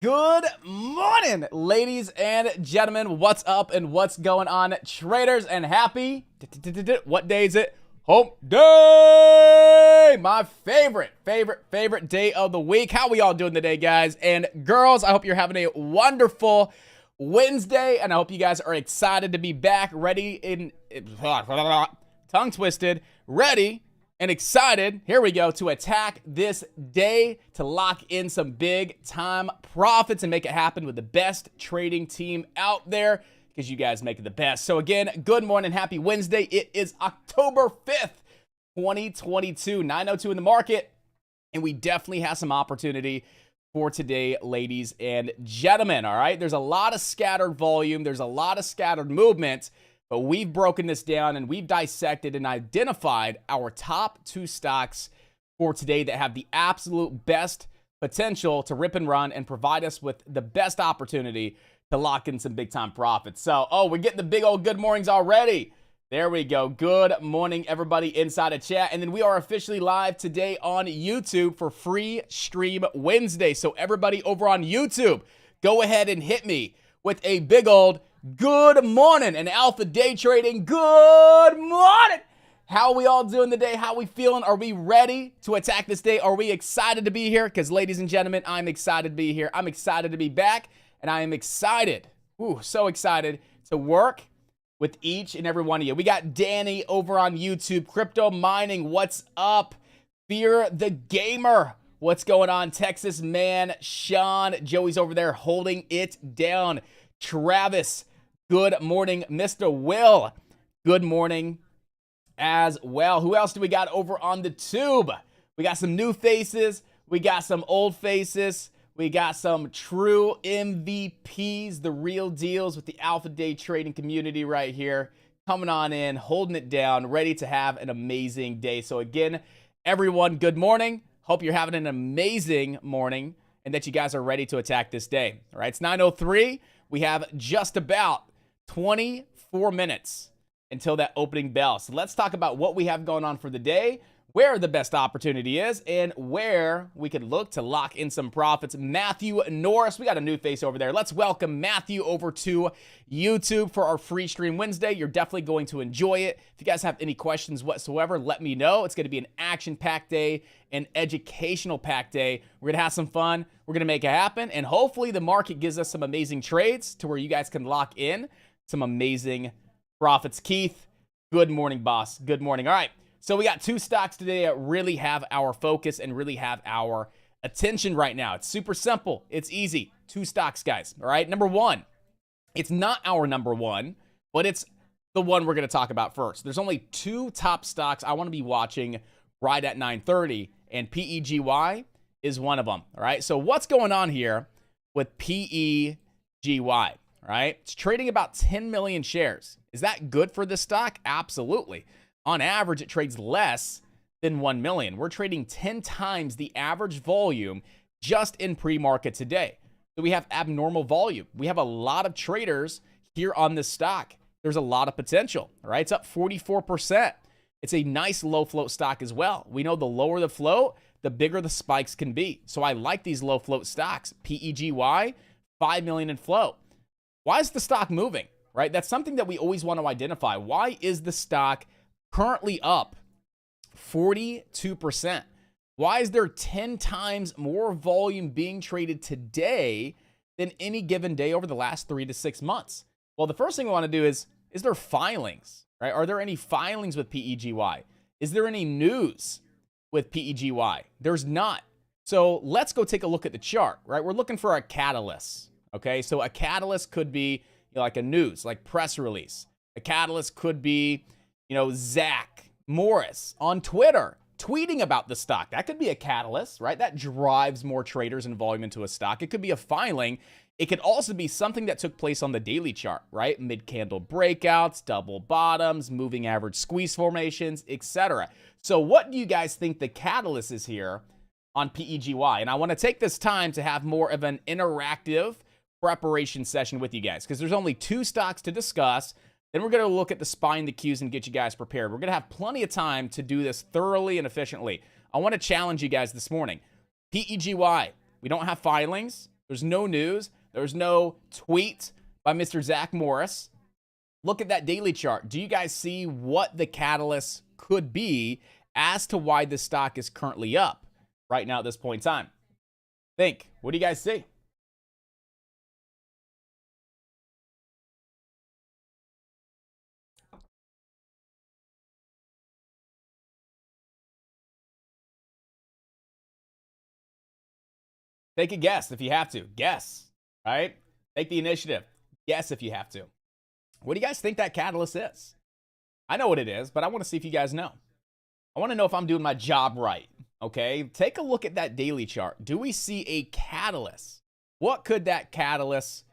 Good morning, ladies and gentlemen. What's up and what's going on, traders? And happy, what day is it? Hump Day! My favorite day of the week. How we all doing today, guys and girls? I hope you're having a wonderful Wednesday, and I hope you guys are excited to be back, ready tongue twisted, ready and excited, here we go, to attack this day to lock in some big time profits and make it happen with the best trading team out there, because you guys make it the best. So again, good morning, happy Wednesday. It is October 5th, 2022, 9:02 in the market, and we definitely have some opportunity for today, ladies and gentlemen, all right? There's a lot of scattered volume, there's a lot of scattered movement, but we've broken this down and we've dissected and identified our top 2 stocks for today that have the absolute best potential to rip and run and provide us with the best opportunity to lock in some big time profits. So, we're getting the big old good mornings already. There we go. Good morning, everybody inside of chat. And then we are officially live today on YouTube for Free Stream Wednesday. So everybody over on YouTube, go ahead and hit me with a big old good morning and Alpha Day Trading. Good morning. How are we all doing today? How are we feeling? Are we ready to attack this day? Are we excited to be here? Because ladies and gentlemen, I'm excited to be here. I'm excited to be back, and I am excited, so excited to work with each and every one of you. We got Danny over on YouTube. Crypto Mining, what's up? Fear the Gamer, what's going on? Texas Man, Sean, Joey's over there holding it down. Travis, good morning. Mr. Will, good morning as well. Who else do we got over on the tube? We got some new faces. We got some old faces. We got some true MVPs, the real deals with the Alpha Day Trading community right here. Coming on in, holding it down, ready to have an amazing day. So again, everyone, good morning. Hope you're having an amazing morning and that you guys are ready to attack this day. All right, it's 9:03. We have just about 24 minutes until that opening bell. So let's talk about what we have going on for the day, where the best opportunity is, and where we could look to lock in some profits. Matthew Norris, we got a new face over there. Let's welcome Matthew over to YouTube for our Free Stream Wednesday. You're definitely going to enjoy it. If you guys have any questions whatsoever, let me know. It's going to be an action-packed day, an educational-packed day. We're going to have some fun. We're going to make it happen, and hopefully the market gives us some amazing trades to where you guys can lock in some amazing profits. Keith, good morning, boss. Good morning. All right. So we got 2 stocks today that really have our focus and really have our attention right now. It's super simple. It's easy. 2 stocks, guys. All right. Number 1, it's not our number 1, but it's the one we're going to talk about first. There's only 2 top stocks I want to be watching right at 9:30, and PEGY is one of them. All right. So what's going on here with PEGY? All right. It's trading about 10 million shares. Is that good for this stock? Absolutely. On average, it trades less than 1 million. We're trading 10 times the average volume just in pre-market today. So we have abnormal volume. We have a lot of traders here on this stock. There's a lot of potential, all right? It's up 44%. It's a nice low float stock as well. We know the lower the float, the bigger the spikes can be. So I like these low float stocks. PEGY, 5 million in float. Why is the stock moving, right? That's something that we always want to identify. Why is the stock currently up 42%? Why is there 10 times more volume being traded today than any given day over the last 3 to 6 months? Well, the first thing we want to do is there filings, right? Are there any filings with PEGY? Is there any news with PEGY? There's not. So let's go take a look at the chart, right? We're looking for a catalyst, okay? So a catalyst could be like a news, like press release. A catalyst could be, Zach Morris on Twitter tweeting about the stock. That could be a catalyst, right? That drives more traders and volume into a stock. It could be a filing. It could also be something that took place on the daily chart, right? Mid-candle breakouts, double bottoms, moving average squeeze formations, etc. So what do you guys think the catalyst is here on PEGY? And I want to take this time to have more of an interactive preparation session with you guys because there's only 2 stocks to discuss. Then we're going to look at the SPY and the Qs and get you guys prepared. We're going to have plenty of time to do this thoroughly and efficiently. I want to challenge you guys this morning. PEGY, we don't have filings. There's no news. There's no tweet by Mr. Zach Morris. Look at that daily chart. Do you guys see what the catalyst could be as to why this stock is currently up right now at this point in time? Think. What do you guys see? Take a guess if you have to. Guess, right? Take the initiative. Guess if you have to. What do you guys think that catalyst is? I know what it is, but I want to see if you guys know. I want to know if I'm doing my job right, okay? Take a look at that daily chart. Do we see a catalyst? What could that catalyst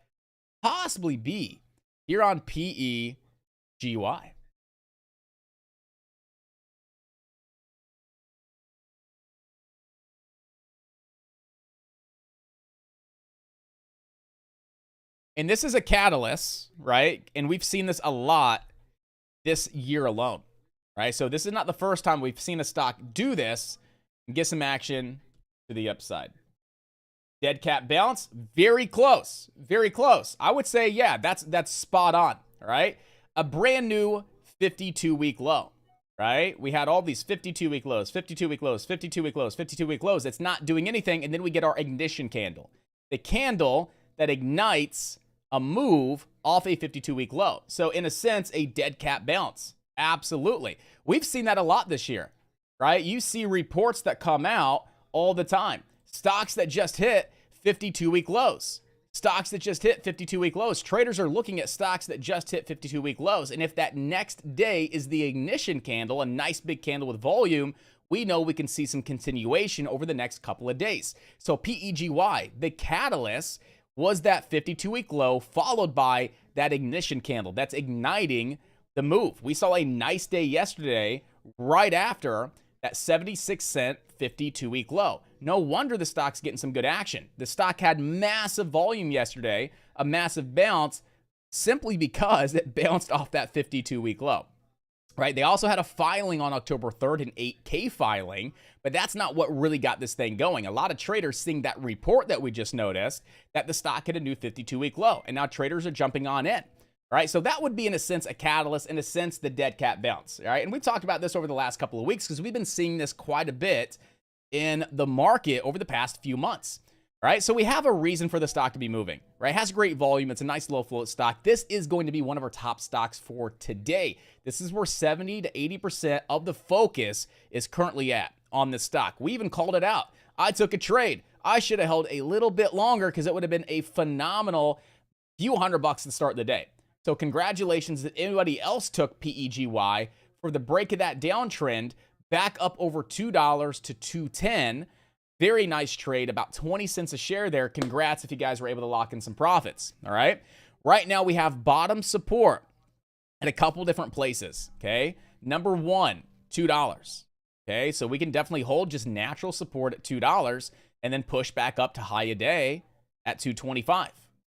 possibly be here on PEGY? And this is a catalyst, right? And we've seen this a lot this year alone, right? So this is not the first time we've seen a stock do this and get some action to the upside. Dead cat bounce, very close, very close. I would say, yeah, that's spot on, all right? A brand new 52-week low, right? We had all these 52-week lows, 52-week lows, 52-week lows, 52-week lows. It's not doing anything, and then we get our ignition candle. The candle that ignites a move off a 52-week low. So in a sense, a dead cat bounce. Absolutely. We've seen that a lot this year, right? You see reports that come out all the time. Stocks that just hit 52-week lows. Stocks that just hit 52-week lows. Traders are looking at stocks that just hit 52-week lows. And if that next day is the ignition candle, a nice big candle with volume, we know we can see some continuation over the next couple of days. So PEGY, the catalyst, was that 52-week low followed by that ignition candle that's igniting the move. We saw a nice day yesterday right after that 76-cent 52-week low. No wonder the stock's getting some good action. The stock had massive volume yesterday, a massive bounce, simply because it bounced off that 52-week low. Right? They also had a filing on October 3rd, an 8K filing, but that's not what really got this thing going. A lot of traders seeing that report that we just noticed that the stock hit a new 52-week low, and now traders are jumping on in. Right? So that would be, in a sense, a catalyst, in a sense, the dead cat bounce. Right? And we've talked about this over the last couple of weeks because we've been seeing this quite a bit in the market over the past few months. Right? So we have a reason for the stock to be moving, right? It has great volume. It's a nice low float stock. This is going to be one of our top stocks for today. This is where 70 to 80% of the focus is currently at on this stock. We even called it out. I took a trade. I should have held a little bit longer because it would have been a phenomenal few $100 to start the day. So congratulations that anybody else took PEGY for the break of that downtrend back up over $2 to $2.10. Very nice trade, about 20 cents a share there. Congrats if you guys were able to lock in some profits, all right? Right now, we have bottom support at a couple different places, okay? Number one, $2. Okay, so we can definitely hold just natural support at $2 and then push back up to high a day at 225.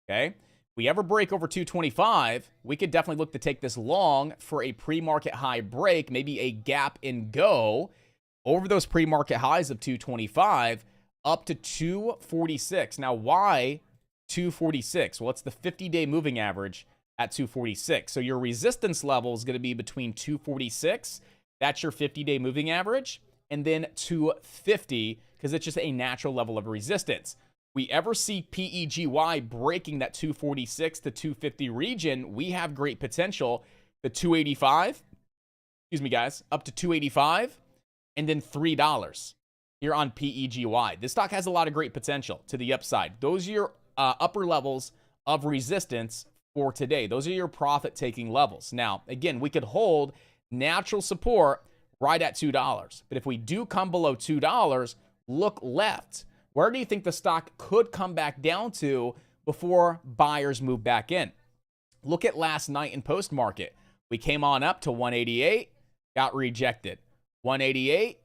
Okay, if we ever break over 225, we could definitely look to take this long for a pre-market high break, maybe a gap and go over those pre-market highs of 225 up to 246. Now, why 246? Well, it's the 50-day moving average at 246. So your resistance level is going to be between 246, that's your 50-day moving average, and then 250, because it's just a natural level of resistance. We ever see PEGY breaking that 246 to 250 region, we have great potential. The 285, excuse me, guys, up to 285, and then $3 here on PEGY. This stock has a lot of great potential to the upside. Those are your upper levels of resistance for today. Those are your profit-taking levels. Now, again, we could hold natural support right at $2. But if we do come below $2, look left. Where do you think the stock could come back down to before buyers move back in? Look at last night in post-market. We came on up to 188, got rejected. 188,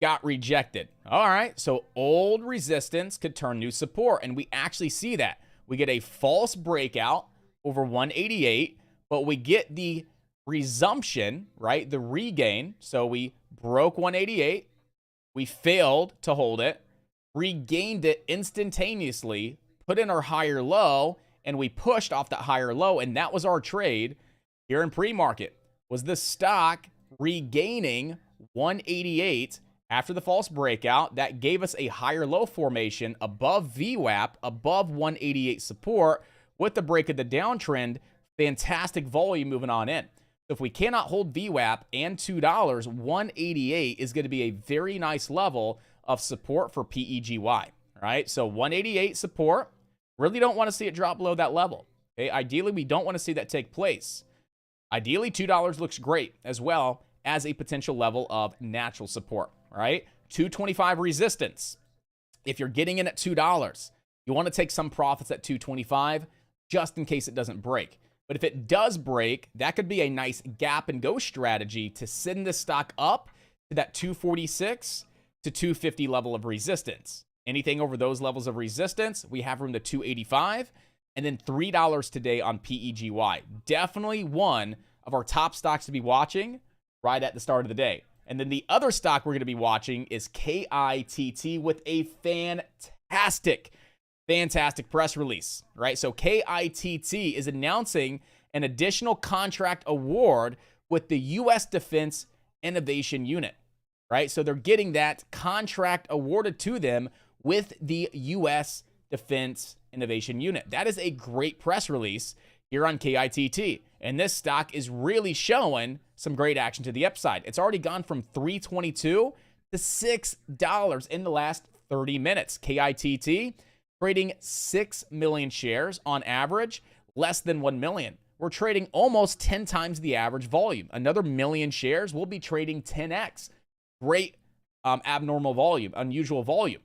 got rejected. All right, so old resistance could turn new support, and we actually see that. We get a false breakout over 188, but we get the resumption, right? The regain. So we broke 188, we failed to hold it, regained it instantaneously, put in our higher low, and we pushed off that higher low, and that was our trade here in pre-market. Was the stock regaining 188 after the false breakout that gave us a higher low formation above VWAP, above 188 support with the break of the downtrend. Fantastic volume moving on in. So if we cannot hold VWAP and $2, 188 is going to be a very nice level of support for PEGY. All right, so 188 support. Really don't want to see it drop below that level. Okay, ideally, we don't want to see that take place. Ideally, $2 looks great as well as a potential level of natural support. All right, 225 resistance. If you're getting in at $2, you want to take some profits at 225 just in case it doesn't break. But if it does break, that could be a nice gap and go strategy to send this stock up to that 246 to 250 level of resistance. Anything over those levels of resistance, we have room to 285 and then $3 today on PEGY. Definitely one of our top stocks to be watching right at the start of the day. And then the other stock we're going to be watching is KITT with a fantastic press release, right? So KITT is announcing an additional contract award with the U.S. Defense Innovation Unit, right? So they're getting that contract awarded to them with the U.S. Defense Innovation Unit. That is a great press release here on KITT. And this stock is really showing some great action to the upside. It's already gone from $3.22 to $6 in the last 30 minutes. KITT trading 6 million shares on average, less than 1 million. We're trading almost 10 times the average volume. Another million shares, we'll be trading 10x. Great abnormal volume, unusual volume.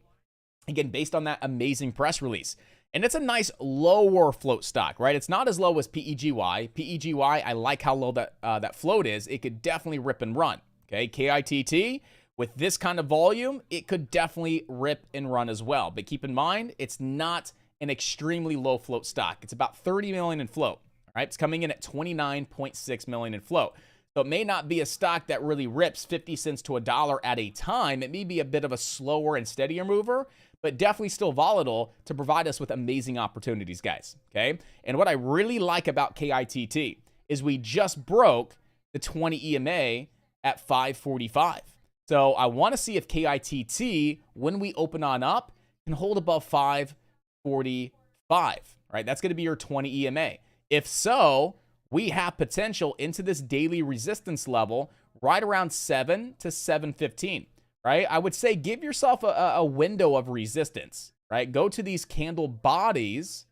Again, based on that amazing press release. And it's a nice lower float stock, right? It's not as low as PEGY. PEGY, I like how low that float is. It could definitely rip and run. Okay, KITT, with this kind of volume, it could definitely rip and run as well. But keep in mind, it's not an extremely low float stock. It's about 30 million in float. All right, it's coming in at 29.6 million in float. So it may not be a stock that really rips 50 cents to $1 at a time. It may be a bit of a slower and steadier mover, but definitely still volatile to provide us with amazing opportunities, guys. Okay. And what I really like about KITT is we just broke the 20 EMA at 545. So I want to see if KITT, when we open on up, can hold above 545, right? That's going to be your 20 EMA. If so, we have potential into this daily resistance level right around 7 to 715, right? I would say give yourself a window of resistance, right? Go to these candle bodies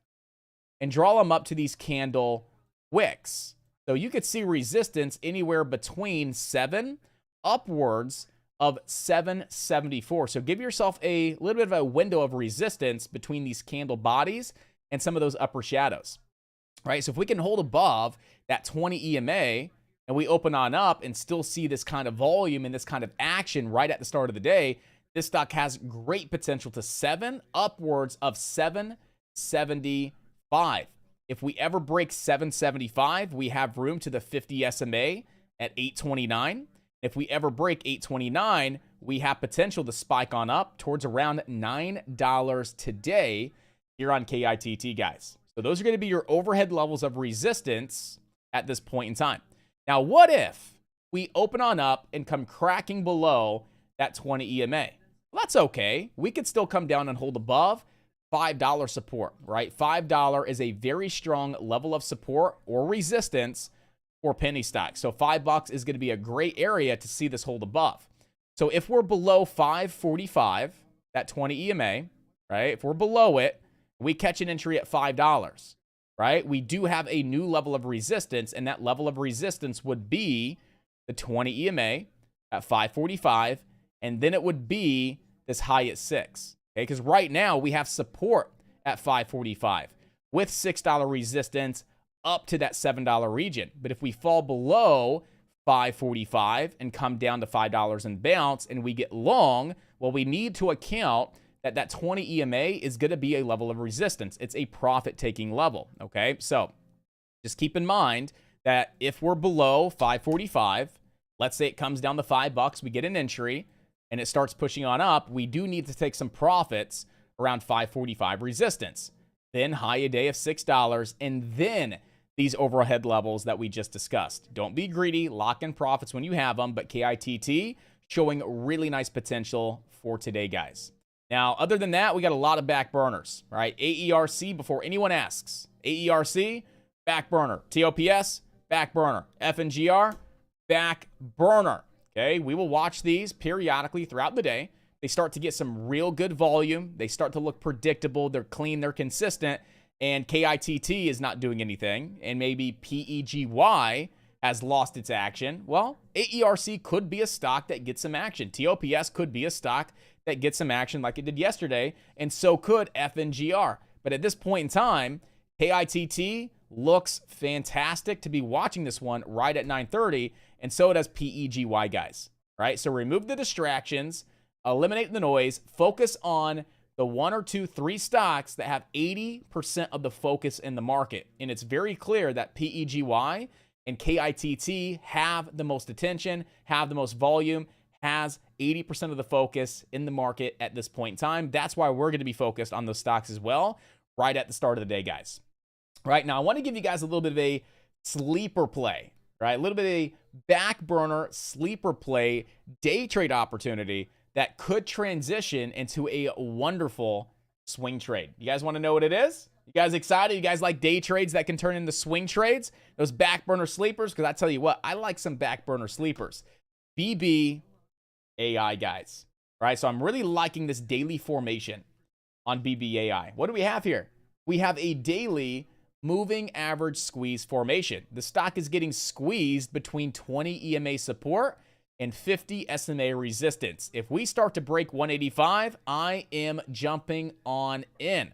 and draw them up to these candle wicks. So you could see resistance anywhere between 7 upwards of 774. So give yourself a little bit of a window of resistance between these candle bodies and some of those upper shadows, right? So if we can hold above that 20 EMA, and we open on up and still see this kind of volume and this kind of action right at the start of the day, this stock has great potential to upwards of 775. If we ever break 775, we have room to the 50 SMA at 829. If we ever break 829, we have potential to spike on up towards around $9 today here on KITT, guys. So those are going to be your overhead levels of resistance at this point in time. Now, what if we open on up and come cracking below that 20 EMA? Well, that's okay. We could still come down and hold above $5 support, right? $5 is a very strong level of support or resistance for penny stocks. So $5 is going to be a great area to see this hold above. So if we're below 545, that 20 EMA, right? If we're below it, we catch an entry at $5, right? We do have a new level of resistance, and that level of resistance would be the 20 EMA at 545, and then it would be this high at 6. Okay, because right now we have support at 545 with $6 resistance up to that $7 region. But if we fall below 545 and come down to $5 and bounce and we get long, well, we need to account that that 20 EMA is going to be a level of resistance. It's a profit-taking level, okay? So just keep in mind that if we're below 545, let's say it comes down to $5, we get an entry, and it starts pushing on up, we do need to take some profits around 545 resistance. Then high a day of $6, and then these overhead levels that we just discussed. Don't be greedy, lock in profits when you have them, but KITT showing really nice potential for today, guys. Now, other than that, we got a lot of back burners, right? AERC, before anyone asks, AERC, back burner. TOPS, back burner. FNGR, back burner. Okay, we will watch these periodically throughout the day. They start to get some real good volume. They start to look predictable. They're clean. They're consistent. And KITT is not doing anything. And maybe PEGY has lost its action. Well, AERC could be a stock that gets some action. TOPS could be a stock that gets some action like it did yesterday. And so could FNGR. But at this point in time, KITT looks fantastic to be watching this one right at 9:30. And so does PEGY, guys, right? So remove the distractions, eliminate the noise, focus on the 1 or 2, 3 stocks that have 80% of the focus in the market. And it's very clear that PEGY and KITT have the most attention, have the most volume, has 80% of the focus in the market at this point in time. That's why we're going to be focused on those stocks as well right at the start of the day, guys. Right now, I want to give you guys a little bit of a sleeper play, right? A little bit of a back burner sleeper play day trade opportunity that could transition into a wonderful swing trade. You guys want to know what it is? You guys excited? You guys like day trades that can turn into swing trades? Those back burner sleepers? Because I tell you what, I like some back burner sleepers. BBAI, guys. All right, so I'm really liking this daily formation on BBAI. What do we have here? We have a daily moving average squeeze formation. The stock is getting squeezed between 20 EMA support and 50 SMA resistance. If we start to break 185, I am jumping on in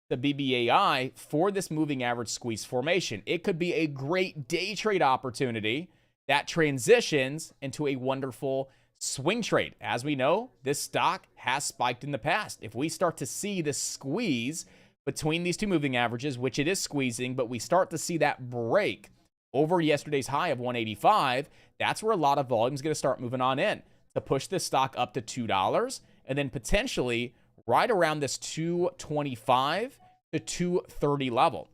the BBAI for this moving average squeeze formation. It could be a great day trade opportunity that transitions into a wonderful swing trade. As we know, this stock has spiked in the past. If we start to see this squeeze between these two moving averages, which it is squeezing, but we start to see that break over yesterday's high of 185, that's where a lot of volume is going to start moving on in to push this stock up to $2 and then potentially right around this 225 to 230 level,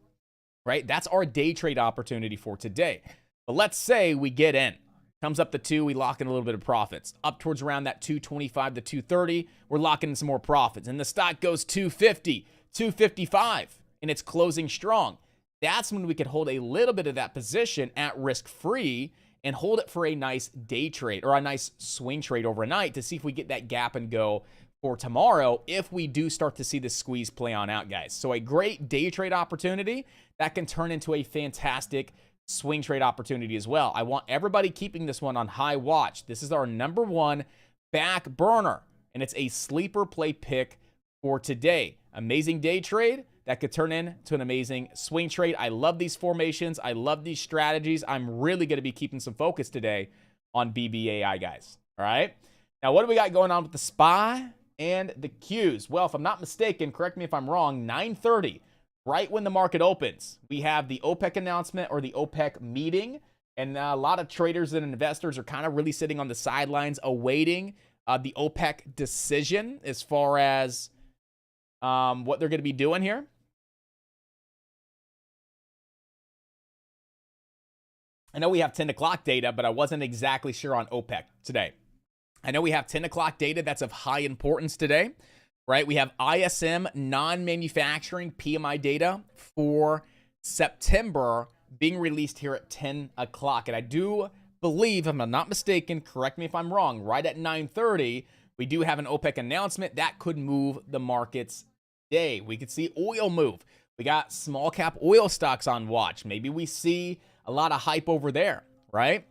right? That's our day trade opportunity for today. But let's say we get in, comes up to 2, we lock in a little bit of profits. Up towards around that 225 to 230, we're locking in some more profits. And the stock goes 250, 255, and it's closing strong. That's when we could hold a little bit of that position at risk-free and hold it for a nice day trade or a nice swing trade overnight to see if we get that gap and go for tomorrow if we do start to see the squeeze play on out, guys. So a great day trade opportunity that can turn into a fantastic swing trade opportunity as well. I want everybody keeping this one on high watch. This is our #1 back burner, and it's a sleeper play pick for today. Amazing day trade, that could turn into an amazing swing trade. I love these formations. I love these strategies. I'm really going to be keeping some focus today on BBAI, guys. All right. Now, what do we got going on with the SPY and the Qs? Well, if I'm not mistaken, correct me if I'm wrong, 9:30, right when the market opens, we have the OPEC announcement or the OPEC meeting. And a lot of traders and investors are kind of really sitting on the sidelines awaiting the OPEC decision as far as what they're going to be doing here. I know we have 10 o'clock data, but I wasn't exactly sure on OPEC today. I know we have 10 o'clock data that's of high importance today, right? We have ISM non-manufacturing PMI data for September being released here at 10 o'clock. And I do believe, if I'm not mistaken, correct me if I'm wrong, right at 9:30, we do have an OPEC announcement that could move the markets day. We could see oil move. We got small cap oil stocks on watch. Maybe we see a lot of hype over there, right?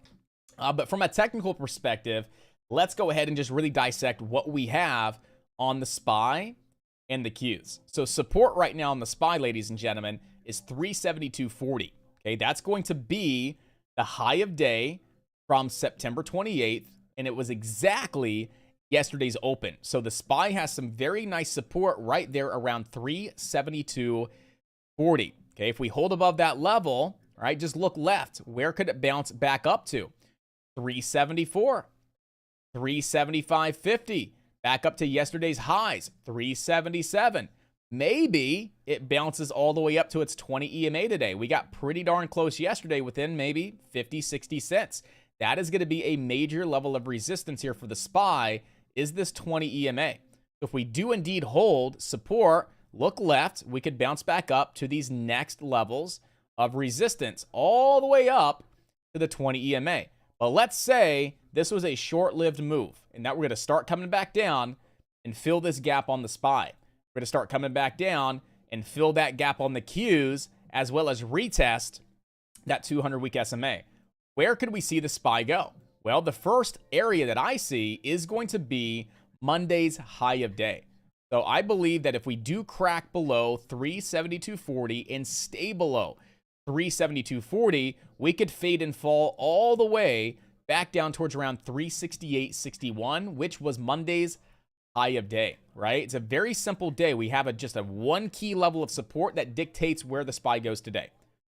But from a technical perspective, let's go ahead and just really dissect what we have on the SPY and the Qs. So support right now on the SPY, ladies and gentlemen, is 372.40. Okay, that's going to be the high of day from September 28th, and it was exactly yesterday's open. So the SPY has some very nice support right there around 372.40. Okay, if we hold above that level, right, just look left. Where could it bounce back up to? 374, 375.50, back up to yesterday's highs, 377. Maybe it bounces all the way up to its 20 EMA today. We got pretty darn close yesterday within maybe 50, 60 cents. That is going to be a major level of resistance here for the SPY, is this 20 EMA. If we do indeed hold support, look left, we could bounce back up to these next levels of resistance all the way up to the 20 EMA. But let's say this was a short-lived move and that we're going to start coming back down and fill this gap on the SPY. We're going to start coming back down and fill that gap on the Qs as well as retest that 200-week SMA. Where could we see the SPY go? Well, the first area that I see is going to be Monday's high of day. So I believe that if we do crack below 372.40 and stay below 372.40, we could fade and fall all the way back down towards around 368.61, which was Monday's high of day, right? It's a very simple day. We have just a one key level of support that dictates where the SPY goes today.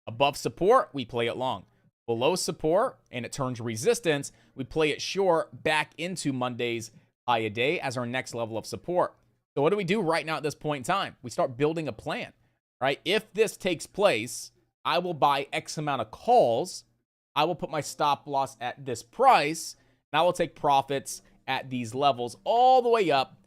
Above support, we play it long. Below support, and it turns resistance, we play it short back into Monday's high of day as our next level of support. So what do we do right now at this point in time? We start building a plan, right? If this takes place, I will buy X amount of calls. I will put my stop loss at this price, and I will take profits at these levels all the way up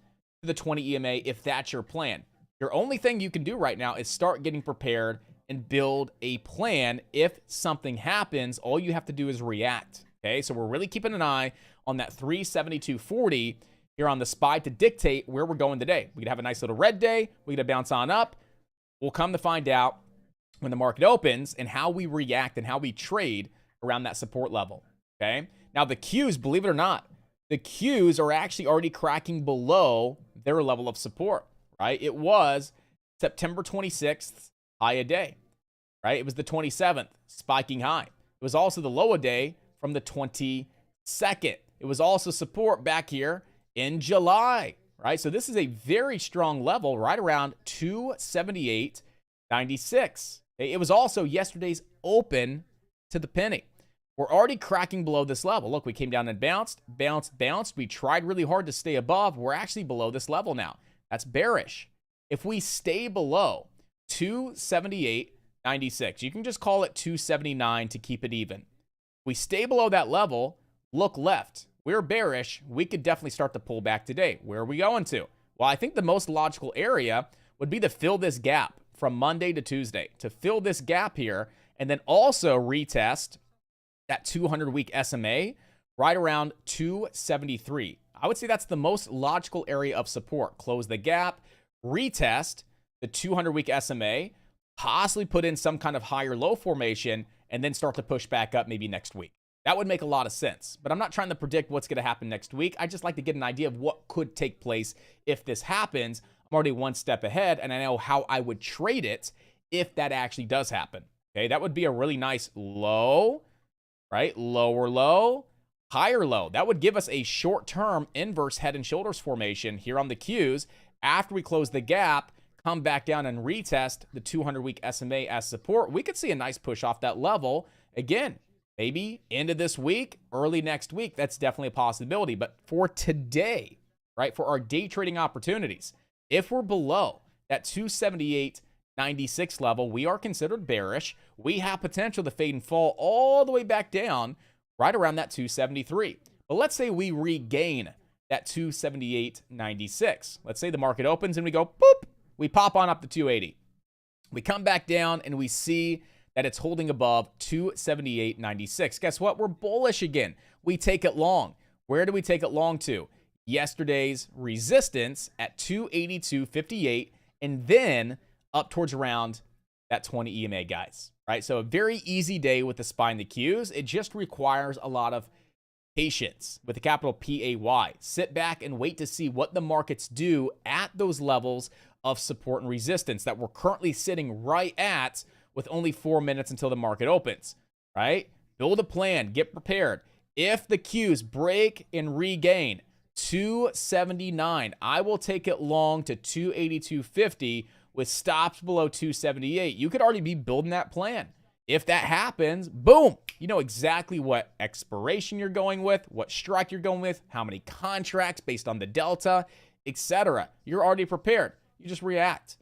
to the 20 EMA if that's your plan. Your only thing you can do right now is start getting prepared and build a plan. If something happens, all you have to do is react. Okay, so we're really keeping an eye on that 372.40 here on the SPY to dictate where we're going today. We could have a nice little red day. We could bounce on up. We'll come to find out when the market opens and how we react and how we trade around that support level. Okay, now the Qs, believe it or not, the Qs are actually already cracking below their level of support, right? It was September 26th high a day, right? It was the 27th spiking high. It was also the low a day from the 22nd. It was also support back here in July, right? So this is a very strong level right around 278.96. It was also yesterday's open to the penny. We're already cracking below this level. Look, we came down and bounced. We tried really hard to stay above. We're actually below this level now. That's bearish. If we stay below 278.96, you can just call it 279 to keep it even. If we stay below that level, look left. We're bearish. We could definitely start to pull back today. Where are we going to? Well, I think the most logical area would be to fill this gap from Monday to Tuesday, to fill this gap here, and then also retest that 200-week SMA right around 273. I would say that's the most logical area of support. Close the gap, retest the 200-week SMA, possibly put in some kind of higher low formation, and then start to push back up maybe next week. That would make a lot of sense, but I'm not trying to predict what's going to happen next week. I just like to get an idea of what could take place if this happens. I'm I'm already one step ahead, and I know how I would trade it if that actually does happen. Okay, that would be a really nice low, right? Lower low, higher low. That would give us a short-term inverse head and shoulders formation here on the Qs. After we close the gap, come back down and retest the 200-week SMA as support. We could see a nice push off that level. Again, maybe end of this week, early next week. That's definitely a possibility. But for today, right, for our day trading opportunities, if we're below that 278.96 level, we are considered bearish. We have potential to fade and fall all the way back down right around that 273. But let's say we regain that 278.96. Let's say the market opens and we go, boop, we pop on up to 280. We come back down and we see that it's holding above 278.96. Guess what? We're bullish again. We take it long. Where do we take it long to? Yesterday's resistance at 282.58, and then up towards around that 20 EMA, guys. Right? So a very easy day with the SPY and the Qs. It just requires a lot of patience with the capital PAY. Sit back and wait to see what the markets do at those levels of support and resistance that we're currently sitting right at, with only 4 minutes until the market opens, right? Build a plan, get prepared. If the Qs break and regain 279, I will take it long to 282.50 with stops below 278. You could already be building that plan. If that happens, boom, you know exactly what expiration you're going with, what strike you're going with, how many contracts based on the delta, etc. You're already prepared. You just react.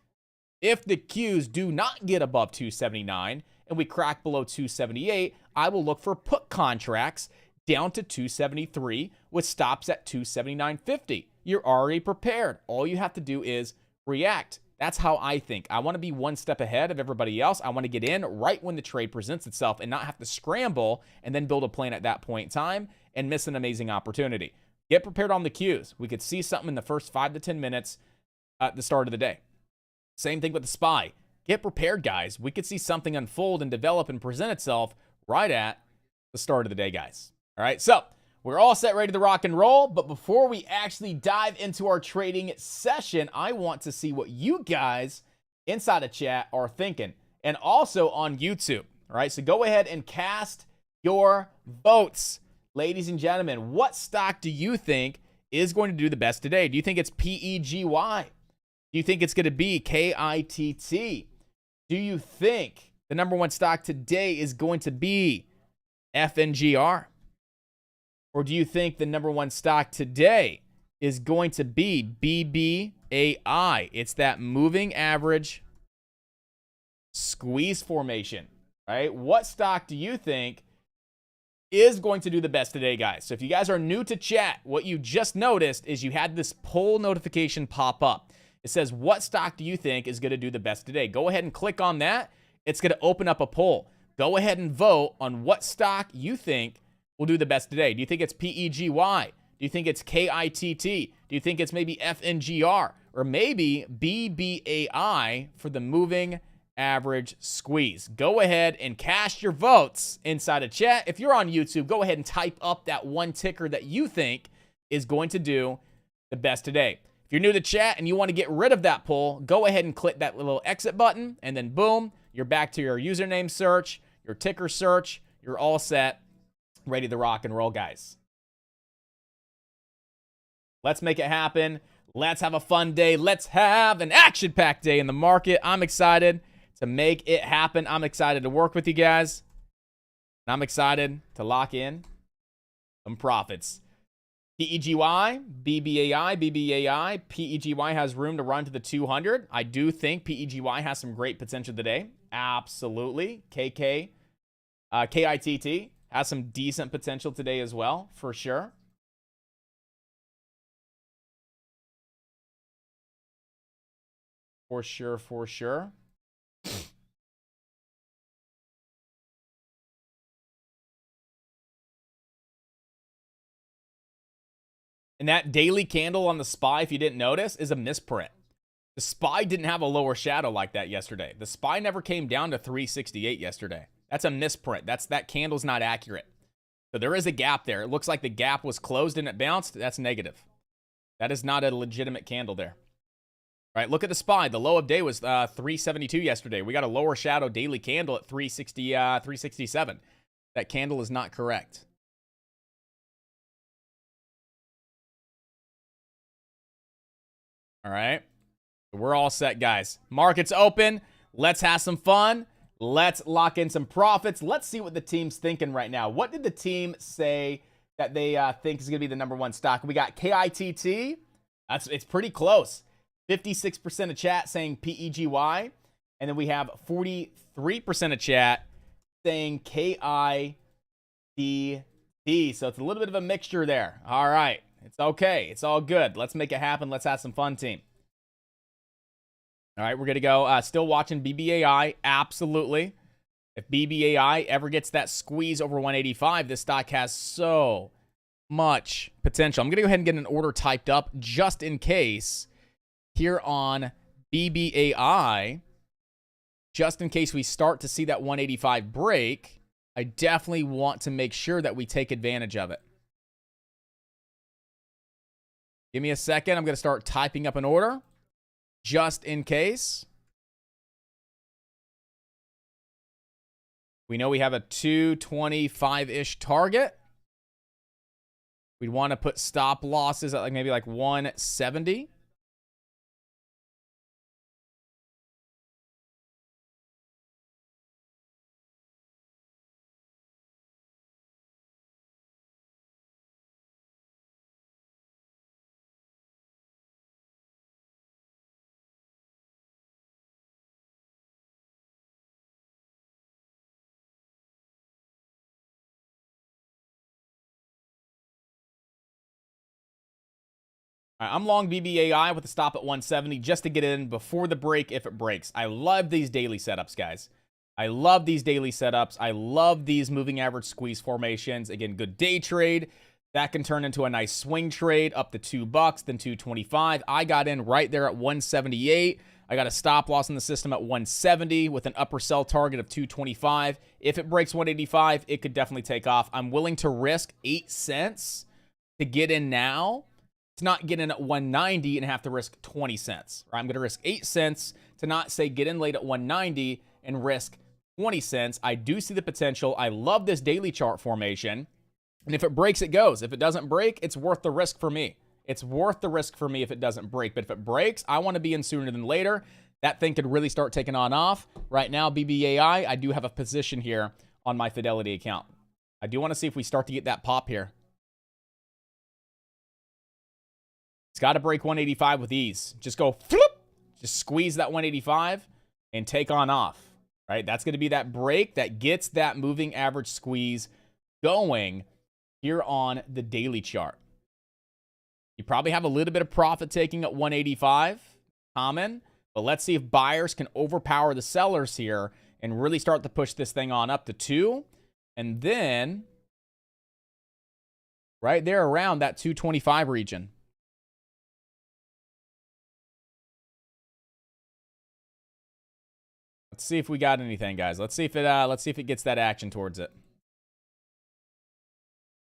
If the Qs do not get above 279 and we crack below 278, I will look for put contracts down to 273 with stops at 279.50. You're already prepared. All you have to do is react. That's how I think. I want to be one step ahead of everybody else. I want to get in right when the trade presents itself and not have to scramble and then build a plan at that point in time and miss an amazing opportunity. Get prepared on the Qs. We could see something in the first 5 to 10 minutes at the start of the day. Same thing with the SPY. Get prepared, guys. We could see something unfold and develop and present itself right at the start of the day, guys. All right, so we're all set, ready to rock and roll. But before we actually dive into our trading session, I want to see what you guys inside the chat are thinking, and also on YouTube. All right, so go ahead and cast your votes. Ladies and gentlemen, what stock do you think is going to do the best today? Do you think it's PEGY? Do you think it's going to be KITT? Do you think the number one stock today is going to be FNGR? Or do you think the number one stock today is going to be BBAI? It's that moving average squeeze formation, right? What stock do you think is going to do the best today, guys? So if you guys are new to chat, what you just noticed is you had this poll notification pop up. It says, what stock do you think is going to do the best today? Go ahead and click on that. It's going to open up a poll. Go ahead and vote on what stock you think will do the best today. Do you think it's PEGY? Do you think it's KITT? Do you think it's maybe FNGR? Or maybe BBAI for the moving average squeeze? Go ahead and cast your votes inside of chat. If you're on YouTube, go ahead and type up that one ticker that you think is going to do the best today. If you're new to chat and you want to get rid of that poll, go ahead and click that little exit button, and then boom, you're back to your username search, your ticker search. You're all set, ready to rock and roll, guys. Let's make it happen. Let's have a fun day. Let's have an action-packed day in the market. I'm excited to make it happen. I'm excited to work with you guys. And I'm excited to lock in some profits. PEGY, BBAI. PEGY has room to run to the 200. I do think PEGY has some great potential today. Absolutely. KITT has some decent potential today as well, for sure. For sure. And that daily candle on the SPY, if you didn't notice, is a misprint. The SPY didn't have a lower shadow like that yesterday. The SPY never came down to 368 yesterday. That's a misprint. That candle's not accurate. So there is a gap there. It looks like the gap was closed and it bounced. That's negative. That is not a legitimate candle there. Right, look at the SPY. The low of day was 372 yesterday. We got a lower shadow daily candle at 367. That candle is not correct. All right. We're all set, guys. Market's open. Let's have some fun. Let's lock in some profits. Let's see what the team's thinking right now. What did the team say that they think is going to be the #1 stock? We got KITT. It's pretty close. 56% of chat saying PEGY. And then we have 43% of chat saying KITT. So it's a little bit of a mixture there. All right. It's okay. It's all good. Let's make it happen. Let's have some fun, team. All right, we're going to go. Still watching BBAI. Absolutely. If BBAI ever gets that squeeze over 185, this stock has so much potential. I'm going to go ahead and get an order typed up just in case here on BBAI. Just in case we start to see that 185 break, I definitely want to make sure that we take advantage of it. Give me a second. I'm going to start typing up an order just in case. We know we have a 225-ish target. We'd want to put stop losses at maybe 170. All right, I'm long BBAI with a stop at 170 just to get in before the break if it breaks. I love these daily setups, guys. I love these daily setups. I love these moving average squeeze formations. Again, good day trade. That can turn into a nice swing trade up to $2, then 225. I got in right there at 178. I got a stop loss in the system at 170 with an upper sell target of 225. If it breaks 185, it could definitely take off. I'm willing to risk 8 cents to get in now. To not get in at 190 and have to risk 20 cents. Right? I'm going to risk 8 cents to not say get in late at 190 and risk 20 cents. I do see the potential. I love this daily chart formation. And if it breaks, it goes. If it doesn't break, it's worth the risk for me. It's worth the risk for me if it doesn't break. But if it breaks, I want to be in sooner than later. That thing could really start taking on off. Right now, BBAI, I do have a position here on my Fidelity account. I do want to see if we start to get that pop here. It's got to break 185 with ease. Just go flip. Just squeeze that 185 and take on off. Right? That's going to be that break that gets that moving average squeeze going here on the daily chart. You probably have a little bit of profit taking at 185. Common. But let's see if buyers can overpower the sellers here and really start to push this thing on up to 2. And then right there around that 225 region. Let's see if we got anything, guys. Let's see if it gets that action towards it.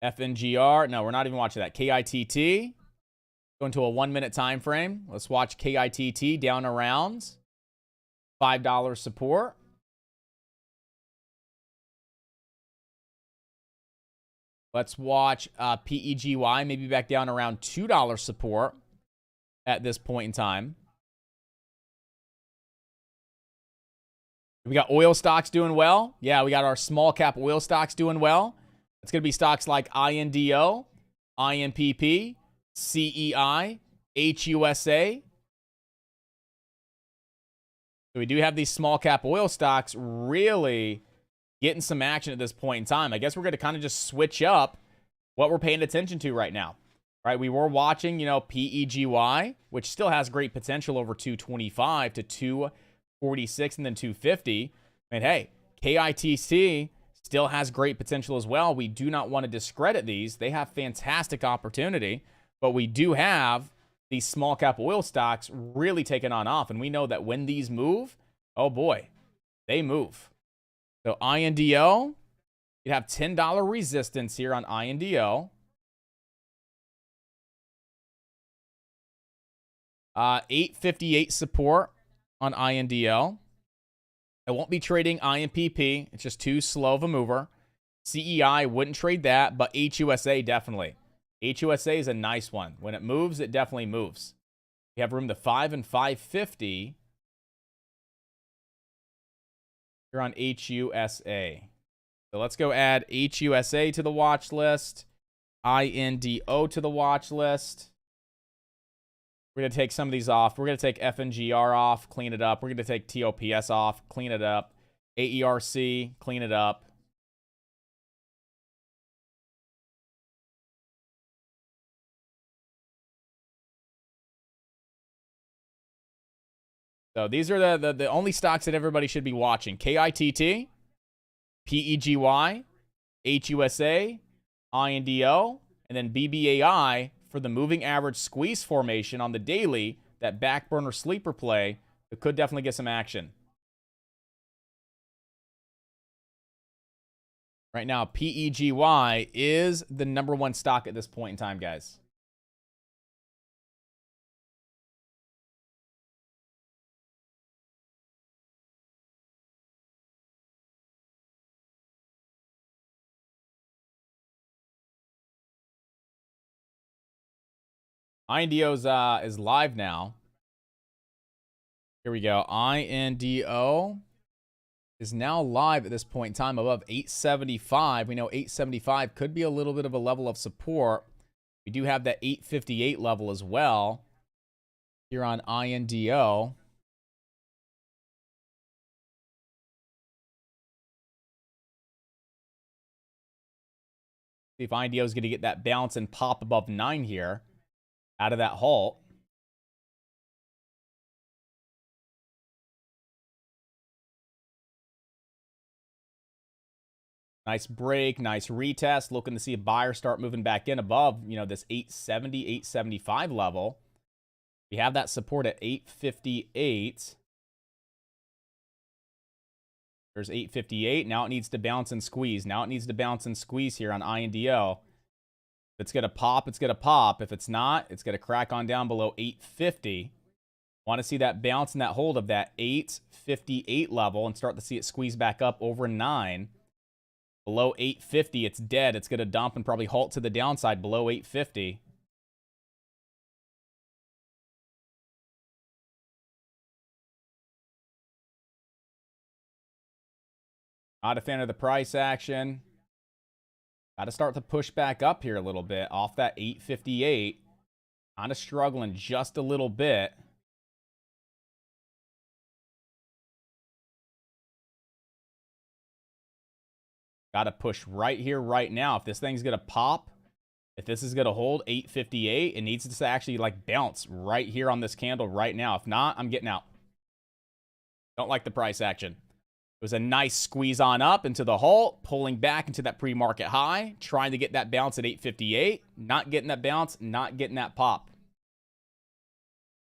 FNGR. No, we're not even watching that. KITT. Going to a 1-minute time frame. Let's watch KITT down around $5 support. Let's watch PEGY maybe back down around $2 support at this point in time. We got oil stocks doing well. Yeah, we got our small cap oil stocks doing well. It's going to be stocks like INDO, INPP, CEI, HUSA. So we do have these small cap oil stocks really getting some action at this point in time. I guess we're going to kind of just switch up what we're paying attention to right now. Right? We were watching, PEGY, which still has great potential over 225 to 246 and then 250. And hey, KITC still has great potential as well. We do not want to discredit these. They have fantastic opportunity, but we do have these small cap oil stocks really taking on off. And we know that when these move, oh boy, they move. So INDO, you'd have $10 resistance here on INDO. $8.58 support on INDO. I won't be trading IMPP. It's just too slow of a mover. CEI, wouldn't trade that, but HUSA definitely. HUSA is a nice one. When it moves, it definitely moves. We have room to 5 and 550. You're on HUSA. So let's go add HUSA to the watch list. INDO to the watch list. We're going to take some of these off. We're going to take FNGR off, clean it up. We're going to take TOPS off, clean it up. AERC, clean it up. So these are the only stocks that everybody should be watching. KITT, PEGY, HUSA, INDO, and then BBAI for the moving average squeeze formation on the daily, that back burner sleeper play that could definitely get some action. Right now, PEGY is the #1 stock at this point in time, guys. INDO's is live now. Here we go. INDO is now live at this point in time above 875. We know 875 could be a little bit of a level of support. We do have that 858 level as well here on INDO. See if INDO is going to get that bounce and pop above 9 here out of that halt. Nice break, nice retest. Looking to see a buyer start moving back in above, this 870, 875 level. We have that support at 858. There's 858. Now it needs to bounce and squeeze. Now it needs to bounce and squeeze here on INDO. If it's going to pop, it's going to pop. If it's not, it's going to crack on down below 850. Want to see that bounce and that hold of that 858 level and start to see it squeeze back up over 9. Below 850, it's dead. It's going to dump and probably halt to the downside below 850. Not a fan of the price action. Got to start to push back up here a little bit off that 858. Kind of struggling just a little bit. Got to push right here, right now. If this thing's going to pop, if this is going to hold 858, it needs to actually bounce right here on this candle right now. If not, I'm getting out. Don't like the price action. It was a nice squeeze on up into the halt, pulling back into that pre-market high, trying to get that bounce at 858. Not getting that bounce, not getting that pop.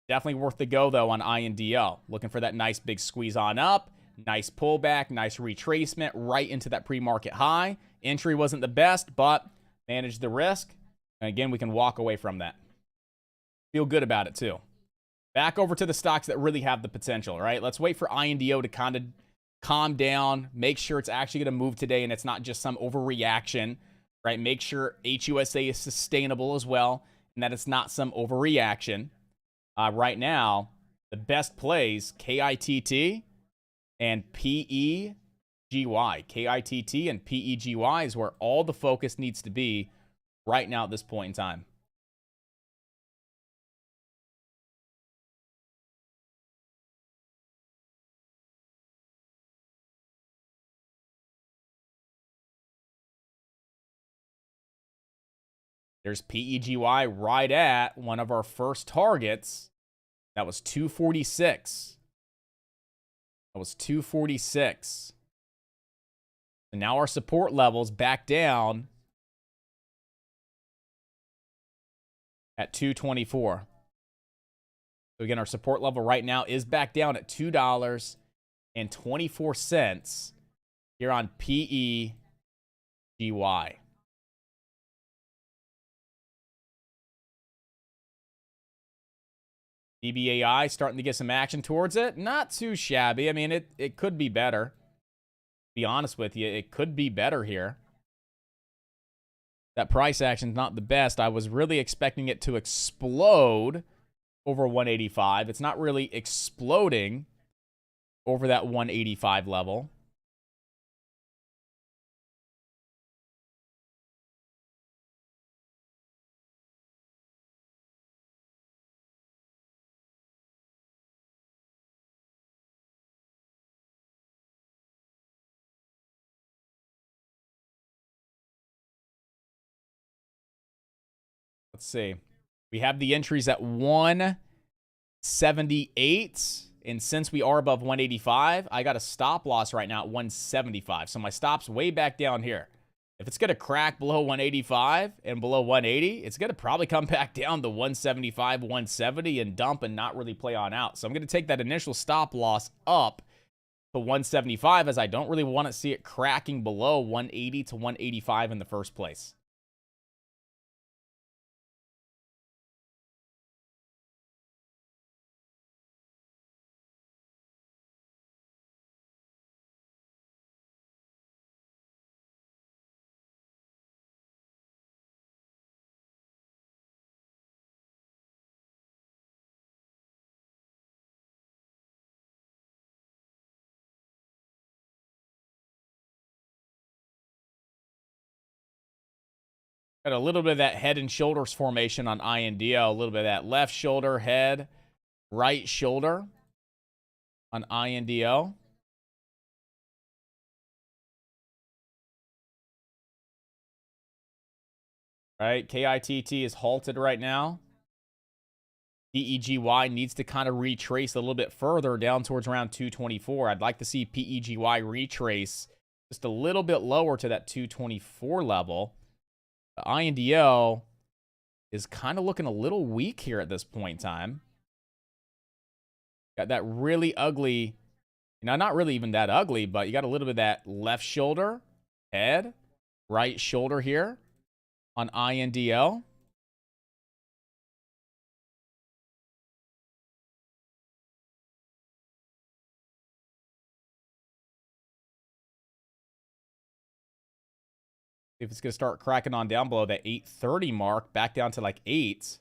Definitely worth the go, though, on INDO. Looking for that nice big squeeze on up. Nice pullback, nice retracement right into that pre-market high. Entry wasn't the best, but managed the risk. And again, we can walk away from that. Feel good about it, too. Back over to the stocks that really have the potential, right? Let's wait for INDO to kind of calm down, make sure it's actually going to move today and it's not just some overreaction, right? Make sure HUSA is sustainable as well and that it's not some overreaction. Right now, the best plays, KITT and PEGY. KITT and PEGY is where all the focus needs to be right now at this point in time. There's PEGY right at one of our first targets. That was 246. That was 246. And now our support levels back down at 224. So again, our support level right now is back down at $2.24 here on PEGY. DBAI starting to get some action towards it. Not too shabby. I mean, it could be better. To be honest with you, it could be better here. That price action's not the best. I was really expecting it to explode over 185. It's not really exploding over that 185 level. Let's see. We have the entries at 178. And since we are above 185, I got a stop loss right now at 175. So my stop's way back down here. If it's going to crack below 185 and below 180, it's going to probably come back down to 175, 170 and dump and not really play on out. So I'm going to take that initial stop loss up to 175 as I don't really want to see it cracking below 180 to 185 in the first place. Got a little bit of that head and shoulders formation on INDO. A little bit of that left shoulder, head, right shoulder on INDO. Right, KITT is halted right now. PEGY needs to kind of retrace a little bit further down towards around 224. I'd like to see PEGY retrace just a little bit lower to that 224 level. The INDO is kind of looking a little weak here at this point in time. Got that really ugly, not really even that ugly, but you got a little bit of that left shoulder, head, right shoulder here on INDO. If it's going to start cracking on down below that 830 mark, back down to like 8.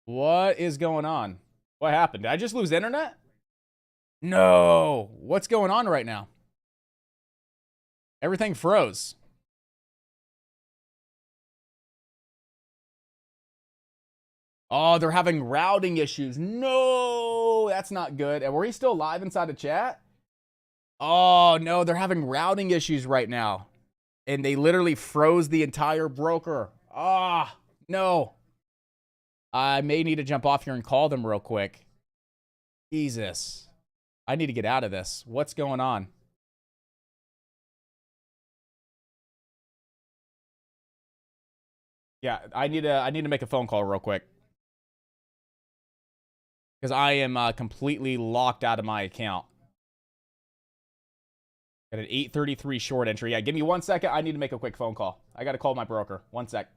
What is going on? What happened? Did I just lose internet? No. What's going on right now? Everything froze. Oh, they're having routing issues. No, that's not good. And were he still live inside the chat? Oh, no, they're having routing issues right now. And they literally froze the entire broker. Ah, no. I may need to jump off here and call them real quick. Jesus. I need to get out of this. What's going on? Yeah, I need to make a phone call real quick. Because I am completely locked out of my account. Got an 833 short entry. Yeah, give me 1 second. I need to make a quick phone call. I got to call my broker. 1 sec.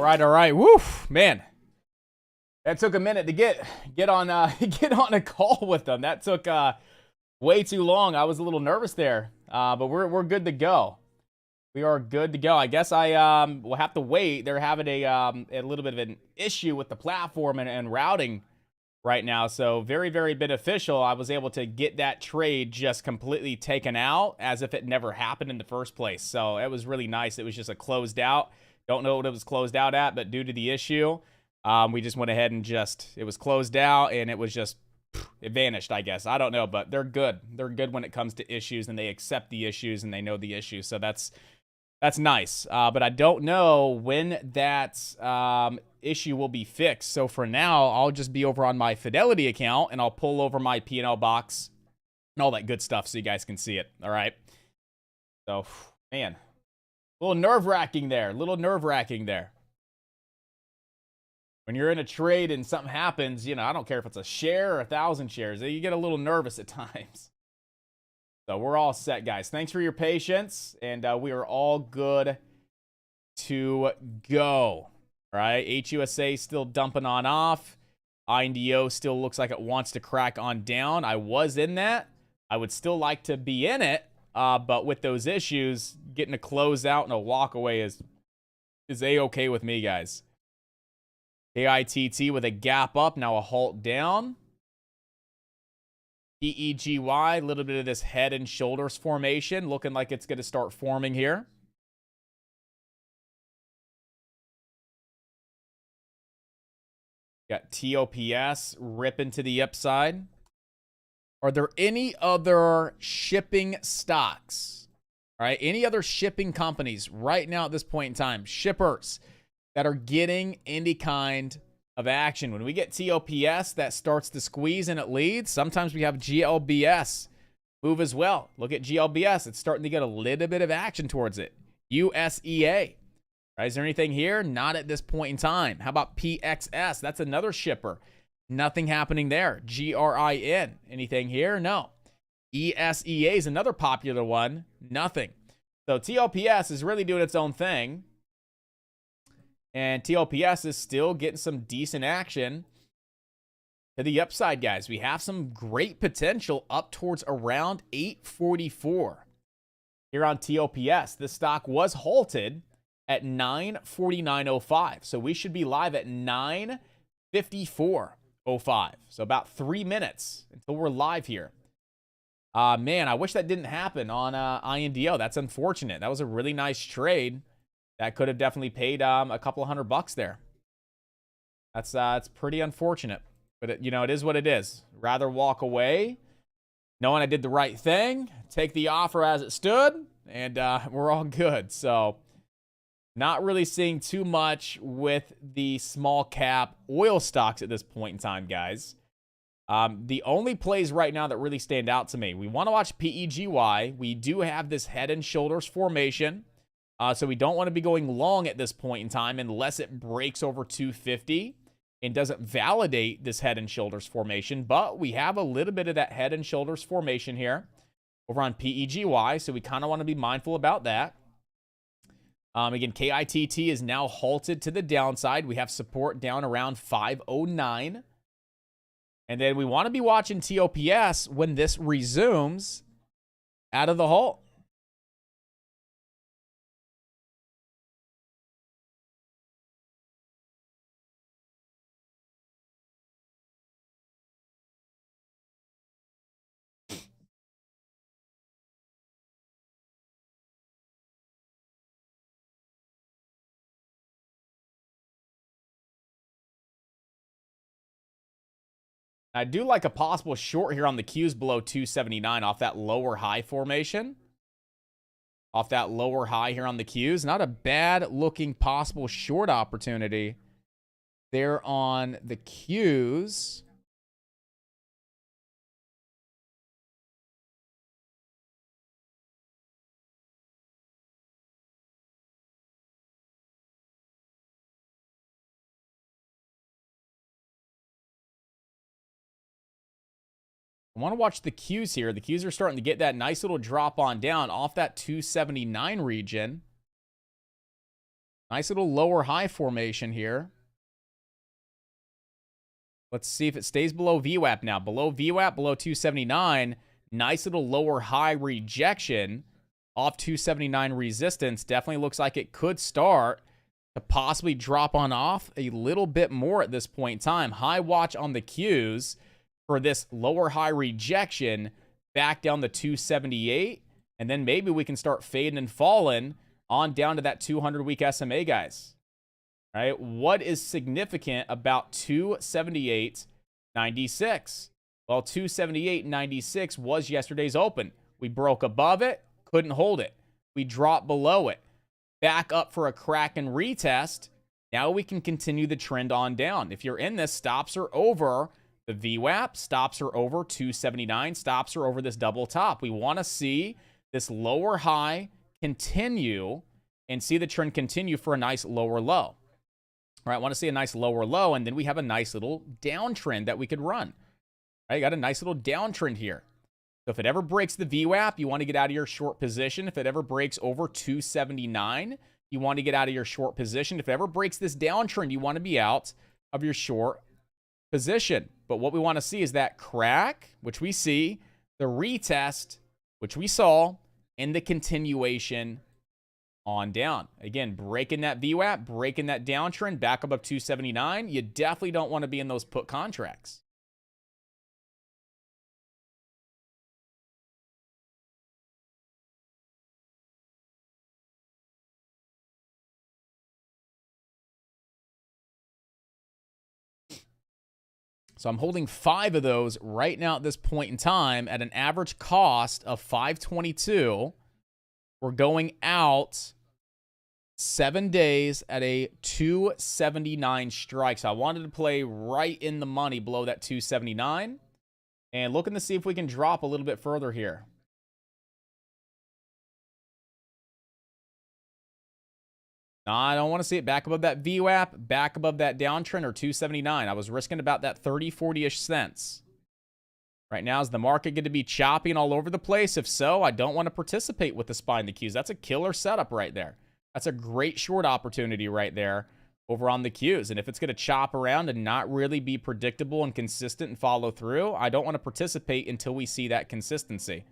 All right. Woo, man. That took a minute to get on get on a call with them. That took way too long. I was a little nervous there, but we're good to go. We are good to go. I guess I will have to wait. They're having a little bit of an issue with the platform and routing right now. So very, very beneficial. I was able to get that trade just completely taken out as if it never happened in the first place. So it was really nice. It was just a closed out. Don't know what it was closed out at, but due to the issue, we just went ahead and it was closed out, and it was just, it vanished, I guess. I don't know, but they're good. They're good when it comes to issues, and they accept the issues, and they know the issues. So that's nice. But I don't know when that issue will be fixed. So for now, I'll just be over on my Fidelity account, and I'll pull over my P&L box and all that good stuff so you guys can see it. All right. So, man, a little nerve-wracking there. When you're in a trade and something happens, I don't care if it's a share or 1,000 shares. You get a little nervous at times. So we're all set, guys. Thanks for your patience, and we are all good to go. All right, HUSA still dumping on off. INDO still looks like it wants to crack on down. I was in that. I would still like to be in it, but with those issues, getting a close out and a walk away is A-okay with me, guys. KITT with a gap up, now a halt down. PEGY, a little bit of this head and shoulders formation, looking like it's going to start forming here. Got TOPS ripping to the upside. Are there any other shipping stocks? All right, any other shipping companies right now at this point in time, shippers that are getting any kind of action? When we get TOPS, that starts to squeeze and it leads. Sometimes we have GLBS move as well. Look at GLBS. It's starting to get a little bit of action towards it. USEA. Right, is there anything here? Not at this point in time. How about PXS? That's another shipper. Nothing happening there. GRIN. Anything here? No. ESEA is another popular one. Nothing. So TOPS is really doing its own thing. And TOPS is still getting some decent action to the upside, guys. We have some great potential up towards around 844 here on TOPS. This stock was halted at 949.05. So we should be live at 954.05. So about 3 minutes until we're live here. Man, I wish that didn't happen on INDO. That's unfortunate. That was a really nice trade. That could have definitely paid a couple of $100 there. That's it's pretty unfortunate, but it is what it is. Rather walk away, knowing I did the right thing, take the offer as it stood, and we're all good. So, not really seeing too much with the small cap oil stocks at this point in time, guys. The only plays right now that really stand out to me, we want to watch PEGY. We do have this head and shoulders formation. So we don't want to be going long at this point in time unless it breaks over 250 and doesn't validate this head and shoulders formation. But we have a little bit of that head and shoulders formation here over on PEGY. So we kind of want to be mindful about that. Again, KITT is now halted to the downside. We have support down around 509. And then we want to be watching TOPS when this resumes out of the halt. I do like a possible short here on the Qs below 279 off that lower high formation. Off that lower high here on the Qs. Not a bad looking possible short opportunity there on the Qs. I want to watch the Qs here. The Qs are starting to get that nice little drop on down off that 279 region. Nice little lower high formation here. Let's see if it stays below VWAP now. Below VWAP, below 279. Nice little lower high rejection off 279 resistance. Definitely looks like it could start to possibly drop on off a little bit more at this point in time. High watch on the cues for this lower high rejection back down to 278. And then maybe we can start fading and falling on down to that 200-week SMA, guys. All right, what is significant about 278.96? Well, 278.96 was yesterday's open. We broke above it, couldn't hold it. We dropped below it. Back up for a crack and retest. Now we can continue the trend on down. If you're in this, stops are over the VWAP, stops are over 279, stops are over this double top. We want to see this lower high continue and see the trend continue for a nice lower low. All right, I want to see a nice lower low, and then we have a nice little downtrend that we could run. All right, got a nice little downtrend here. So if it ever breaks the VWAP, you want to get out of your short position. If it ever breaks over 279, you want to get out of your short position. If it ever breaks this downtrend, you want to be out of your short position. But what we want to see is that crack, which we see, the retest, which we saw, and the continuation on down. Again, breaking that VWAP, breaking that downtrend back above 279. You definitely don't want to be in those put contracts. So I'm holding 5 of those right now at this point in time at an average cost of 522. We're going out 7 days at a 279 strike. So I wanted to play right in the money below that 279. And looking to see if we can drop a little bit further here. No, I don't want to see it back above that VWAP, back above that downtrend or 279. I was risking about that 30, 40-ish cents. Right now, is the market going to be choppy and all over the place? If so, I don't want to participate with the SPY and the Qs. That's a killer setup right there. That's a great short opportunity right there over on the Qs. And if it's going to chop around and not really be predictable and consistent and follow through, I don't want to participate until we see that consistency.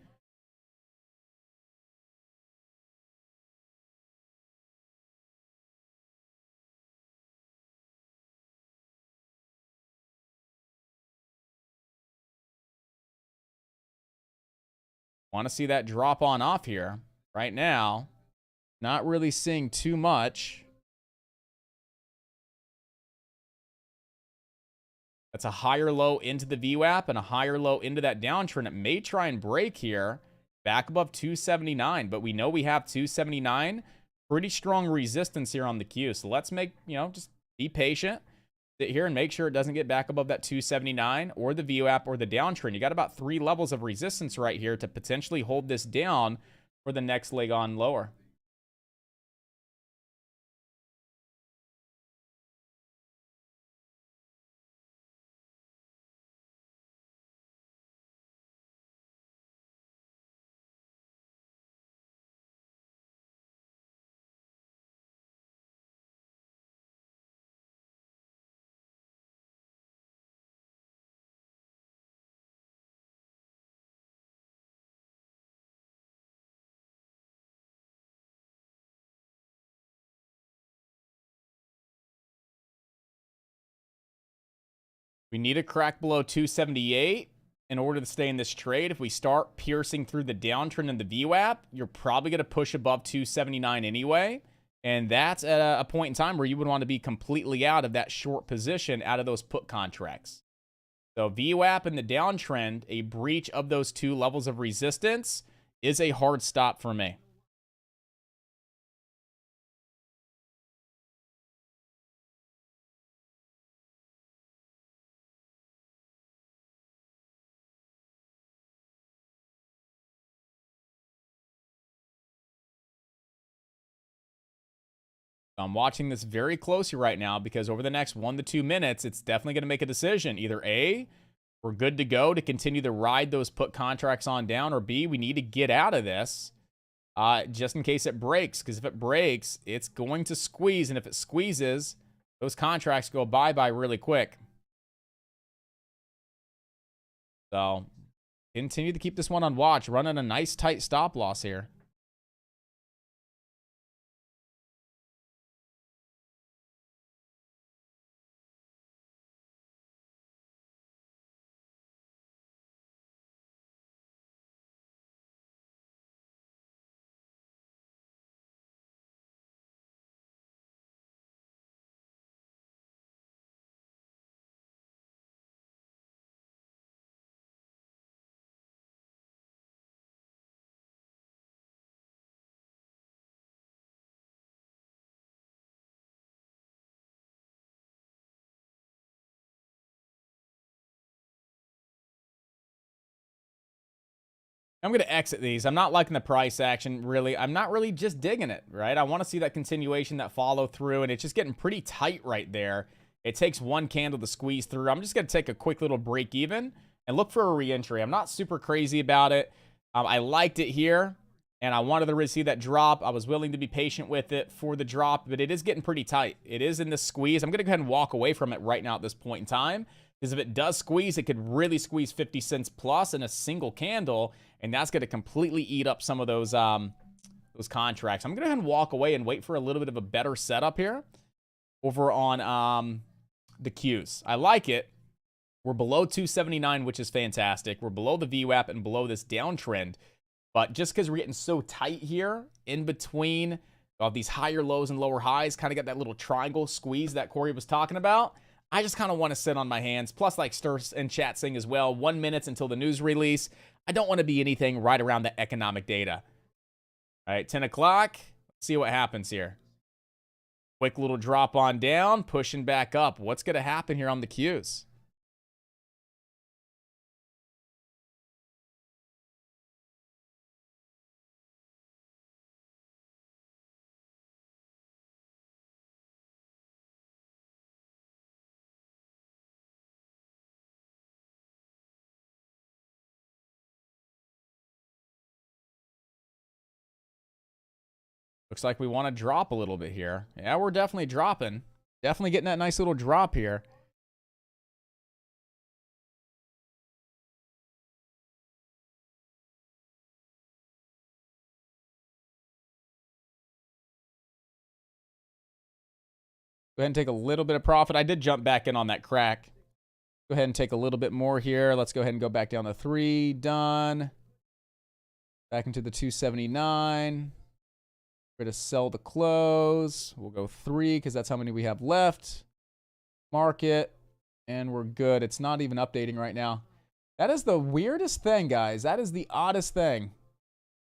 Want to see that drop on off here. Right now, not really seeing too much. That's a higher low into the VWAP and a higher low into that downtrend. It may try and break here back above 279, but we know we have 279. Pretty strong resistance here on the Q. So let's make, just be patient. Sit here and make sure it doesn't get back above that 279 or the VWAP or the downtrend. You got about 3 levels of resistance right here to potentially hold this down for the next leg on lower. We need a crack below 278 in order to stay in this trade. If we start piercing through the downtrend in the VWAP, you're probably going to push above 279 anyway. And that's at a point in time where you would want to be completely out of that short position, out of those put contracts. So VWAP and the downtrend, a breach of those 2 levels of resistance is a hard stop for me. I'm watching this very closely right now because over the next 1 to 2 minutes, it's definitely going to make a decision. Either A, we're good to go to continue to ride those put contracts on down, or B, we need to get out of this just in case it breaks. Because if it breaks, it's going to squeeze. And if it squeezes, those contracts go bye-bye really quick. So, continue to keep this one on watch. Running a nice tight stop loss here. I'm going to exit these. I'm not liking the price action, really. I'm not really just digging it, right? I want to see that continuation, that follow through, and it's just getting pretty tight right there. It takes one candle to squeeze through. I'm just going to take a quick little break even and look for a re-entry. I'm not super crazy about it. I liked it here, and I wanted to see that drop. I was willing to be patient with it for the drop, but it is getting pretty tight. It is in the squeeze. I'm going to go ahead and walk away from it right now at this point in time, because if it does squeeze, it could really squeeze 50 cents plus in a single candle, and that's going to completely eat up some of those contracts. I'm going to go ahead and walk away and wait for a little bit of a better setup here over on the Qs. I like it. We're below 279, which is fantastic. We're below the VWAP and below this downtrend. But just because we're getting so tight here in between these higher lows and lower highs, kind of got that little triangle squeeze that Corey was talking about, I just kind of want to sit on my hands. Plus, like Stir and Chat saying as well, 1 minute until the news release. I don't want to be anything right around the economic data. All right, 10 o'clock. Let's see what happens here. Quick little drop on down, pushing back up. What's going to happen here on the Qs? Looks like we want to drop a little bit here. Yeah, we're definitely dropping. Definitely getting that nice little drop here. Go ahead and take a little bit of profit. I did jump back in on that crack. Go ahead and take a little bit more here. Let's go ahead and go back down to 3. Done. Back into the 279. We're going to sell the close. We'll go 3 because that's how many we have left. Market. And we're good. It's not even updating right now. That is the weirdest thing, guys. That is the oddest thing.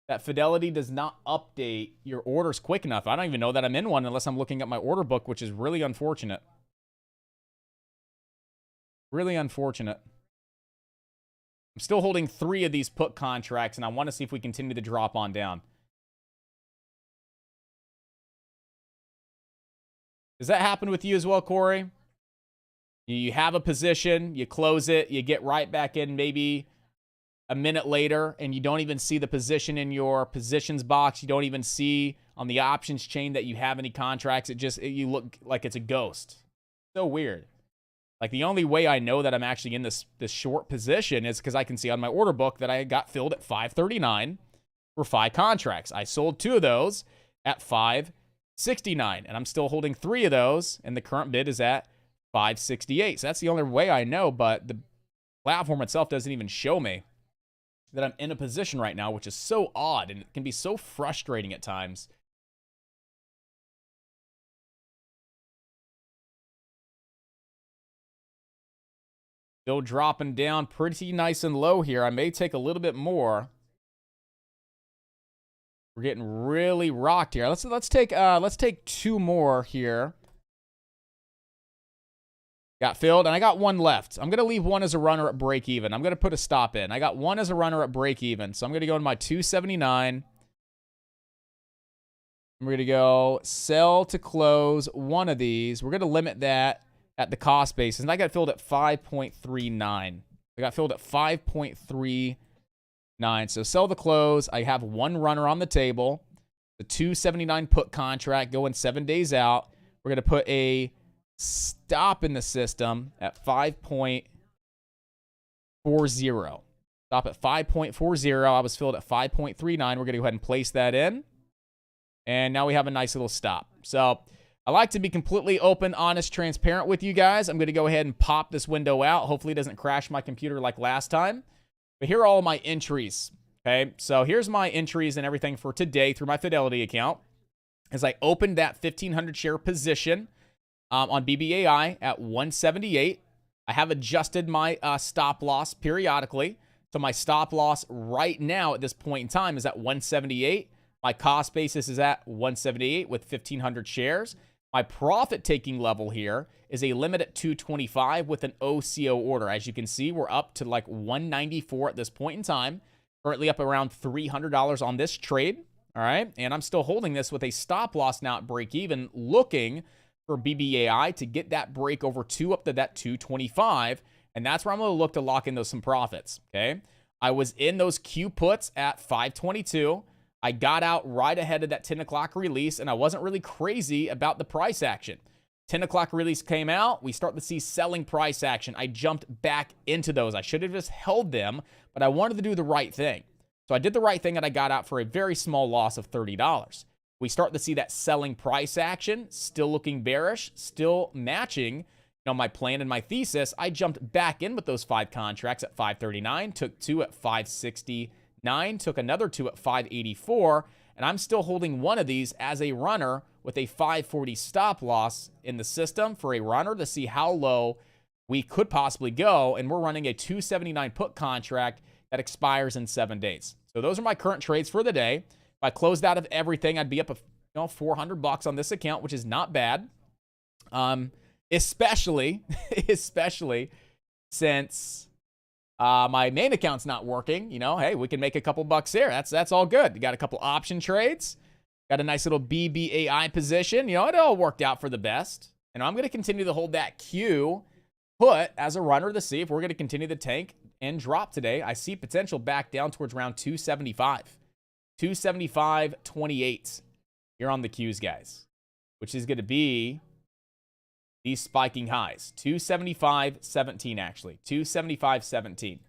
That Fidelity does not update your orders quick enough. I don't even know that I'm in one unless I'm looking at my order book, which is really unfortunate. Really unfortunate. I'm still holding 3 of these put contracts, and I want to see if we continue to drop on down. Does that happen with you as well, Corey? You have a position, you close it, you get right back in maybe a minute later, and you don't even see the position in your positions box. You don't even see on the options chain that you have any contracts. You look like it's a ghost. So weird. Like, the only way I know that I'm actually in this short position is because I can see on my order book that I got filled at 539 for 5 contracts. I sold 2 of those at 569, and I'm still holding 3 of those, and the current bid is at 568. So that's the only way I know, but the platform itself doesn't even show me that I'm in a position right now, which is so odd, and it can be so frustrating at times. Still dropping down pretty nice and low here. I may take a little bit more. We're getting really rocked here. Let's take 2 more here. Got filled, and I got 1 left. I'm going to leave 1 as a runner at break even. I'm going to put a stop in. I got 1 as a runner at break even. So I'm going to go to my 279. We're going to go sell to close 1 of these. We're going to limit that at the cost basis. And I got filled at 5.39. I got filled at 5.39. So sell the close. I have one runner on the table. The 279 put contract going 7 days out. We're going to put a stop in the system at 5.40. Stop at 5.40. I was filled at 5.39. We're going to go ahead and place that in. And now we have a nice little stop. So I like to be completely open, honest, transparent with you guys. I'm going to go ahead and pop this window out. Hopefully it doesn't crash my computer like last time. But here are all my entries. Okay, so here's my entries and everything for today through my Fidelity account. As I opened that 1,500 share position on BBAI at 178, I have adjusted my stop loss periodically. So my stop loss right now at this point in time is at 178. My cost basis is at 178 with 1,500 shares. My profit taking level here is a limit at 225 with an OCO order. As you can see, we're up to like 194 at this point in time. Currently up around $300 on this trade. All right. And I'm still holding this with a stop loss now at break even, looking for BBAI to get that break over two up to that 225. And that's where I'm going to look to lock in some profits. Okay. I was in those Q puts at 522. I got out right ahead of that 10 o'clock release, and I wasn't really crazy about the price action. 10 o'clock release came out. We start to see selling price action. I jumped back into those. I should have just held them, but I wanted to do the right thing. So I did the right thing, and I got out for a very small loss of $30. We start to see that selling price action, still looking bearish, still matching my plan and my thesis. I jumped back in with those 5 contracts at 539, took 2 at 569, took another 2 at 584, and I'm still holding one of these as a runner with a 540 stop loss in the system for a runner to see how low we could possibly go, and we're running a 279 put contract that expires in 7 days. So those are my current trades for the day. If I closed out of everything, I'd be up $400 on this account, which is not bad. Especially since my main account's not working. Hey, we can make a couple bucks here. That's all good. You got a couple option trades. Got a nice little BBAI position. It all worked out for the best. And I'm going to continue to hold that Q put as a runner to see if we're going to continue to tank and drop today. I see potential back down towards around 275. 275.28 here on the Qs, guys, which is going to be these spiking highs. 275.17, actually. 275.17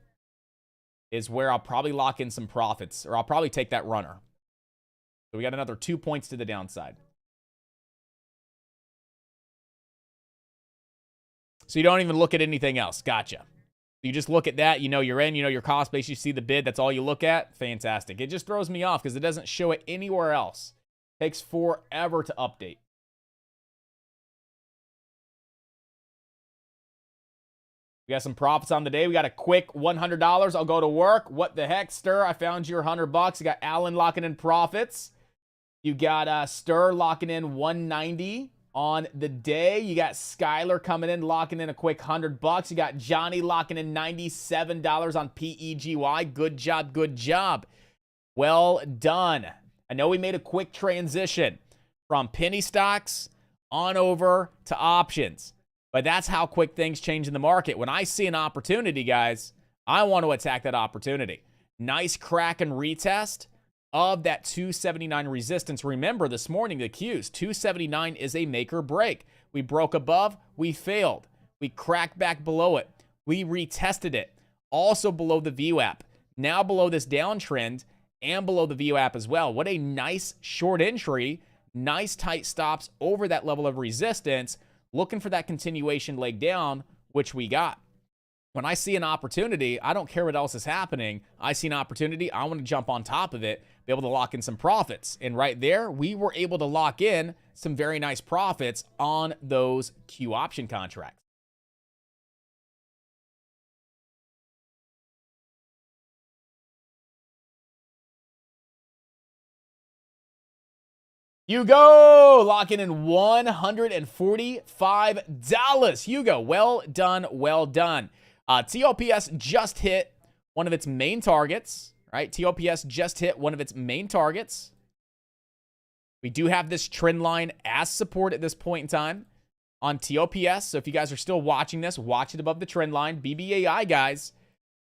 is where I'll probably lock in some profits, or I'll probably take that runner. So we got another 2 points to the downside. So you don't even look at anything else. Gotcha. You just look at that. You're in, your cost base. You see the bid. That's all you look at. Fantastic. It just throws me off because it doesn't show it anywhere else. It takes forever to update. We got some profits on the day. We got a quick $100. I'll go to work. What the heck, Stir? I found your $100. You got Allen locking in profits. You got Stir locking in 190 on the day. You got Skylar coming in, locking in a quick $100. You got Johnny locking in $97 on PEGY. Good job, good job. Well done. I know we made a quick transition from penny stocks on over to options. But that's how quick things change in the market. When I see an opportunity, guys, I want to attack that opportunity. Nice crack and retest of that 279 resistance. Remember, this morning, the Qs, 279 is a make or break. We broke above, we failed. We cracked back below it. We retested it. Also below the VWAP. Now below this downtrend and below the VWAP as well. What a nice short entry. Nice tight stops over that level of resistance. Looking for that continuation leg down, which we got. When I see an opportunity, I don't care what else is happening. I see an opportunity, I want to jump on top of it, be able to lock in some profits. And right there, we were able to lock in some very nice profits on those Q option contracts. Hugo locking in $145. Hugo, well done, well done. TOPS just hit one of its main targets, right? TOPS just hit one of its main targets. We do have this trend line as support at this point in time on TOPS. So if you guys are still watching this, watch it above the trend line. BBAI, guys.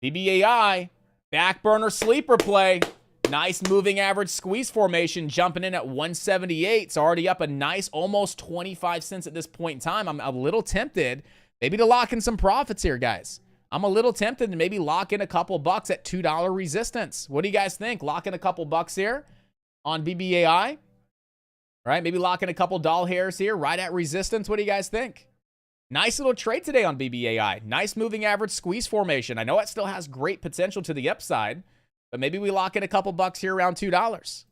BBAI Back burner sleeper play. Nice moving average squeeze formation jumping in at 178. It's already up a nice almost 25 cents at this point in time. I'm a little tempted maybe to lock in some profits here, guys. I'm a little tempted to maybe lock in a couple bucks at $2 resistance. What do you guys think? Lock in a couple bucks here on BBAI? Right? Maybe lock in a couple doll hairs here right at resistance. What do you guys think? Nice little trade today on BBAI. Nice moving average squeeze formation. I know it still has great potential to the upside, but maybe we lock in a couple bucks here around $2.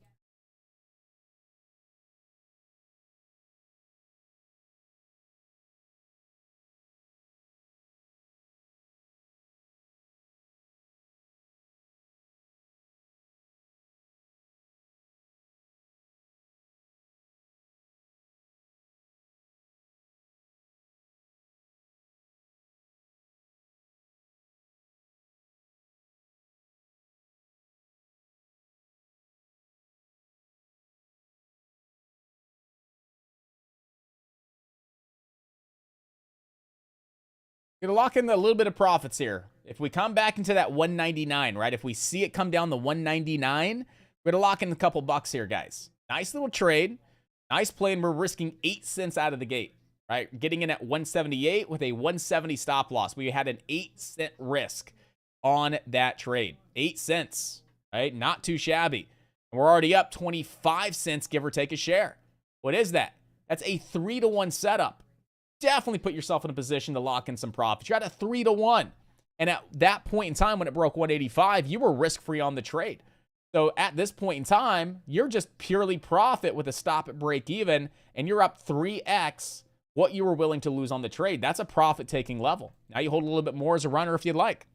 Gonna lock in a little bit of profits here. If we come back into that 199, right? If we see it come down the 199, we're gonna lock in a couple bucks here, guys. Nice little trade. Nice play, and we're risking 8 cents out of the gate, right? Getting in at 178 with a 170 stop loss. We had an 8-cent risk on that trade. 8 cents, right? Not too shabby. And we're already up 25 cents, give or take a share. What is that? That's a 3-to-1 setup. Definitely put yourself in a position to lock in some profits. You're at a 3-to-1. And at that point in time, when it broke 185, you were risk-free on the trade. So at this point in time, you're just purely profit with a stop at break even, and you're up 3x what you were willing to lose on the trade. That's a profit-taking level. Now you hold a little bit more as a runner if you'd like.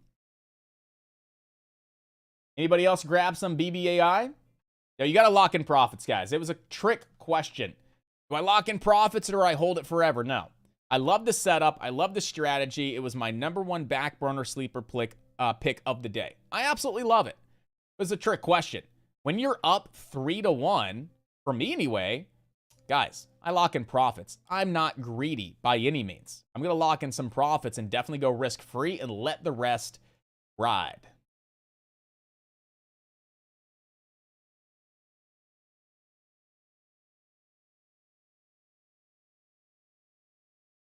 Anybody else grab some BBAI? Now you got to lock in profits, guys. It was a trick question. Do I lock in profits or do I hold it forever? No. I love the setup. I love the strategy. It was my #1 back burner sleeper pick of the day. I absolutely love it. It was a trick question. When you're up 3-to-1, for me anyway, guys, I lock in profits. I'm not greedy by any means. I'm going to lock in some profits and definitely go risk-free and let the rest ride.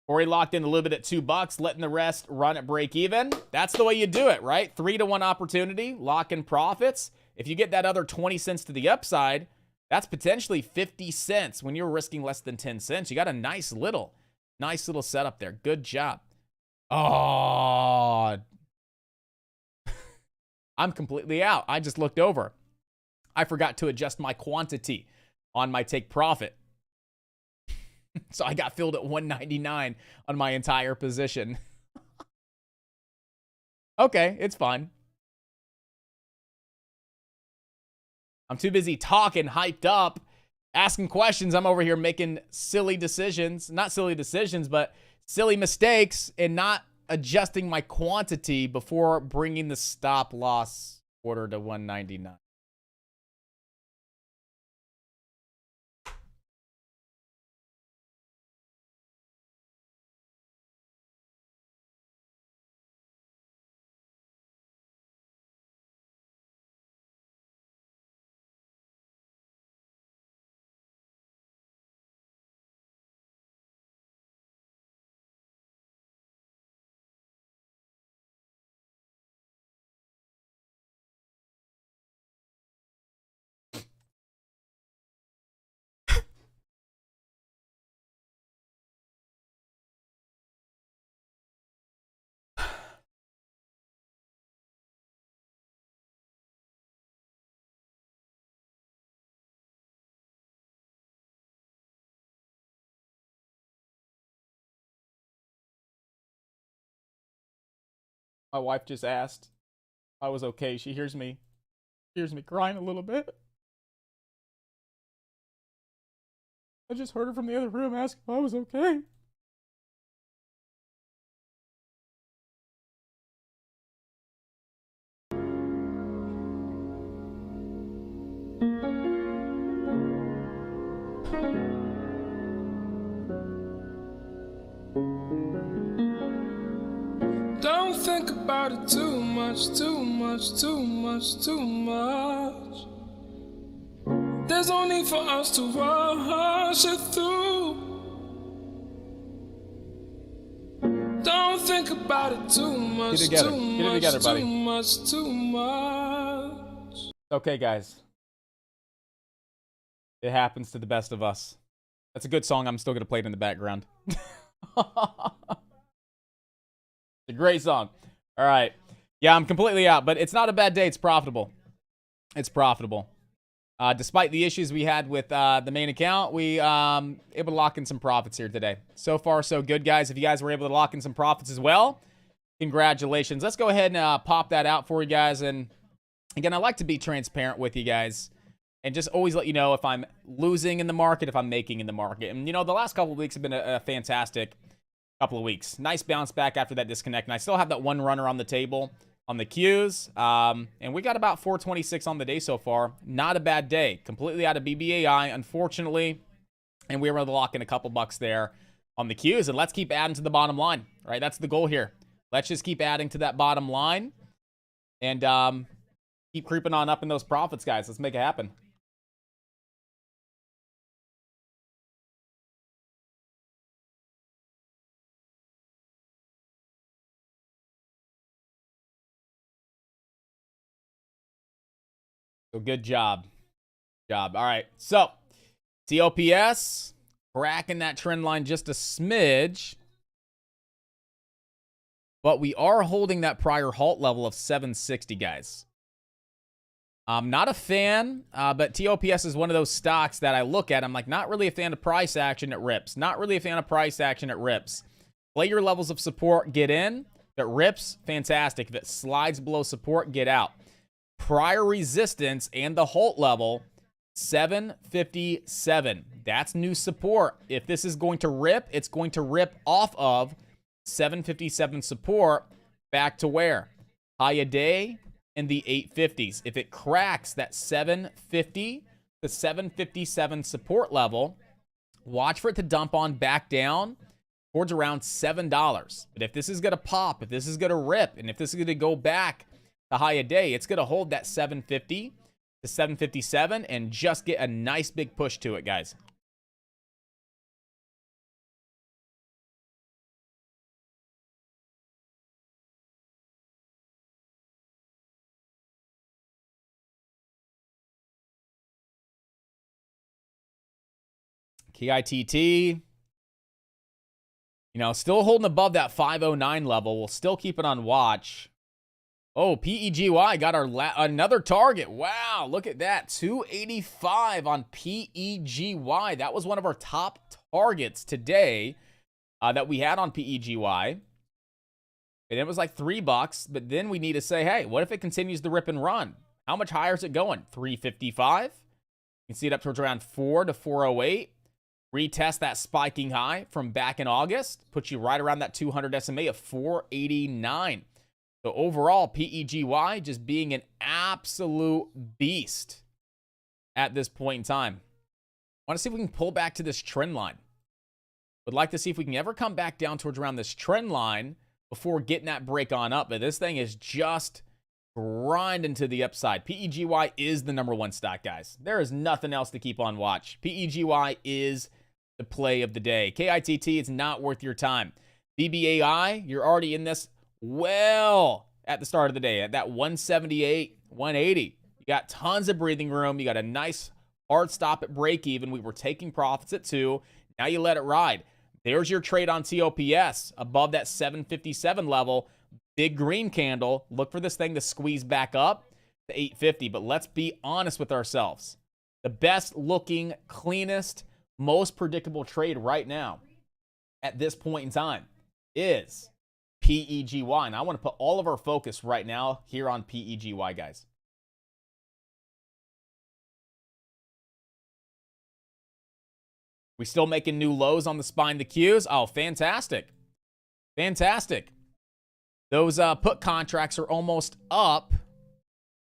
Or he locked in a little bit at $2, letting the rest run at break even. That's the way you do it, right? 3-to-1 opportunity, lock in profits. If you get that other 20 cents to the upside, that's potentially 50 cents when you're risking less than 10 cents. You got a nice little setup there. Good job. Oh, I'm completely out. I just looked over. I forgot to adjust my quantity on my take profit. So I got filled at 199 on my entire position. Okay, it's fine. I'm too busy talking, hyped up, asking questions. I'm over here making silly decisions. Not silly decisions, but silly mistakes and not adjusting my quantity before bringing the stop loss order to 199. My wife just asked if I was okay. She hears me crying a little bit. I just heard her from the other room ask if I was okay. Don't think about it too much, too much, too much, too much. There's no need for us to rush it through. Don't think about it too much, Get it together. too Get it much, together, buddy. too much, too much. Okay, guys. It happens to the best of us. That's a good song. I'm still going to play it in the background. It's a great song. All right. Yeah, I'm completely out, but it's not a bad day. It's profitable. It's profitable. Despite the issues we had with the main account, we able to lock in some profits here today. So far, so good, guys. If you guys were able to lock in some profits as well, congratulations. Let's go ahead and pop that out for you guys. And again, I like to be transparent with you guys and just always let you know if I'm losing in the market, if I'm making in the market. And, you know, the last couple of weeks have been a fantastic couple of weeks. Nice bounce back after that disconnect. And I still have that one runner on the table on the Qs, and we got about 426 on the day so far. Not a bad day. Completely out of BBAI, unfortunately, and we were able to lock in a couple bucks there on the Qs, and let's keep adding to the bottom line, right? That's the goal here. Let's just keep adding to that bottom line and keep creeping on up in those profits, guys. Let's make it happen. So good job. All right. So TOPS cracking that trend line just a smidge. But we are holding that prior halt level of 760, guys. I'm not a fan, but TOPS is one of those stocks that I look at. I'm like, not really a fan of price action. It rips. Not really a fan of price action. It rips. Play your levels of support. Get in. If it rips, fantastic. If it slides below support, get out. Prior resistance and the halt level, 757. That's new support. If this is going to rip, it's going to rip off of 757 support back to where? High a day in the 850s. If it cracks that 750 to 757 support level, watch for it to dump on back down towards around $7. But if this is going to pop, if this is going to rip, and if this is going to go back the high a day, it's going to hold that 750 to 757 and just get a nice big push to it, guys. KITT, you know, still holding above that 509 level. We'll still keep it on watch. Oh, PEGY got our another target. Wow, look at that. 285 on PEGY. That was one of our top targets today that we had on PEGY. And it was like $3, but then we need to say, hey, what if it continues to rip and run? How much higher is it going? 355. You can see it up towards around 4 to 408. Retest that spiking high from back in August. Puts you right around that 200 SMA of 489. So overall, PEGY just being an absolute beast at this point in time. I want to see if we can pull back to this trend line. Would like to see if we can ever come back down towards around this trend line before getting that break on up. But this thing is just grinding to the upside. PEGY is the #1 stock, guys. There is nothing else to keep on watch. PEGY is the play of the day. KITT, it's not worth your time. BBAI, you're already in this well at the start of the day at that 178, 180. You got tons of breathing room. You got a nice hard stop at break even. We were taking profits at 2. Now you let it ride. There's your trade on TOPS above that 757 level. Big green candle. Look for this thing to squeeze back up to 850. But let's be honest with ourselves. The best looking, cleanest, most predictable trade right now at this point in time is PEGY. And I want to put all of our focus right now here on PEGY, guys. We still making new lows on the spine, the Qs. Oh, fantastic. Fantastic. Those put contracts are almost up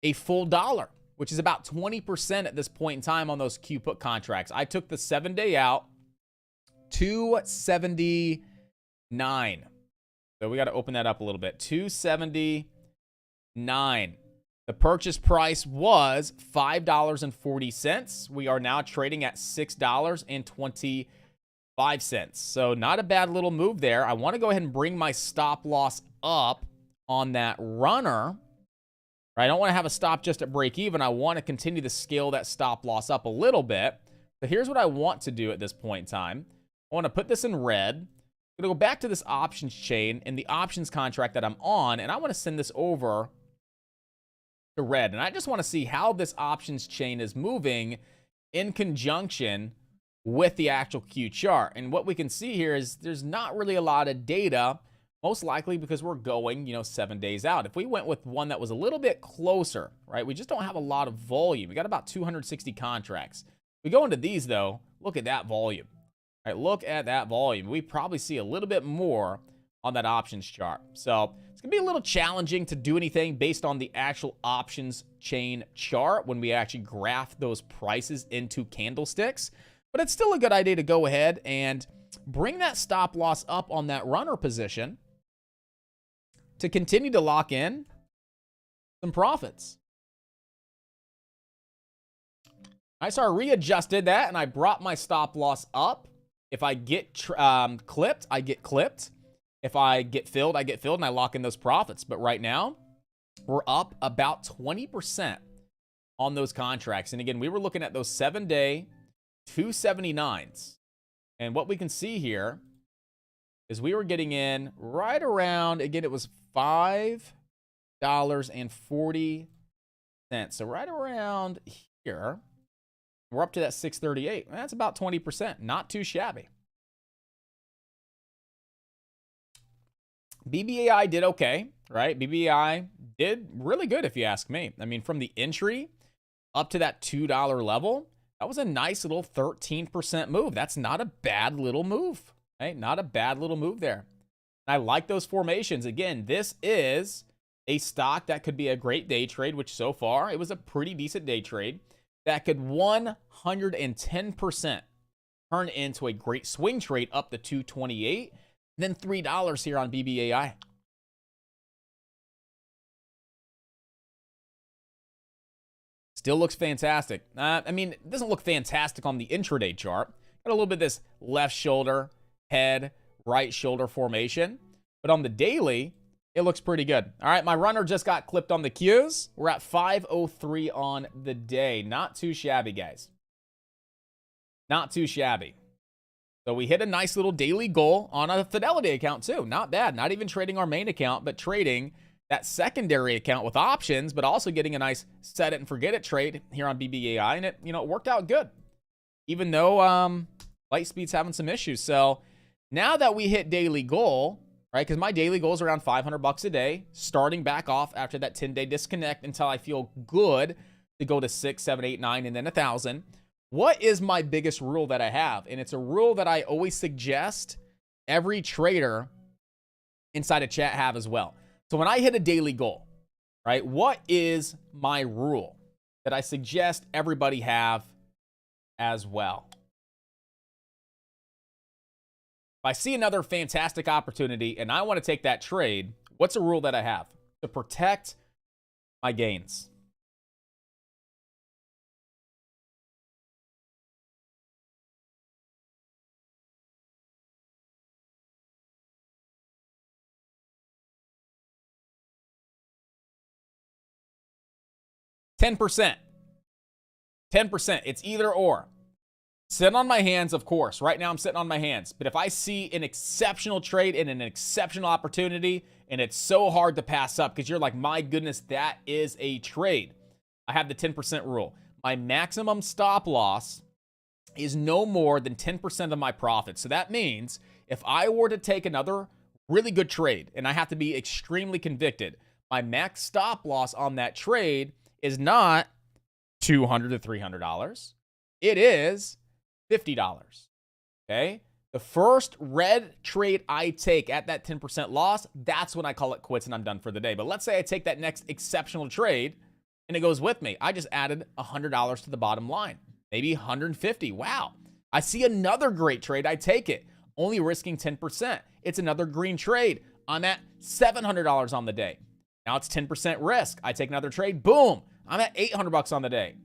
a full dollar, which is about 20% at this point in time on those Q put contracts. I took the 7-day out, 279. So we got to open that up a little bit. 279. The purchase price was $5.40. We are now trading at $6.25. So not a bad little move there. I want to go ahead and bring my stop loss up on that runner. Right? I don't want to have a stop just at break even. I want to continue to scale that stop loss up a little bit. So here's what I want to do at this point in time. I want to put this in red. I'm going to go back to this options chain in the options contract that I'm on, and I want to send this over to red. And I just want to see how this options chain is moving in conjunction with the actual Q chart. And what we can see here is there's not really a lot of data, most likely because we're going, 7 days out. If we went with one that was a little bit closer, right, we just don't have a lot of volume. We got about 260 contracts. We go into these, though, look at that volume. All right, look at that volume. We probably see a little bit more on that options chart. So it's going to be a little challenging to do anything based on the actual options chain chart when we actually graph those prices into candlesticks. But it's still a good idea to go ahead and bring that stop loss up on that runner position to continue to lock in some profits. So I readjusted that and I brought my stop loss up. If I get clipped, I get clipped. If I get filled, I get filled, and I lock in those profits. But right now, we're up about 20% on those contracts. And again, we were looking at those 7-day 279s. And what we can see here is we were getting in right around, again, it was $5.40. So right around here, we're up to that 638. That's about 20%. Not too shabby. BBAI did okay, right? BBAI did really good, if you ask me. I mean, from the entry up to that $2 level, that was a nice little 13% move. That's not a bad little move, right? Not a bad little move there. And I like those formations. Again, this is a stock that could be a great day trade, which so far it was a pretty decent day trade that could 110% turn into a great swing trade up to 228. Then $3 here on BBAI. Still looks fantastic. I mean, it doesn't look fantastic on the intraday chart. Got a little bit of this left shoulder, head, right shoulder formation. But on the daily, it looks pretty good. All right, my runner just got clipped on the Qs. We're at 503 on the day. Not too shabby, guys. Not too shabby. So we hit a nice little daily goal on a Fidelity account too. Not bad. Not even trading our main account, but trading that secondary account with options, but also getting a nice set it and forget it trade here on BBAI. And it, it worked out good, even though Lightspeed's having some issues. So now that we hit daily goal, right? Because my daily goal is around $500 a day, starting back off after that 10-day disconnect until I feel good to go to 6, 7, 8, 9, and then 1,000. What is my biggest rule that I have? And it's a rule that I always suggest every trader inside of chat have as well. So when I hit a daily goal, right, what is my rule that I suggest everybody have as well? If I see another fantastic opportunity and I want to take that trade, what's a rule that I have to protect my gains? $10. 10%. It's either or. Sit on my hands, of course. Right now I'm sitting on my hands. But if I see an exceptional trade and an exceptional opportunity, and it's so hard to pass up because you're like, my goodness, that is a trade, I have the 10% rule. My maximum stop loss is no more than 10% of my profit. So that means if I were to take another really good trade and I have to be extremely convicted, my max stop loss on that trade is not $200 to $300. It is $50. Okay. The first red trade I take at that 10% loss, that's when I call it quits and I'm done for the day. But let's say I take that next exceptional trade and it goes with me. I just added $100 to the bottom line, maybe $150. Wow. I see another great trade. I take it, only risking 10%. It's another green trade. I'm at $700 on the day. Now it's 10% risk. I take another trade. Boom. I'm at $800 on the day.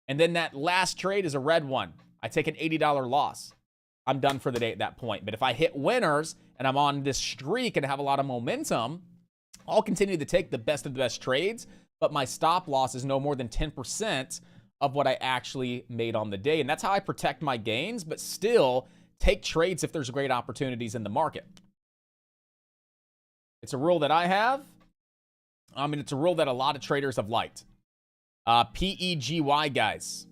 And then that last trade is a red one. I take an $80 loss. I'm done for the day at that point. But if I hit winners and I'm on this streak and have a lot of momentum, I'll continue to take the best of the best trades, but my stop loss is no more than 10% of what I actually made on the day. And that's how I protect my gains, but still take trades if there's great opportunities in the market. It's a rule that I have. I mean, it's a rule that a lot of traders have liked. PEGY, guys.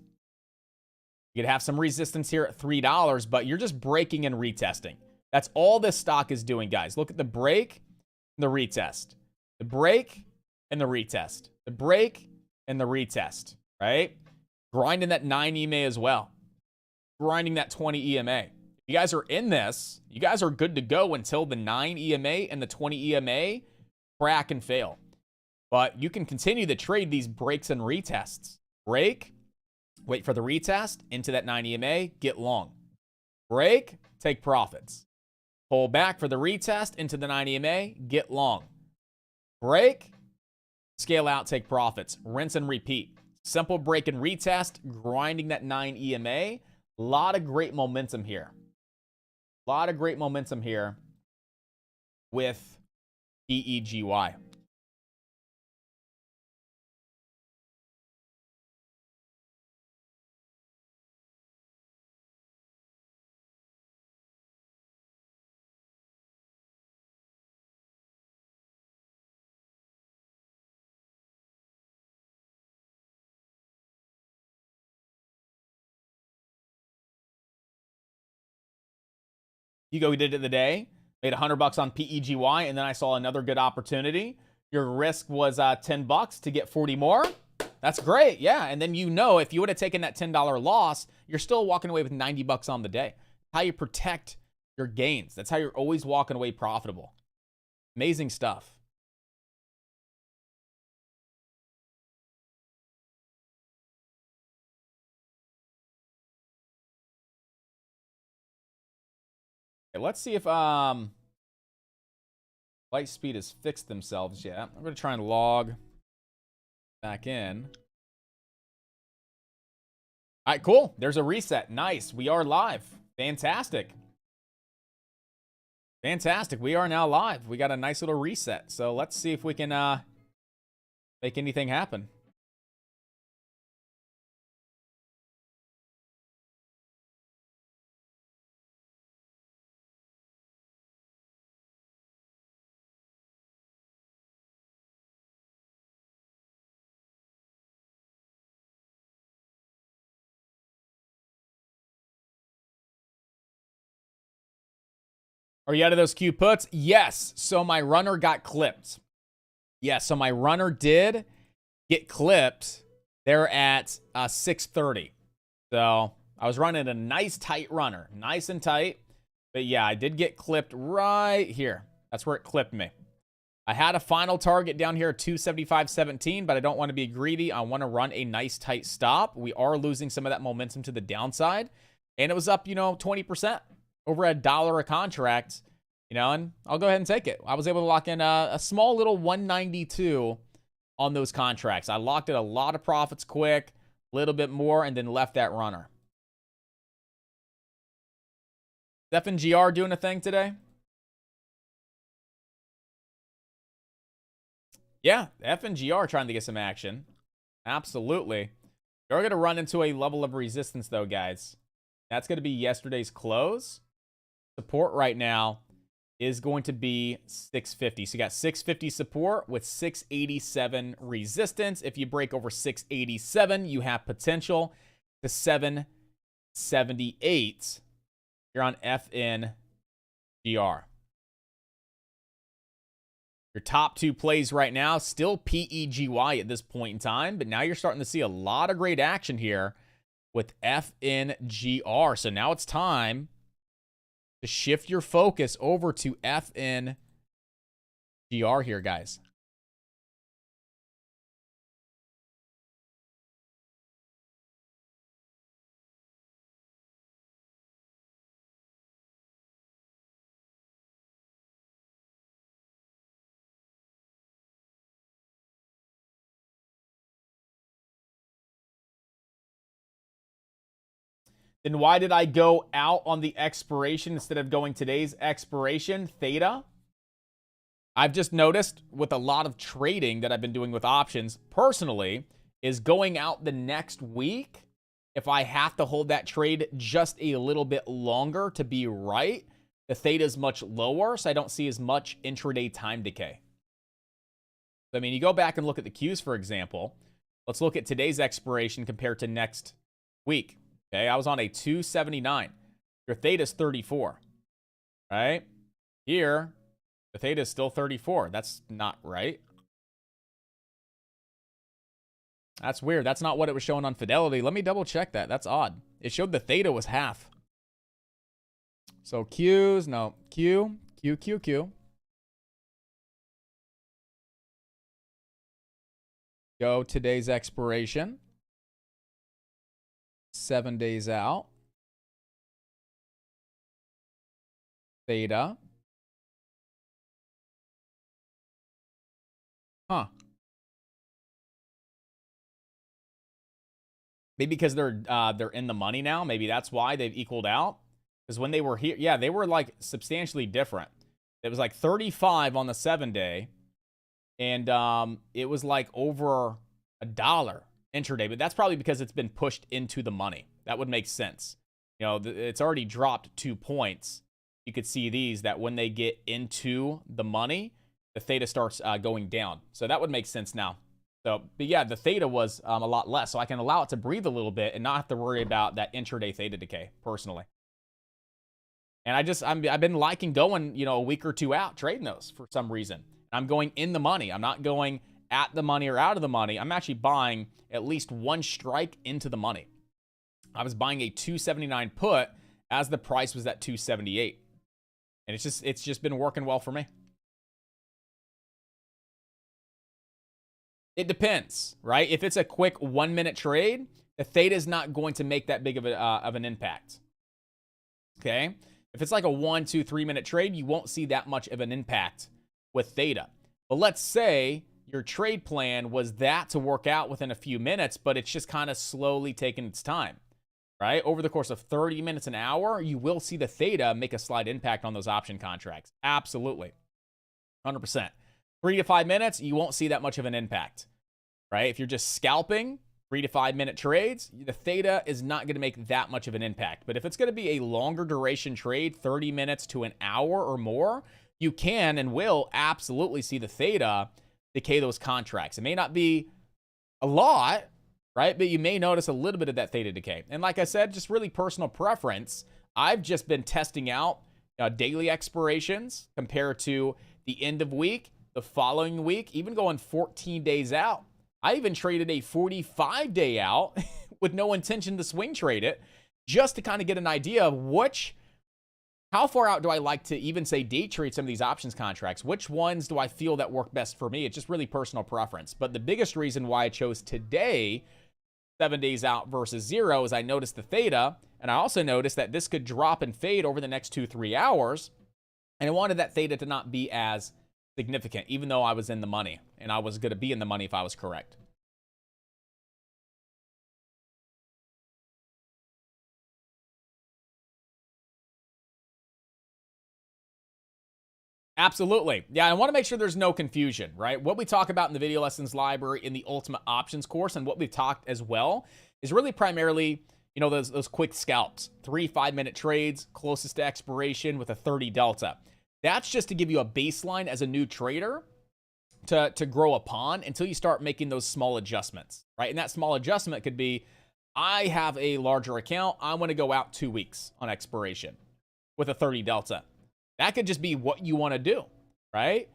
You could have some resistance here at $3, but you're just breaking and retesting. That's all this stock is doing, guys. Look at the break and the retest. The break and the retest. The break and the retest, right? Grinding that 9 EMA as well. Grinding that 20 EMA. If you guys are in this, you guys are good to go until the 9 EMA and the 20 EMA crack and fail. But you can continue to trade these breaks and retests. Break, wait for the retest, into that 9 EMA, get long. Break, take profits. Pull back for the retest, into the 9 EMA, get long. Break, scale out, take profits. Rinse and repeat. Simple break and retest, grinding that 9 EMA. A lot of great momentum here. A lot of great momentum here with PEGY. Hugo did it the day, made $100 on PEGY, and then I saw another good opportunity. Your risk was $10 to get 40 more. That's great, yeah. And then if you would have taken that $10 loss, you're still walking away with $90 on the day. How you protect your gains. That's how you're always walking away profitable. Amazing stuff. Okay, let's see if light speed has fixed themselves yet. I'm going to try and log back in. All right, cool. There's a reset. Nice. We are live. Fantastic. Fantastic. We are now live. We got a nice little reset. So let's see if we can make anything happen. Are you out of those Q puts? Yes. So my runner got clipped. Yes. So my runner did get clipped. They're at 630. So I was running a nice tight runner. Nice and tight. But yeah, I did get clipped right here. That's where it clipped me. I had a final target down here at 275.17, but I don't want to be greedy. I want to run a nice tight stop. We are losing some of that momentum to the downside. And it was up, 20%. Over $1 a contract, and I'll go ahead and take it. I was able to lock in a small little 192 on those contracts. I locked in a lot of profits quick, a little bit more, and then left that runner. FNGR doing a thing today? Yeah, FNGR trying to get some action. Absolutely. You're going to run into a level of resistance, though, guys. That's going to be yesterday's close. Support right now is going to be 650. So you got 650 support with 687 resistance. If you break over 687, you have potential to 778. You're on FNGR. Your top two plays right now, still PEGY at this point in time, but now you're starting to see a lot of great action here with FNGR. So now it's time to shift your focus over to FNGR here, guys. Then why did I go out on the expiration instead of going today's expiration? Theta. I've just noticed with a lot of trading that I've been doing with options personally is going out the next week. If I have to hold that trade just a little bit longer to be right, the theta is much lower, so I don't see as much intraday time decay. I mean, you go back and look at the Qs, for example. Let's look at today's expiration compared to next week. Okay, I was on a 279. Your theta is 34, right? Here, the theta is still 34. That's not right. That's weird. That's not what it was showing on Fidelity. Let me double check that. That's odd. It showed the theta was half. So Qs, no. Q. Go today's expiration. 7 days out. Theta. Huh. Maybe because they're in the money now. Maybe that's why they've equaled out. Because when they were here, yeah, they were like substantially different. It was like 35 on the 7-day. And it was like over $1 intraday. But that's probably because it's been pushed into the money. That would make sense. You know, it's already dropped 2 points. You could see these that when they get into the money, the theta starts going down. So that would make sense now. So, but yeah, the theta was a lot less. So I can allow it to breathe a little bit and not have to worry about that intraday theta decay personally. And I've been liking going, you know, a week or two out trading those for some reason. I'm going in the money. I'm not going at the money or out of the money. I'm actually buying at least one strike into the money. I was buying a 279 put as the price was at 278. And it's just been working well for me. It depends, right? If it's a quick 1-minute trade, the theta is not going to make that big of an impact. Okay? If it's like a 1, 2, 3-minute trade, you won't see that much of an impact with theta. But let's say your trade plan was that to work out within a few minutes, but it's just kind of slowly taking its time, right? Over the course of 30 minutes, an hour, you will see the theta make a slight impact on those option contracts. Absolutely. 100%. 3 to 5 minutes, you won't see that much of an impact, right? If you're just scalping 3 to 5 minute trades, the theta is not going to make that much of an impact. But if it's going to be a longer duration trade, 30 minutes to an hour or more, you can and will absolutely see the theta decay those contracts. It may not be a lot, right? But you may notice a little bit of that theta decay. And like I said, just really personal preference. I've just been testing out daily expirations compared to the end of week, the following week, even going 14 days out. I even traded a 45-day out with no intention to swing trade it, just to kind of get an idea of how far out do I like to even say day trade some of these options contracts? Which ones do I feel that work best for me? It's just really personal preference. But the biggest reason why I chose today, 7 days out versus 0, is I noticed the theta, and I also noticed that this could drop and fade over the next 2-3 hours. And I wanted that theta to not be as significant, even though I was in the money, and I was going to be in the money if I was correct. Absolutely. Yeah, I want to make sure there's no confusion, right? What we talk about in the video lessons library in the Ultimate Options course, and what we've talked as well, is really primarily, you know, those quick scalps, 3-5 minute trades, closest to expiration with a 30 delta. That's just to give you a baseline as a new trader to grow upon until you start making those small adjustments, right? And that small adjustment could be, I have a larger account. I want to go out 2 weeks on expiration with a 30 delta. That could just be what you want to do, right?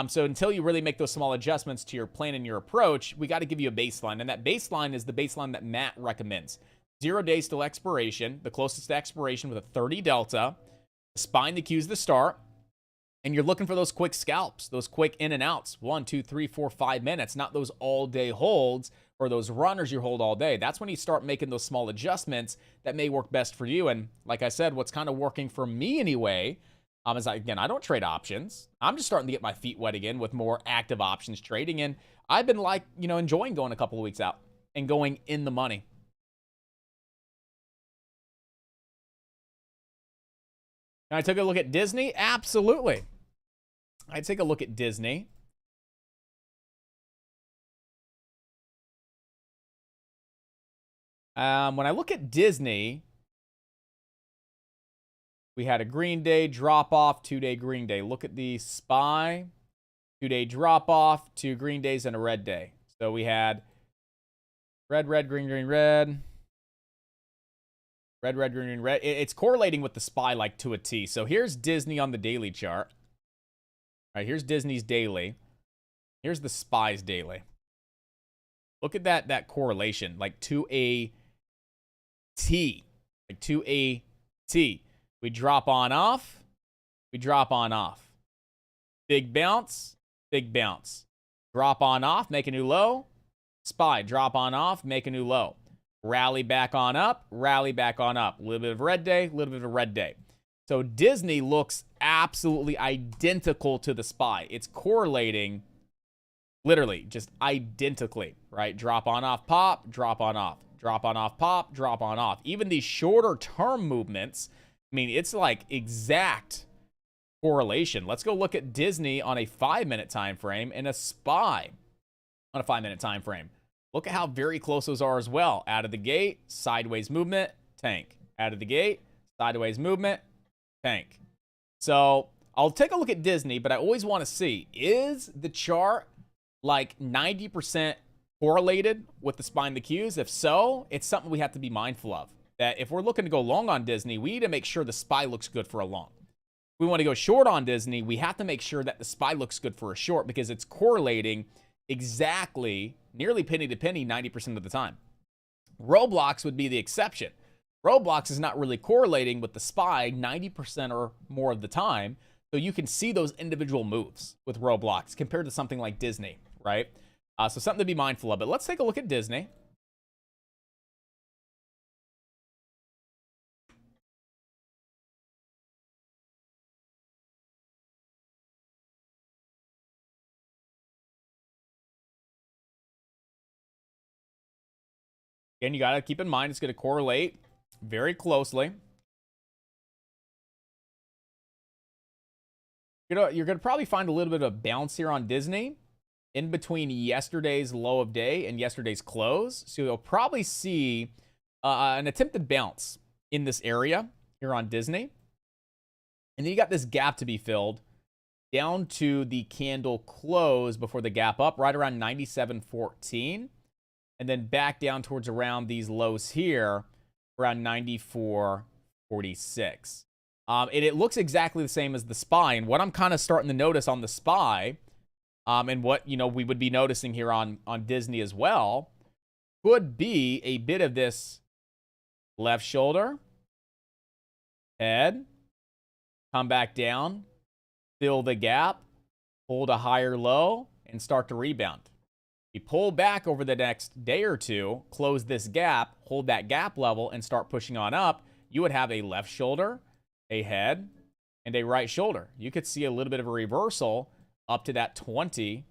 So until you really make those small adjustments to your plan and your approach, we got to give you a baseline. And that baseline is the baseline that Matt recommends. 0 days till expiration, the closest to expiration with a 30 delta, spine the Qs to start. And you're looking for those quick scalps, those quick in and outs, 1, 2, 3, 4, 5 minutes, not those all day holds or those runners you hold all day. That's when you start making those small adjustments that may work best for you. And like I said, what's kind of working for me anyway, is again, I don't trade options. I'm just starting to get my feet wet again with more active options trading. And I've been enjoying going a couple of weeks out and going in the money. Can I take a look at Disney? Absolutely. I'd take a look at Disney. When I look at Disney, we had a green day drop off, 2-day green day. Look at the SPY, 2-day drop off, 2 green days, and a red day. So we had red, red, green, green, red. Red, red, green, green, red. It's correlating with the SPY like to a T. So here's Disney on the daily chart. All right, here's Disney's daily. Here's the SPY's daily. Look at that correlation, like to a T. Like to a T. We drop on off. We drop on off. Big bounce. Big bounce. Drop on off. Make a new low. SPY. Drop on off. Make a new low. Rally back on up. Rally back on up. A little bit of a red day. A little bit of a red day. So Disney looks absolutely identical to the SPY. It's correlating literally just identically, right? Drop on off, pop, drop on off. Drop on off, pop, drop on off. Even these shorter term movements, I mean, it's like exact correlation. Let's go look at Disney on a 5-minute time frame and a SPY on a 5-minute time frame. Look at how very close those are as well. Out of the gate, sideways movement, tank. Out of the gate, sideways movement, tank. So I'll take a look at Disney, but I always want to see, is the chart like 90% correlated with the SPY and the Qs? If so, it's something we have to be mindful of. That if we're looking to go long on Disney, we need to make sure the SPY looks good for a long. If we want to go short on Disney, we have to make sure that the SPY looks good for a short because it's correlating exactly, nearly penny to penny 90% of the time. Roblox would be the exception. Roblox is not really correlating with the SPY 90% or more of the time, so you can see those individual moves with Roblox compared to something like Disney, right? So something to be mindful of. But let's take a look at Disney. Again, you got to keep in mind it's going to correlate very closely. You're going to probably find a little bit of bounce here on Disney in between yesterday's low of day and yesterday's close. So you'll probably see an attempted bounce in this area here on Disney. And then you got this gap to be filled down to the candle close before the gap up, right around 97.14. And then back down towards around these lows here, around 94.46. And it looks exactly the same as the SPY. And what I'm kind of starting to notice on the SPY, and what, you know, we would be noticing here on Disney as well, could be a bit of this left shoulder, head, come back down, fill the gap, hold a higher low, and start to rebound. You pull back over the next day or two, close this gap, hold that gap level, and start pushing on up, you would have a left shoulder, a head, and a right shoulder. You could see a little bit of a reversal up to that 20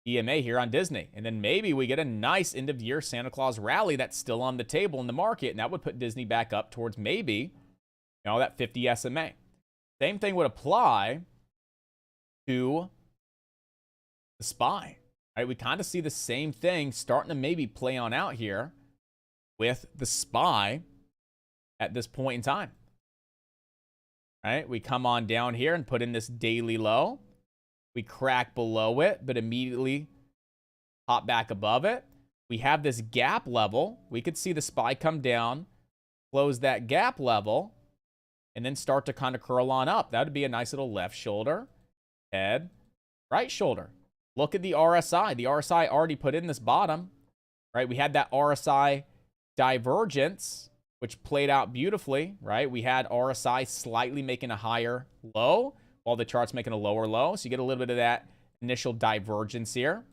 EMA here on Disney. And then maybe we get a nice end-of-year Santa Claus rally that's still on the table in the market, and that would put Disney back up towards maybe, you know, that 50 SMA. Same thing would apply to the SPY. Right, we kind of see the same thing starting to maybe play on out here with the SPY at this point in time. Right, we come on down here and put in this daily low. We crack below it, but immediately pop back above it. We have this gap level. We could see the SPY come down, close that gap level, and then start to kind of curl on up. That would be a nice little left shoulder, head, right shoulder. Look at the RSI. The RSI already put in this bottom, right? We had that RSI divergence, which played out beautifully, right? We had RSI slightly making a higher low while the chart's making a lower low. So you get a little bit of that initial divergence here,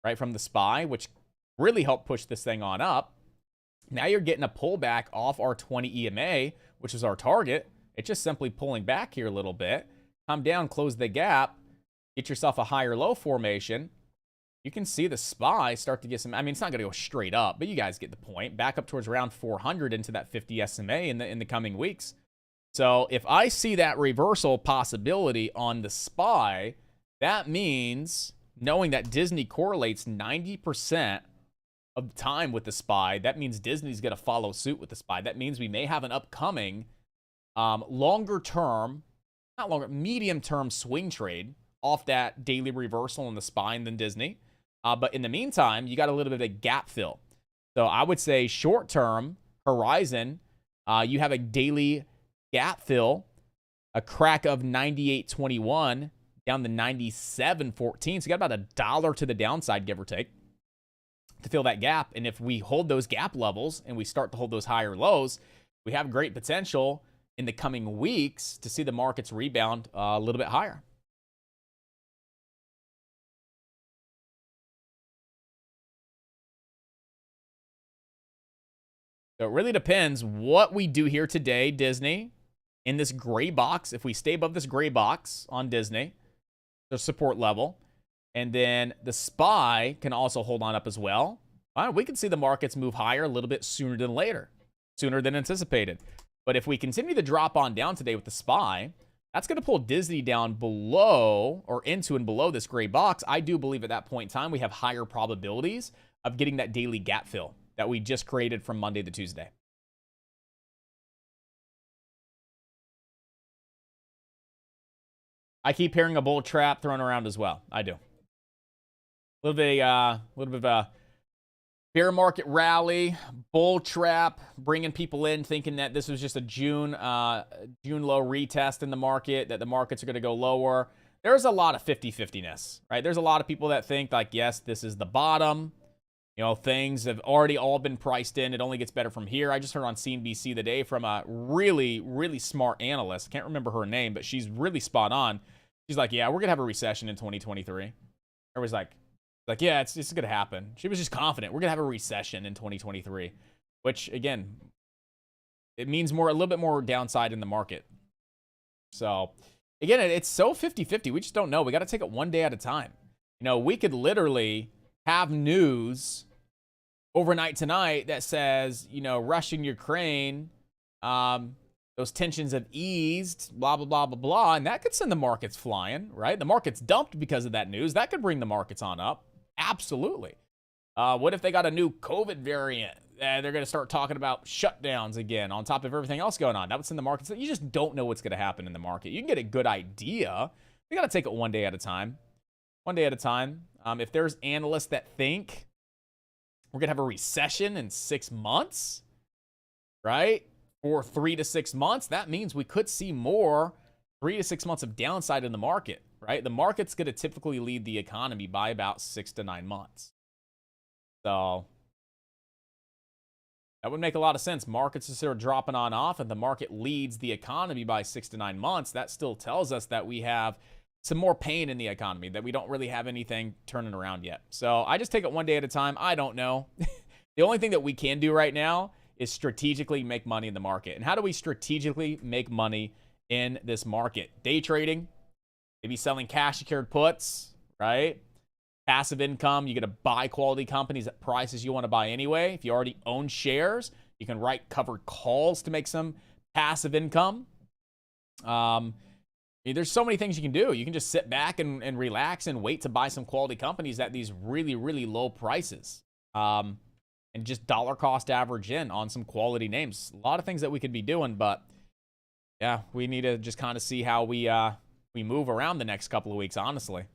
right, from the SPY, which really helped push this thing on up. Now you're getting a pullback off our 20 EMA, which is our target. It's just simply pulling back here a little bit. Come down, close the gap. Get yourself a higher low formation. You can see the SPY start to get some, I mean, it's not going to go straight up, but you guys get the point. Back up towards around 400 into that 50 SMA in the coming weeks. So if I see that reversal possibility on the SPY, that means knowing that Disney correlates 90% of the time with the SPY, that means Disney's going to follow suit with the SPY. That means we may have an upcoming longer term, not longer, medium term swing trade off that daily reversal in the SPY and then Disney. But in the meantime, you got a little bit of a gap fill. So I would say short term horizon, you have a daily gap fill, a crack of 98.21 down to 97.14. So you got about $1 to the downside, give or take, to fill that gap. And if we hold those gap levels and we start to hold those higher lows, we have great potential in the coming weeks to see the markets rebound a little bit higher. So it really depends what we do here today, Disney, in this gray box. If we stay above this gray box on Disney, the support level, and then the SPY can also hold on up as well. We can see the markets move higher a little bit sooner than later, sooner than anticipated. But if we continue to drop on down today with the SPY, that's going to pull Disney down below or into and below this gray box. I do believe at that point in time, we have higher probabilities of getting that daily gap fill that we just created from Monday to Tuesday. I keep hearing a bull trap thrown around as well. I do. A little bit of a bear market rally, bull trap, bringing people in thinking that this was just a June low retest in the market, that the markets are going to go lower. There's a lot of 50-50-ness, right? There's a lot of people that think like, yes, this is the bottom. You know, things have already all been priced in. It only gets better from here. I just heard on CNBC today from a really, really smart analyst. Can't remember her name, but she's really spot on. She's like, yeah, we're going to have a recession in 2023. Everybody's like, yeah, it's going to happen. She was just confident. We're going to have a recession in 2023, which, again, it means a little bit more downside in the market. So, again, it's so 50-50. We just don't know. We got to take it one day at a time. You know, we could literally have news overnight tonight that says, you know, Russia and Ukraine, those tensions have eased, blah, blah, blah, blah, blah. And that could send the markets flying, right? The market's dumped because of that news. That could bring the markets on up. Absolutely. What if they got a new COVID variant? They're going to start talking about shutdowns again on top of everything else going on. That would send the markets. You just don't know what's going to happen in the market. You can get a good idea. We got to take it one day at a time. One day at a time. If there's analysts that think we're going to have a recession in 6 months, right? Or 3 to 6 months, that means we could see more 3 to 6 months of downside in the market, right? The market's going to typically lead the economy by about 6 to 9 months. So that would make a lot of sense. Markets are sort of dropping on off and the market leads the economy by 6 to 9 months. That still tells us that we have some more pain in the economy, that we don't really have anything turning around yet. So I just take it one day at a time. I don't know. The only thing that we can do right now is strategically make money in the market. And how do we strategically make money in this market? Day trading, maybe selling cash secured puts, right? Passive income, you get to buy quality companies at prices you want to buy anyway. If you already own shares, you can write covered calls to make some passive income. There's so many things you can do. You can just sit back and relax and wait to buy some quality companies at these really, really low prices. And just dollar cost average in on some quality names. A lot of things that we could be doing, but yeah, we need to just kind of see how we move around the next couple of weeks, honestly.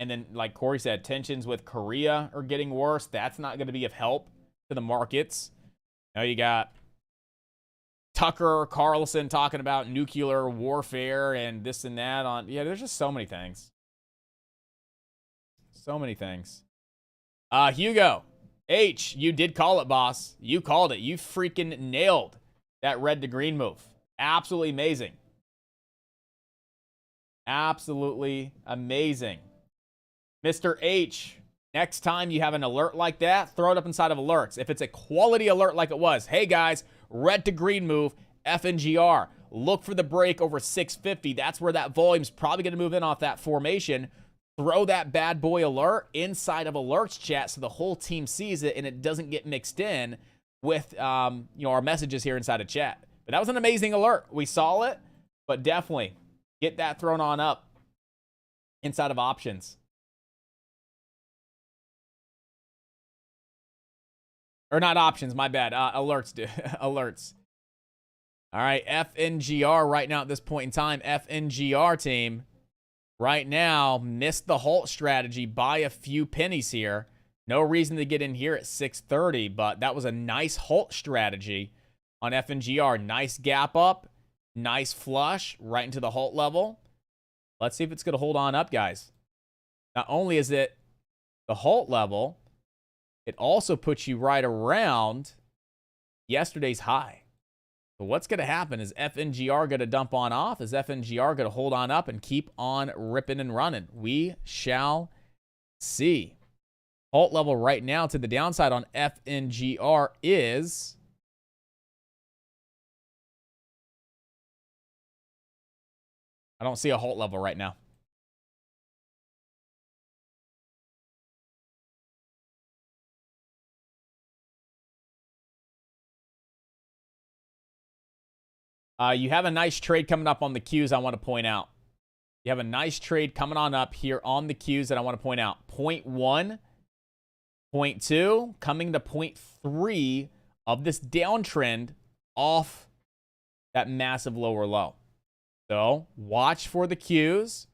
And then, like Corey said, tensions with Korea are getting worse. That's not going to be of help to the markets. Now you got Tucker Carlson talking about nuclear warfare and this and that on. Yeah, there's just so many things. So many things. Hugo H, you did call it, boss. You called it. You freaking nailed that red to green move. Absolutely amazing. Absolutely amazing. Mr. H, next time you have an alert like that, throw it up inside of alerts. If it's a quality alert like it was, hey guys, red to green move, FNGR. Look for the break over 650. That's where that volume's probably going to move in off that formation. Throw that bad boy alert inside of alerts chat so the whole team sees it and it doesn't get mixed in with our messages here inside of chat. But that was an amazing alert. We saw it, but definitely get that thrown on up inside of options. Or not options, my bad. Alerts, dude. Alerts. All right, FNGR right now at this point in time. FNGR team right now missed the halt strategy by a few pennies here. No reason to get in here at 630, but that was a nice halt strategy on FNGR. Nice gap up, nice flush right into the halt level. Let's see if it's going to hold on up, guys. Not only is it the halt level, it also puts you right around yesterday's high. So what's going to happen? Is FNGR going to dump on off? Is FNGR going to hold on up and keep on ripping and running? We shall see. Halt level right now to the downside on FNGR is I don't see a halt level right now. You have a nice trade coming up on the Qs, I want to point out. You have a nice trade coming on up here on the Qs that I want to point out. 0.1, 0.2, coming to 0.3 of this downtrend off that massive lower low. So watch for the Qs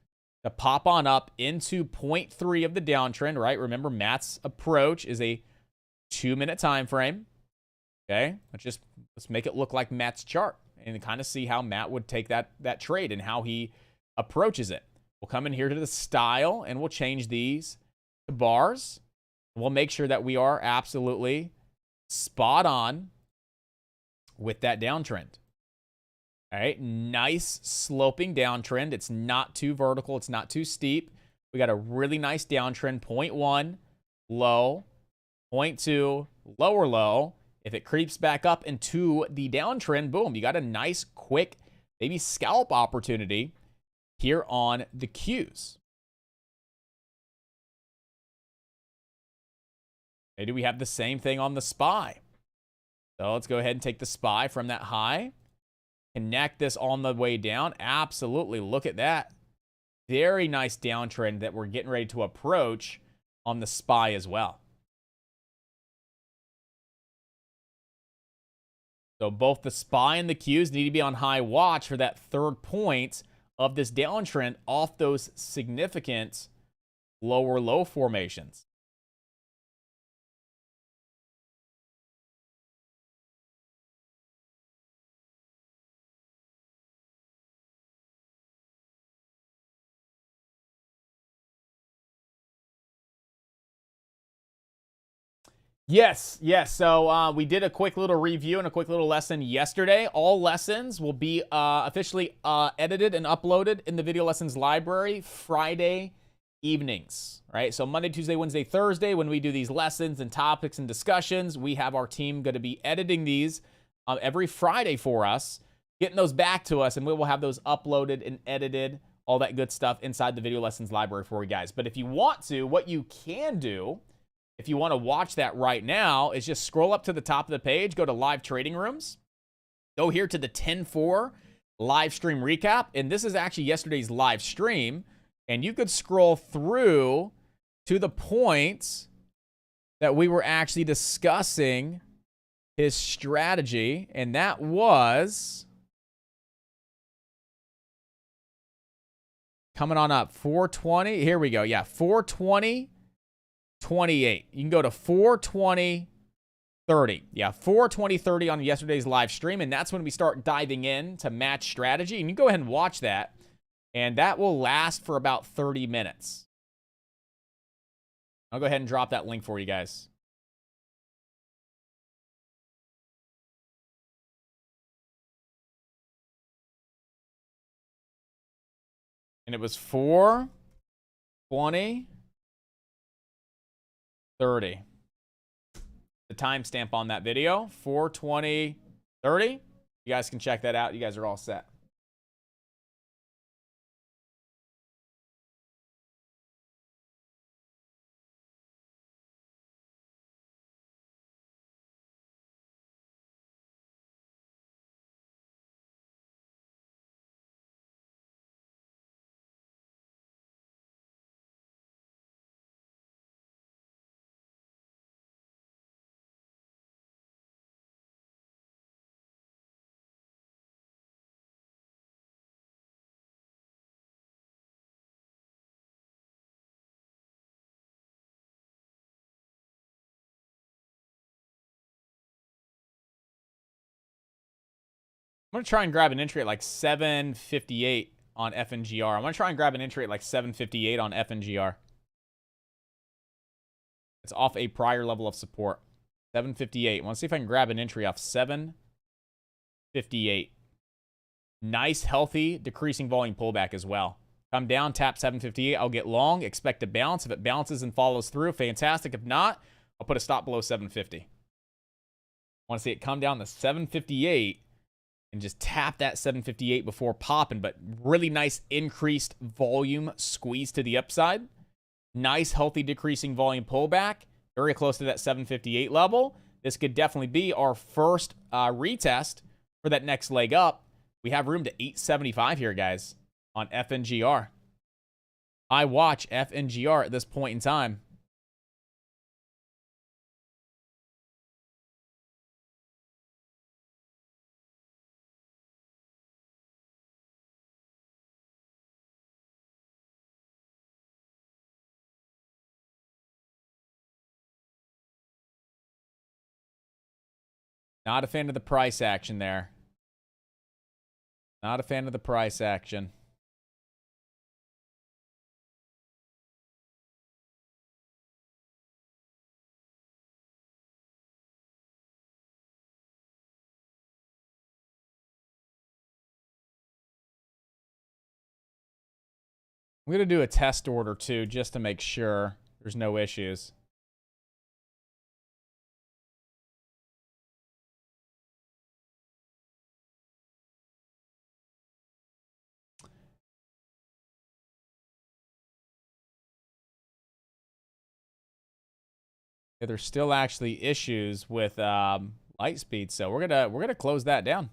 to pop on up into 0.3 of the downtrend, right? Remember, Matt's approach is a 2-minute time frame. Okay, let's make it look like Matt's chart and kind of see how Matt would take that trade and how he approaches it. We'll come in here to the style and we'll change these to bars. We'll make sure that we are absolutely spot on with that downtrend. All right, nice sloping downtrend. It's not too vertical. It's not too steep. We got a really nice downtrend. 0.1, low. 0.2, lower low. If it creeps back up into the downtrend, boom, you got a nice, quick, maybe scalp opportunity here on the Qs. Maybe we have the same thing on the SPY. So let's go ahead and take the SPY from that high. Connect this on the way down. Absolutely. Look at that. Very nice downtrend that we're getting ready to approach on the SPY as well. So both the SPY and the Qs need to be on high watch for that third point of this downtrend off those significant lower low formations. Yes. So we did a quick little review and a quick little lesson yesterday. All lessons will be officially edited and uploaded in the video lessons library Friday evenings. Right? So Monday, Tuesday, Wednesday, Thursday, when we do these lessons and topics and discussions, we have our team going to be editing these every Friday for us, getting those back to us, and we will have those uploaded and edited, all that good stuff inside the video lessons library for you guys. But if you want to, what you can do, if you want to watch that right now, is just scroll up to the top of the page, go to live trading rooms, go here to the 10-4 live stream recap. And this is actually yesterday's live stream. And you could scroll through to the points that we were actually discussing his strategy. And that was coming on up 420. Here we go. Yeah, 420. 28. You can go to 420 30. Yeah, 420 30 on yesterday's live stream, and that's when we start diving in to match strategy. And you go ahead and watch that, and that will last for about 30 minutes. I'll go ahead and drop that link for you guys. And it was 420 30. The timestamp on that video, 420 30. You guys can check that out. You guys are all set. I'm going to try and grab an entry at like 758 on FNGR. I'm going to try and grab an entry at like 758 on FNGR. It's off a prior level of support. 758. I want to see if I can grab an entry off 758. Nice, healthy, decreasing volume pullback as well. Come down, tap 758. I'll get long, expect a bounce. If it bounces and follows through, fantastic. If not, I'll put a stop below 750. I want to see it come down to 758 and just tap that 758 before popping. But really nice increased volume squeeze to the upside. Nice, healthy, decreasing volume pullback. Very close to that 758 level. This could definitely be our first retest for that next leg up. We have room to 875 here, guys, on FNGR. I watch FNGR at this point in time. Not a fan of the price action there. Not a fan of the price action. I'm going to do a test order, too, just to make sure there's no issues. Yeah, there's still actually issues with light speed, so we're gonna close that down.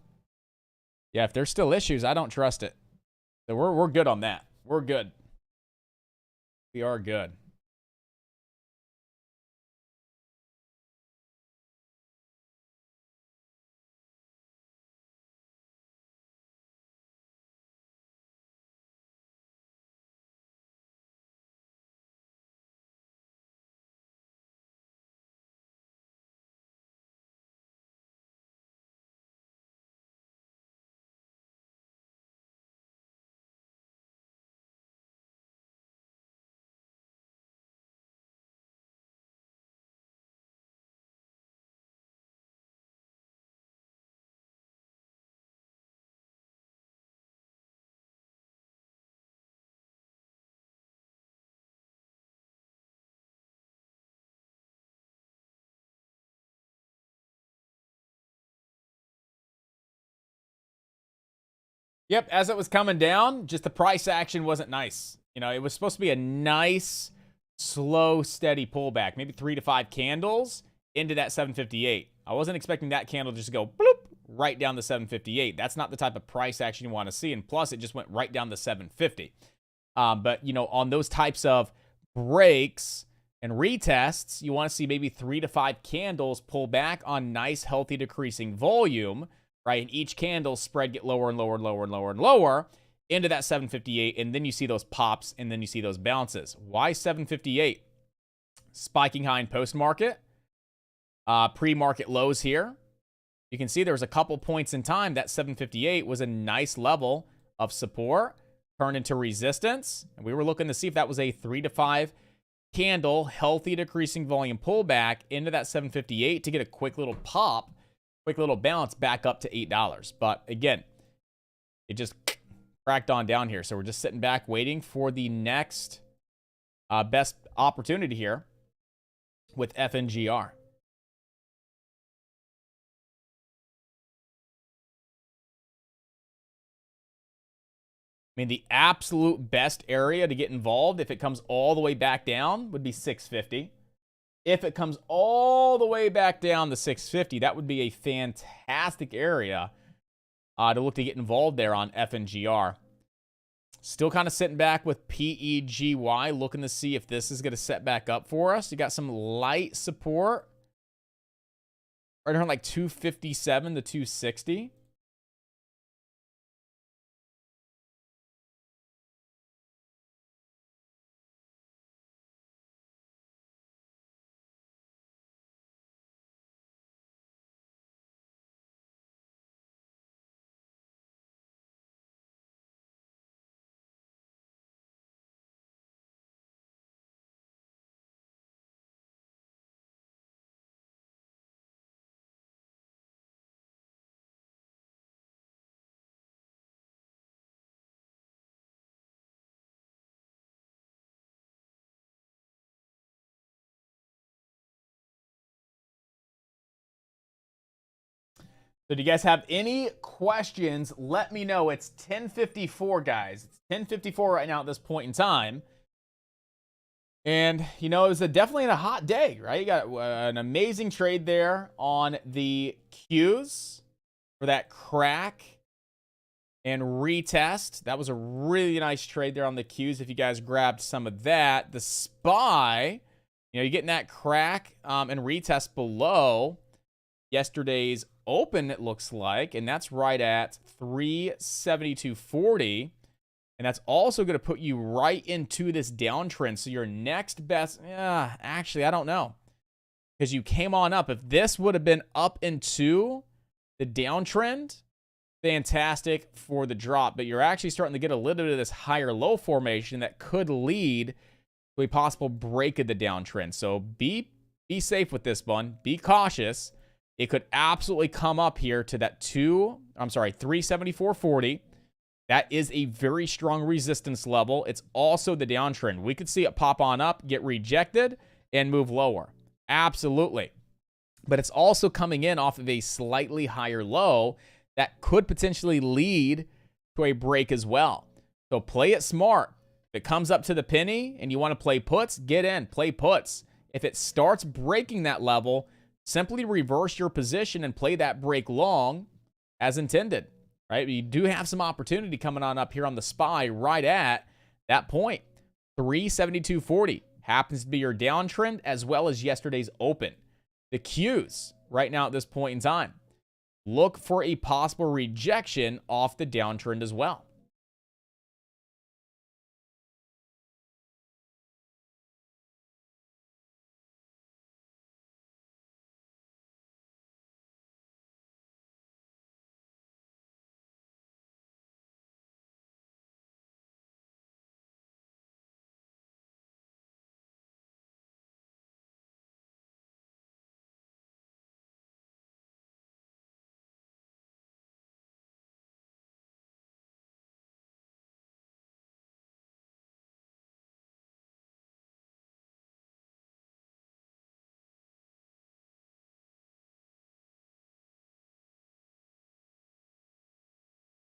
Yeah, if there's still issues, I don't trust it. So we're good on that. We're good. We are good. Yep, as it was coming down, just the price action wasn't nice. You know, it was supposed to be a nice, slow, steady pullback. Maybe 3 to 5 candles into that 758. I wasn't expecting that candle just to go bloop right down the 758. That's not the type of price action you want to see. And plus, it just went right down the 750. But, you know, on those types of breaks and retests, you want to see maybe 3 to 5 candles pull back on nice, healthy, decreasing volume, right? And each candle spread get lower and lower and lower and lower and lower into that 758. And then you see those pops and then you see those bounces. Why 758? Spiking high in post-market. Pre-market lows here. You can see there was a couple points in time that 758 was a nice level of support, turned into resistance. And we were looking to see if that was a 3 to 5 candle, healthy decreasing volume pullback into that 758 to get a quick little pop, quick little bounce back up to $8. But again, it just cracked on down here. So we're just sitting back waiting for the next best opportunity here with FNGR. I mean, the absolute best area to get involved, if it comes all the way back down, would be 650. If it comes all the way back down to 650, that would be a fantastic area to look to get involved there on FNGR. Still kind of sitting back with PEGY, looking to see if this is going to set back up for us. You got some light support right around like 257 to 260. So do you guys have any questions? Let me know. It's 10:54, guys. It's 10:54 right now at this point in time. And, you know, it was definitely a hot day, right? You got an amazing trade there on the Qs for that crack and retest. That was a really nice trade there on the Qs if you guys grabbed some of that. The SPY, you know, you're getting that crack and retest below yesterday's open, it looks like, and that's right at 372.40. And that's also going to put you right into this downtrend. So your next best, actually, I don't know. Because you came on up. If this would have been up into the downtrend, fantastic for the drop. But you're actually starting to get a little bit of this higher low formation that could lead to a possible break of the downtrend. So be safe with this one. Be cautious. It could absolutely come up here to that 374.40. That is a very strong resistance level. It's also the downtrend. We could see it pop on up, get rejected, and move lower. Absolutely. But it's also coming in off of a slightly higher low that could potentially lead to a break as well. So play it smart. If it comes up to the penny and you want to play puts, get in, play puts. If it starts breaking that level, simply reverse your position and play that break long as intended. Right? You do have some opportunity coming on up here on the SPY right at that point. 372.40 happens to be your downtrend as well as yesterday's open. The Qs right now at this point in time, look for a possible rejection off the downtrend as well.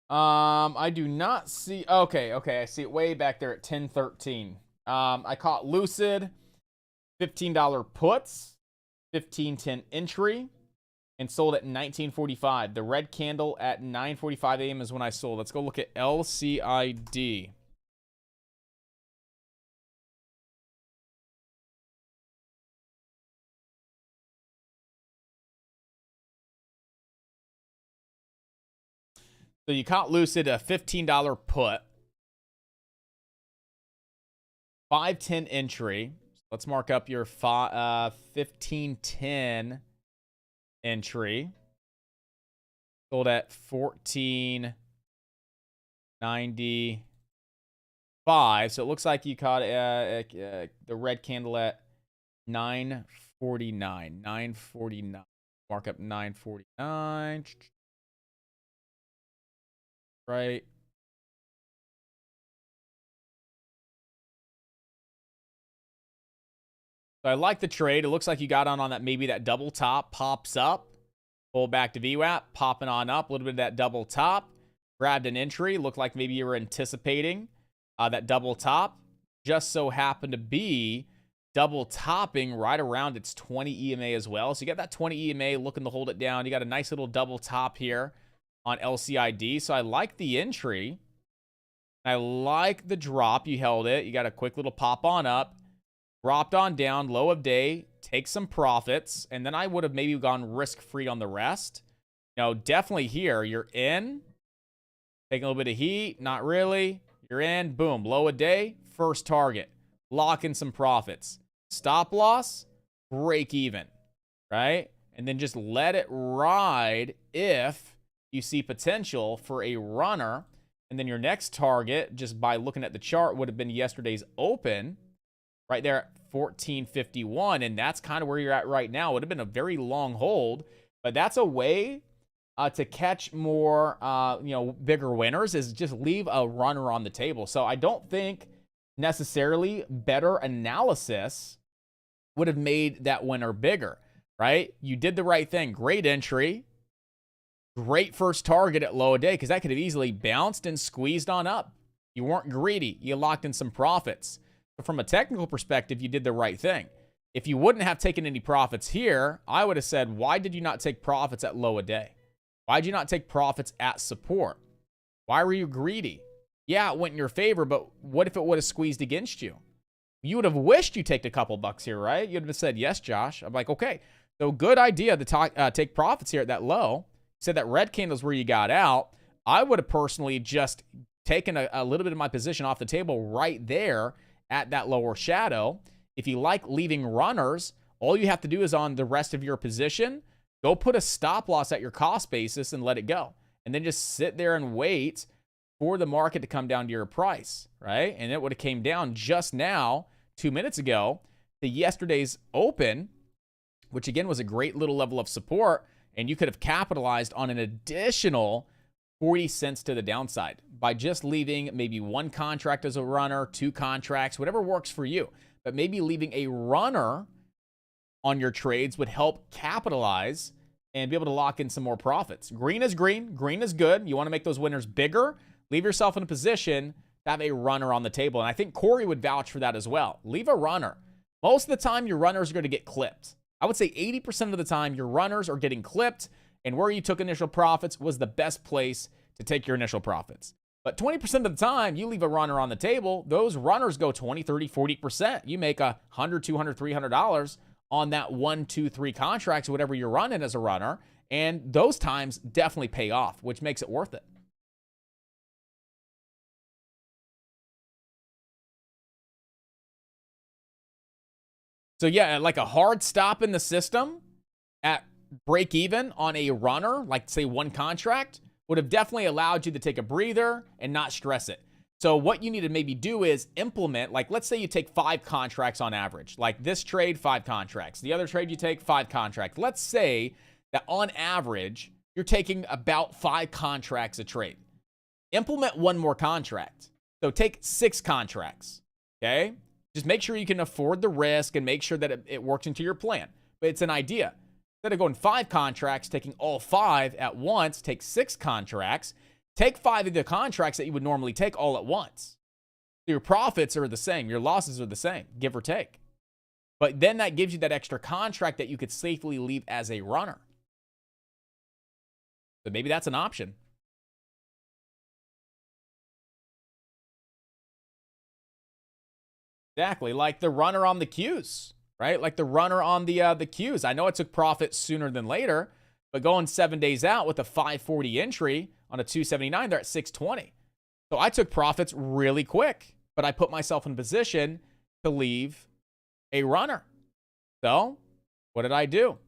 I do not see. Okay. I see it way back there at 10:13. I caught Lucid, $15 puts, 15:10 entry, and sold at 19:45. The red candle at 9:45 a.m. is when I sold. Let's go look at LCID. So you caught Lucid a $15 put, 5:10 entry. Let's mark up your 15:10 entry. Sold at 14.95. So it looks like you caught the red candle at 9:49. 9:49. Mark up 9:49. Right. So I like the trade. It looks like you got on that, maybe that double top pops up. Pull back to VWAP, popping on up. A little bit of that double top. Grabbed an entry. Looked like maybe you were anticipating that double top. Just so happened to be double topping right around its 20 EMA as well. So you got that 20 EMA looking to hold it down. You got a nice little double top here on LCID. So I like the entry. I like the drop. You held it. You got a quick little pop on up. Dropped on down, low of day, take some profits, and then I would have maybe gone risk-free on the rest. You know, definitely here, you're in. Taking a little bit of heat, not really. You're in, boom, low of day, first target. Lock in some profits. Stop loss, break even, right? And then just let it ride if you see potential for a runner. And then your next target, just by looking at the chart, would have been yesterday's open. Right there at 14.51, and that's kind of where you're at right now. It would have been a very long hold, but that's a way to catch more, bigger winners, is just leave a runner on the table. So I don't think necessarily better analysis would have made that winner bigger, right? You did the right thing. Great entry. Great first target at low a day because that could have easily bounced and squeezed on up. You weren't greedy. You locked in some profits. But from a technical perspective, you did the right thing. If you wouldn't have taken any profits here, I would have said, why did you not take profits at low a day? Why did you not take profits at support? Why were you greedy? Yeah, it went in your favor, but what if it would have squeezed against you? You would have wished you take a couple bucks here, right? You'd have said, yes, Josh. I'm like, okay, so good idea to take profits here at that low. You said that red candle's where you got out. I would have personally just taken a little bit of my position off the table right there at that lower shadow. If you like leaving runners, all you have to do is on the rest of your position, go put a stop loss at your cost basis and let it go. And then just sit there and wait for the market to come down to your price, right? And it would have came down just now, 2 minutes ago, to yesterday's open, which again was a great little level of support. And you could have capitalized on an additional 40 cents to the downside by just leaving maybe one contract as a runner, 2 contracts, whatever works for you. But maybe leaving a runner on your trades would help capitalize and be able to lock in some more profits. Green is green. Green is good. You want to make those winners bigger. Leave yourself in a position to have a runner on the table. And I think Corey would vouch for that as well. Leave a runner. Most of the time, your runners are going to get clipped. I would say 80% of the time, your runners are getting clipped. And where you took initial profits was the best place to take your initial profits. But 20% of the time, you leave a runner on the table, those runners go 20, 30, 40%. You make $100, $200, $300 on that 1, 2, 3 contracts, whatever you're running as a runner. And those times definitely pay off, which makes it worth it. So yeah, like a hard stop in the system at break even on a runner, like say one contract, would have definitely allowed you to take a breather and not stress it. So what you need to maybe do is implement, like let's say you take 5 contracts on average, like this trade, 5 contracts. The other trade you take 5 contracts. Let's say that on average, you're taking about 5 contracts a trade. Implement one more contract. So take 6 contracts, okay? Just make sure you can afford the risk and make sure that it works into your plan. But it's an idea. Instead of going 5 contracts, taking all 5 at once, take 6 contracts. Take 5 of the contracts that you would normally take all at once. So your profits are the same. Your losses are the same, give or take. But then that gives you that extra contract that you could safely leave as a runner. So maybe that's an option. Exactly, like the runner on the Qs, right? Like the runner on the Qs. I know it took profit sooner than later, but going 7 days out with a 540 entry on a 279, they're at 620. So I took profits really quick, but I put myself in position to leave a runner. So what did I do?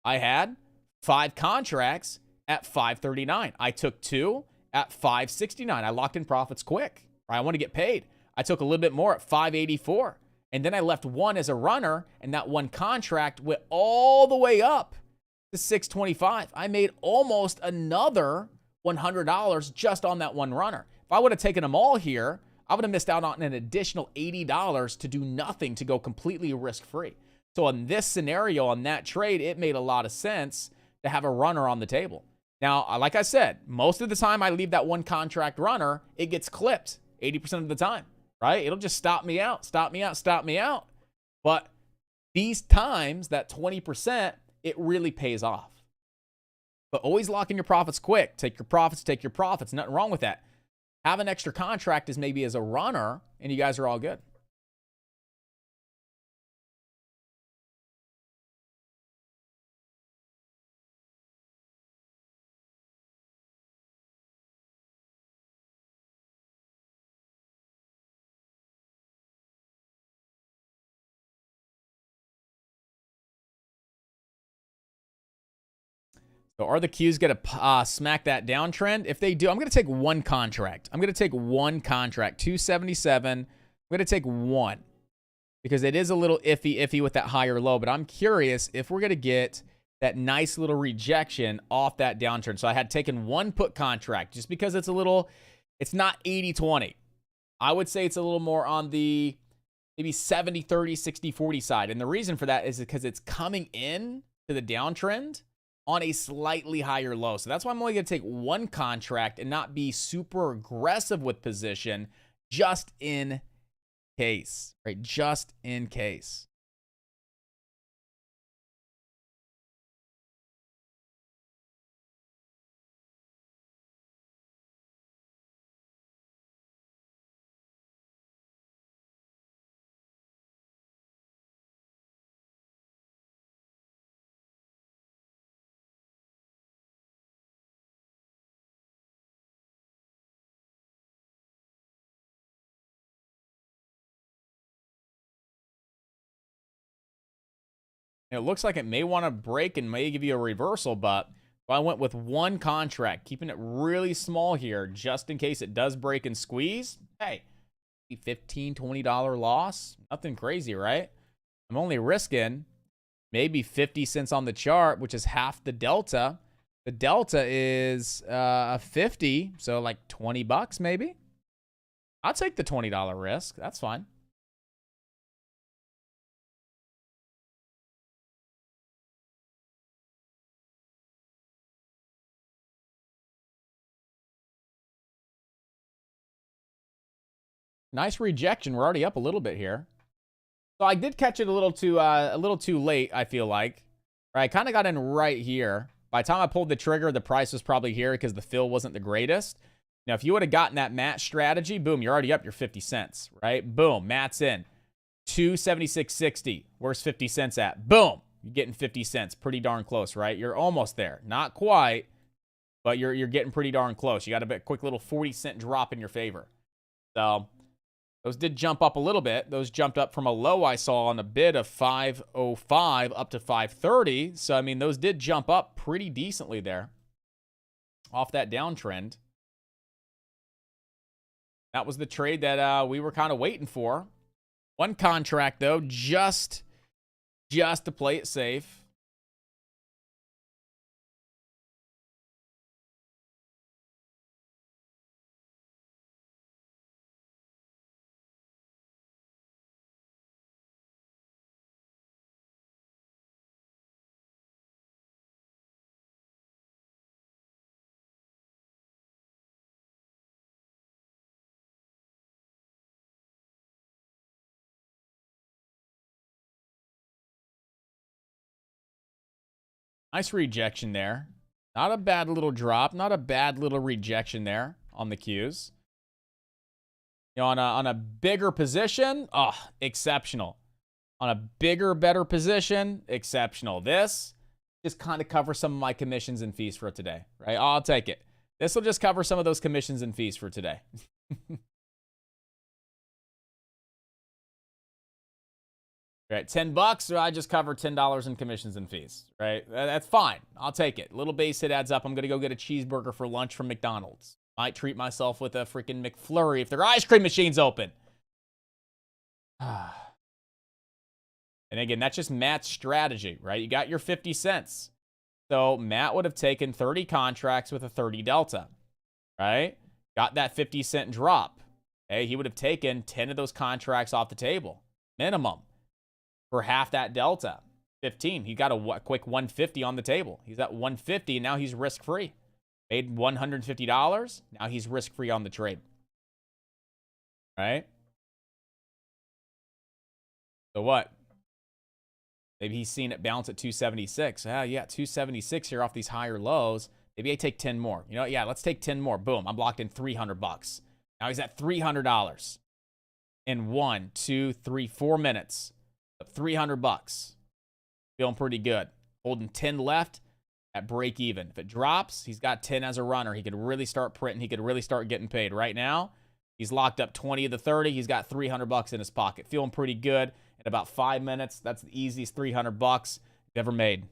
I had 5 contracts at 539. I took 2 at 569. I locked in profits quick. I want to get paid. I took a little bit more at 584. And then I left 1 as a runner, and that 1 contract went all the way up to 625. I made almost another $100 just on that 1 runner. If I would have taken them all here, I would have missed out on an additional $80 to do nothing, to go completely risk-free. So in this scenario, on that trade, it made a lot of sense to have a runner on the table. Now, like I said, most of the time I leave that 1 contract runner, it gets clipped 80% of the time, right? It'll just stop me out, stop me out, stop me out. But these times, that 20%, it really pays off. But always lock in your profits quick. Take your profits, take your profits. Nothing wrong with that. Have an extra contract as maybe as a runner, and you guys are all good. So are the Qs going to smack that downtrend? If they do, I'm going to take 1 contract. I'm going to take 1 contract, 277. I'm going to take 1 because it is a little iffy with that higher low. But I'm curious if we're going to get that nice little rejection off that downtrend. So I had taken 1 put contract just because it's a little, it's not 80-20. I would say it's a little more on the maybe 70-30, 60-40 side. And the reason for that is because it's coming in to the downtrend on a slightly higher low. So that's why I'm only going to take one contract and not be super aggressive with position just in case, right? Just in case. It looks like it may want to break and may give you a reversal, but I went with one contract, keeping it really small here, just in case it does break and squeeze. Hey, $15, $20 loss. Nothing crazy, right? I'm only risking maybe 50 cents on the chart, which is half the delta. The delta is 50, so like 20 bucks maybe. I'll take the $20 risk. That's fine. Nice rejection. We're already up a little bit here. So I did catch it a little too late, I feel like. Right, I kind of got in right here. By the time I pulled the trigger, the price was probably here because the fill wasn't the greatest. Now, if you would have gotten that Matt strategy, boom, you're already up your 50 cents, right? Boom, Matt's in. 276.60. Where's 50 cents at? Boom, you're getting 50 cents. Pretty darn close, right? You're almost there. Not quite, but you're getting pretty darn close. You got a quick little 40-cent drop in your favor. So those did jump up a little bit. Those jumped up from a low I saw on a bid of 505 up to 530. So, I mean, those did jump up pretty decently there off that downtrend. That was the trade that we were kind of waiting for. One contract, though, just to play it safe. Nice rejection there. Not a bad little drop. Not a bad little rejection there on the Qs. You know, on a bigger position, oh, exceptional. On a bigger, better position, exceptional. This just kind of covers some of my commissions and fees for today, right? I'll take it. This will just cover some of those commissions and fees for today. Right, 10 bucks, or I just cover $10 in commissions and fees, right? That's fine. I'll take it. Little base hit adds up. I'm going to go get a cheeseburger for lunch from McDonald's. Might treat myself with a freaking McFlurry if their ice cream machine's open. And again, that's just Matt's strategy, right? You got your 50 cents. So Matt would have taken 30 contracts with a 30 delta, right? Got that 50-cent drop. Okay, he would have taken 10 of those contracts off the table, minimum. For half that delta, 15. He got a quick 150 on the table. He's at 150, and now he's risk-free. Made $150. Now he's risk-free on the trade. Right? So what? Maybe he's seen it bounce at 276. Yeah, 276 here off these higher lows. Maybe I take 10 more. You know, yeah, let's take 10 more. Boom, I'm locked in 300 bucks. Now he's at $300 in 1, 2, 3, 4 minutes. 300 bucks. Feeling pretty good. Holding 10 left at break even. If it drops, he's got 10 as a runner. He could really start printing. He could really start getting paid. Right now, he's locked up 20 of the 30. He's got 300 bucks in his pocket. Feeling pretty good. In about 5 minutes, that's the easiest 300 bucks you've ever made.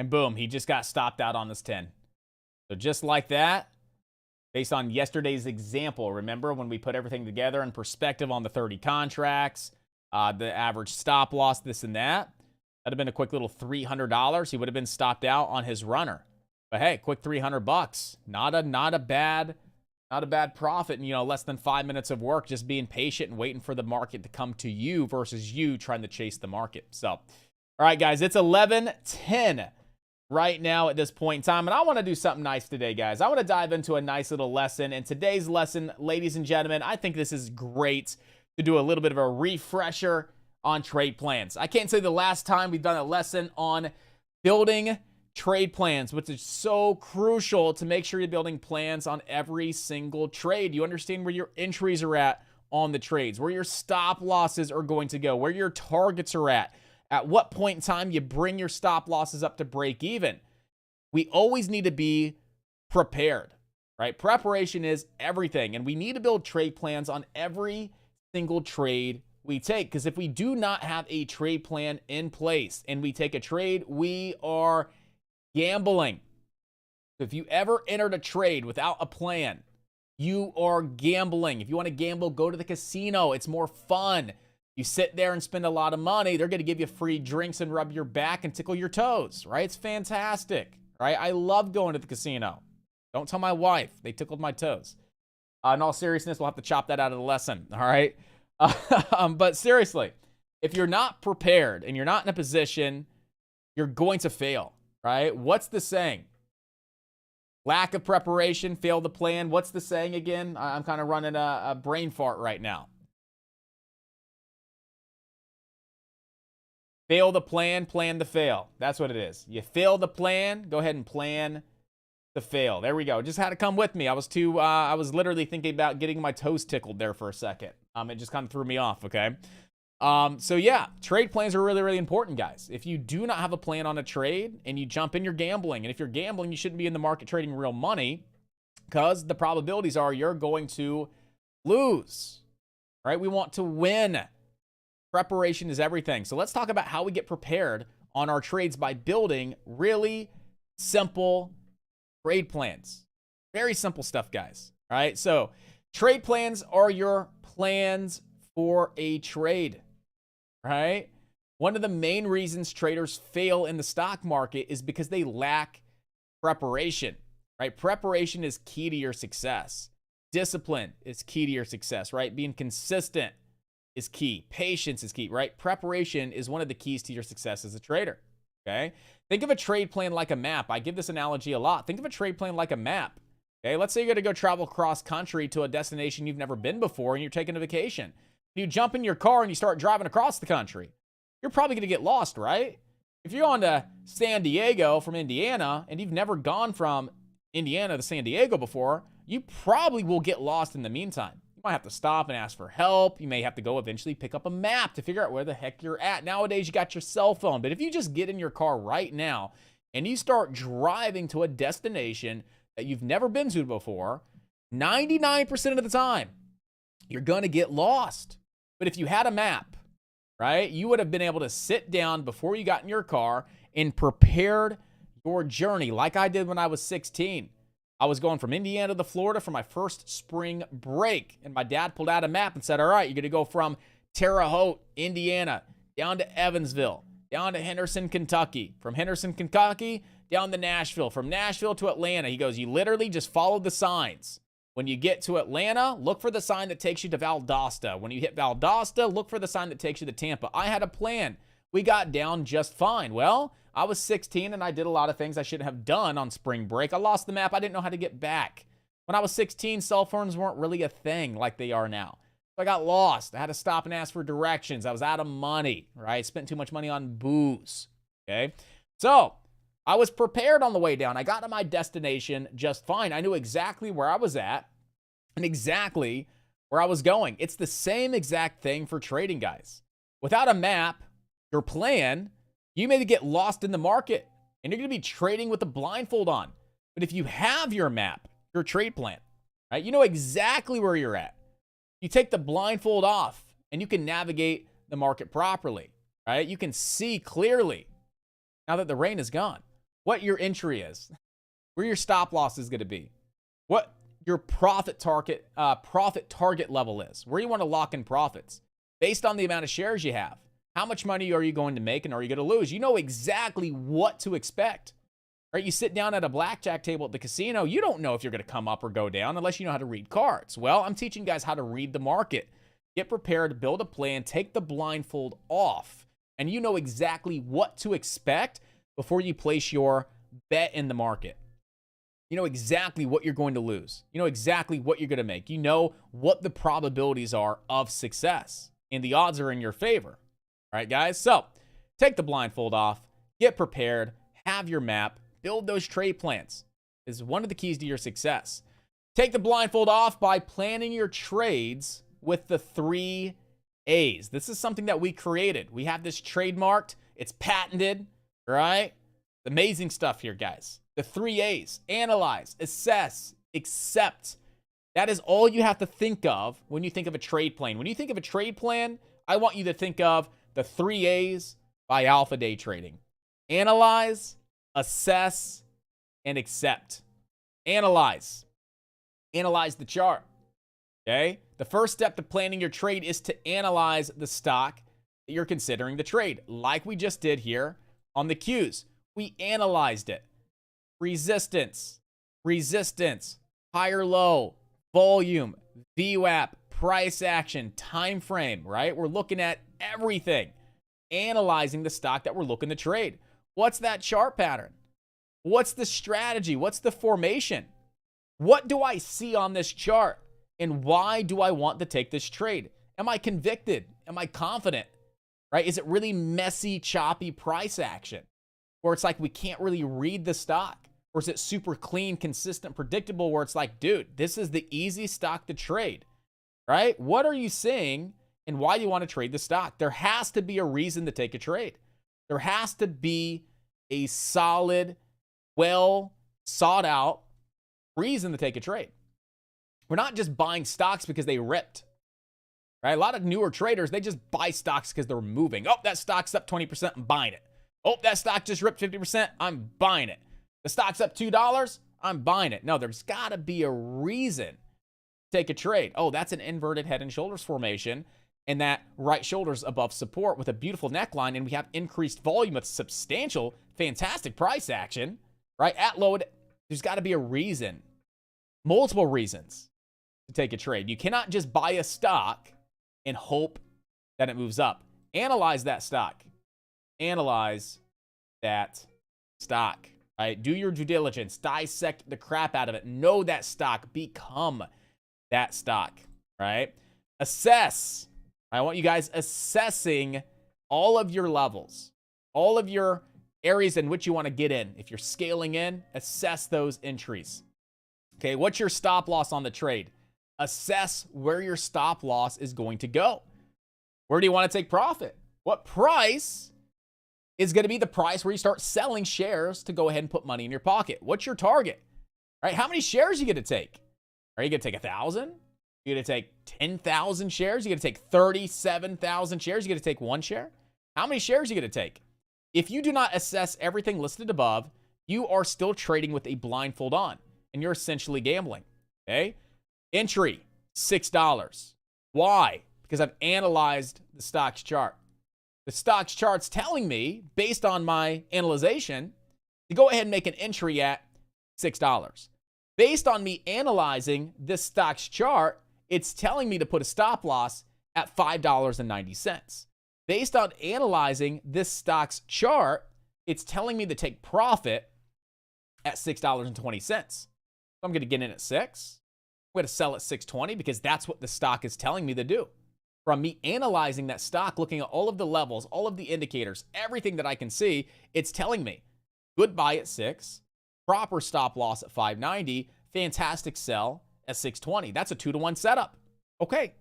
And boom, he just got stopped out on this 10. So just like that, based on yesterday's example, remember when we put everything together in perspective on the 30 contracts, the average stop loss, this and that, that'd have been a quick little $300. He would have been stopped out on his runner. But hey, quick $300. Not a bad profit in, less than 5 minutes of work, just being patient and waiting for the market to come to you versus you trying to chase the market. So, all right, guys, it's 11:10 right now at this point in time, and I want to do something nice today, guys. I want to dive into a nice little lesson, and today's lesson, ladies and gentlemen, I think this is great to do a little bit of a refresher on trade plans. I can't say the last time we've done a lesson on building trade plans, which is so crucial to make sure you're building plans on every single trade. You understand where your entries are at on the trades, where your stop losses are going to go, where your targets are at what point in time you bring your stop losses up to break even. We always need to be prepared, right? Preparation is everything, and we need to build trade plans on every single trade we take, because if we do not have a trade plan in place and we take a trade, we are gambling. So if you ever entered a trade without a plan, you are gambling. If you want to gamble, go to the casino. It's more fun. You sit there and spend a lot of money. They're going to give you free drinks and rub your back and tickle your toes, right? It's fantastic, right? I love going to the casino. Don't tell my wife. They tickled my toes. In all seriousness, we'll have to chop that out of the lesson, all right? But seriously, if you're not prepared and you're not in a position, you're going to fail, right? What's the saying? Lack of preparation, fail the plan. What's the saying again? I'm kind of running a brain fart right now. Fail the plan, plan to fail. That's what it is. You fail the plan, go ahead and plan to fail. There we go. Just had to come with me. I was literally thinking about getting my toes tickled there for a second. It just kind of threw me off, okay? So yeah, trade plans are really, really important, guys. If you do not have a plan on a trade and you jump in, you're gambling. And if you're gambling, you shouldn't be in the market trading real money, because the probabilities are you're going to lose, right? We want to win. Preparation is everything. So let's talk about how we get prepared on our trades by building really simple trade plans. Very simple stuff, guys. All right. So trade plans are your plans for a trade, right? One of the main reasons traders fail in the stock market is because they lack preparation, right? Preparation is key to your success. Discipline is key to your success, right? Being consistent is key. Patience is key, right? Preparation is one of the keys to your success as a trader, okay? Think of a trade plan like a map. I give this analogy a lot. Think of a trade plan like a map, okay? Let's say you're going to go travel cross country to a destination you've never been before and you're taking a vacation. You jump in your car and you start driving across the country. You're probably going to get lost, right? If you're on to San Diego from Indiana and you've never gone from Indiana to San Diego before, you probably will get lost in the meantime. You might have to stop and ask for help. You may have to go eventually pick up a map to figure out where the heck you're at. Nowadays, you got your cell phone. But if you just get in your car right now and you start driving to a destination that you've never been to before, 99% of the time, you're going to get lost. But if you had a map, right, you would have been able to sit down before you got in your car and prepared your journey like I did when I was 16. I was going from Indiana to Florida for my first spring break, and my dad pulled out a map and said, all right, you're going to go from Terre Haute, Indiana, down to Evansville, down to Henderson, Kentucky, from Henderson, Kentucky, down to Nashville, from Nashville to Atlanta. He goes, you literally just follow the signs. When you get to Atlanta, look for the sign that takes you to Valdosta. When you hit Valdosta, look for the sign that takes you to Tampa. I had a plan. We got down just fine. Well, I was 16 and I did a lot of things I shouldn't have done on spring break. I lost the map. I didn't know how to get back. When I was 16, cell phones weren't really a thing like they are now. So I got lost. I had to stop and ask for directions. I was out of money, right? Spent too much money on booze, okay? So I was prepared on the way down. I got to my destination just fine. I knew exactly where I was at and exactly where I was going. It's the same exact thing for trading, guys. Without a map, your plan, you may get lost in the market and you're going to be trading with a blindfold on. But if you have your map, your trade plan, right, you know exactly where you're at. You take the blindfold off and you can navigate the market properly, right? You can see clearly now that the rain is gone. what your entry is, where your stop loss is going to be, what your profit target level is, where you want to lock in profits based on the amount of shares you have. How much money are you going to make and are you going to lose? You know exactly what to expect. Right? You sit down at a blackjack table at the casino, you don't know if you're going to come up or go down unless you know how to read cards. Well, I'm teaching guys how to read the market. Get prepared, build a plan, take the blindfold off, and you know exactly what to expect before you place your bet in the market. You know exactly what you're going to lose. You know exactly what you're going to make. You know what the probabilities are of success, and the odds are in your favor. All right, guys? So take the blindfold off, get prepared, have your map, build those trade plans. This is one of the keys to your success. Take the blindfold off by planning your trades with the 3 A's. This is something that we created. We have this trademarked. It's patented, right? Amazing stuff here, guys. The 3 A's. Analyze, assess, accept. That is all you have to think of when you think of a trade plan. When you think of a trade plan, I want you to think of the 3 A's by Alpha Day Trading. Analyze, assess, and accept. Analyze. Analyze the chart. Okay? The first step to planning your trade is to analyze the stock that you're considering the trade, like we just did here on the Qs. We analyzed it. Resistance, higher low, volume, VWAP, price action, time frame, right? We're looking at everything, analyzing the stock that we're looking to trade. What's that chart pattern? What's the strategy? What's the formation? What do I see on this chart? And why do I want to take this trade? Am I convicted? Am I confident? Right? Is it really messy, choppy price action? Or it's like we can't really read the stock? Or is it super clean, consistent, predictable where it's like, dude, this is the easy stock to trade, right? What are you seeing and why do you want to trade the stock? There has to be a reason to take a trade. There has to be a solid, well sought out reason to take a trade. We're not just buying stocks because they ripped, right? A lot of newer traders, they just buy stocks because they're moving. Oh, that stock's up 20%, I'm buying it. Oh, that stock just ripped 50%, I'm buying it. The stock's up $2, I'm buying it. No, there's got to be a reason to take a trade. Oh, that's an inverted head and shoulders formation, and that right shoulder's above support with a beautiful neckline, and we have increased volume with substantial, fantastic price action, right? At load, there's got to be a reason, multiple reasons to take a trade. You cannot just buy a stock and hope that it moves up. Analyze that stock. Analyze that stock. Right? Do your due diligence, dissect the crap out of it, know that stock, become that stock, right? Assess. I want you guys assessing all of your levels, all of your areas in which you want to get in. If you're scaling in, assess those entries. Okay, what's your stop loss on the trade? Assess where your stop loss is going to go. Where do you want to take profit? What price is going to be the price where you start selling shares to go ahead and put money in your pocket? What's your target? Right? How many shares are you going to take? Are you going to take 1,000? You're going to take 10,000 shares? You're going to take 37,000 shares? You're going to take 1 share? How many shares are you going to take? If you do not assess everything listed above, you are still trading with a blindfold on, and you're essentially gambling. Okay? Entry, $6. Why? Because I've analyzed the stock's chart. The stock's chart's telling me, based on my analyzation, to go ahead and make an entry at $6. Based on me analyzing this stock's chart, it's telling me to put a stop loss at $5.90. Based on analyzing this stock's chart, it's telling me to take profit at $6.20. So I'm going to get in at 6. I'm going to sell at 6.20 because that's what the stock is telling me to do. From me analyzing that stock, looking at all of the levels, all of the indicators, everything that I can see, it's telling me good buy at 6, proper stop loss at 5.90, fantastic sell at 6.20. That's a 2-to-1 setup. Okay,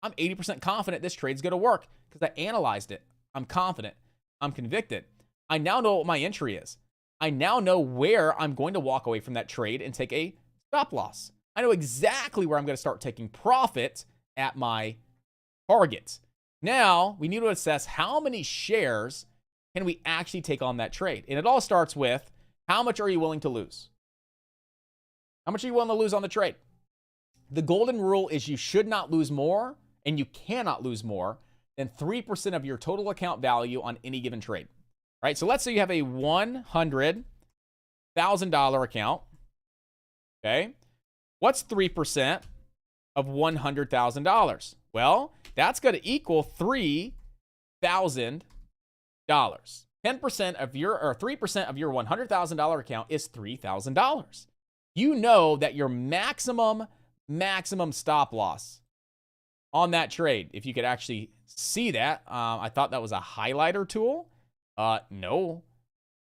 I'm 80% confident this trade's going to work because I analyzed it. I'm confident. I'm convicted. I now know what my entry is. I now know where I'm going to walk away from that trade and take a stop loss. I know exactly where I'm going to start taking profit at my target. Now, we need to assess how many shares can we actually take on that trade. And it all starts with How much are you willing to lose? How much are you willing to lose on the trade? The golden rule is you should not lose more, and you cannot lose more than 3% of your total account value on any given trade. Right? So let's say you have a $100,000 account. Okay. What's 3% of $100,000? Well, that's going to equal $3,000. 10% of your, or 3% of your $100,000 account is $3,000. You know that your maximum stop loss on that trade, if you could actually see that, I thought that was a highlighter tool. No.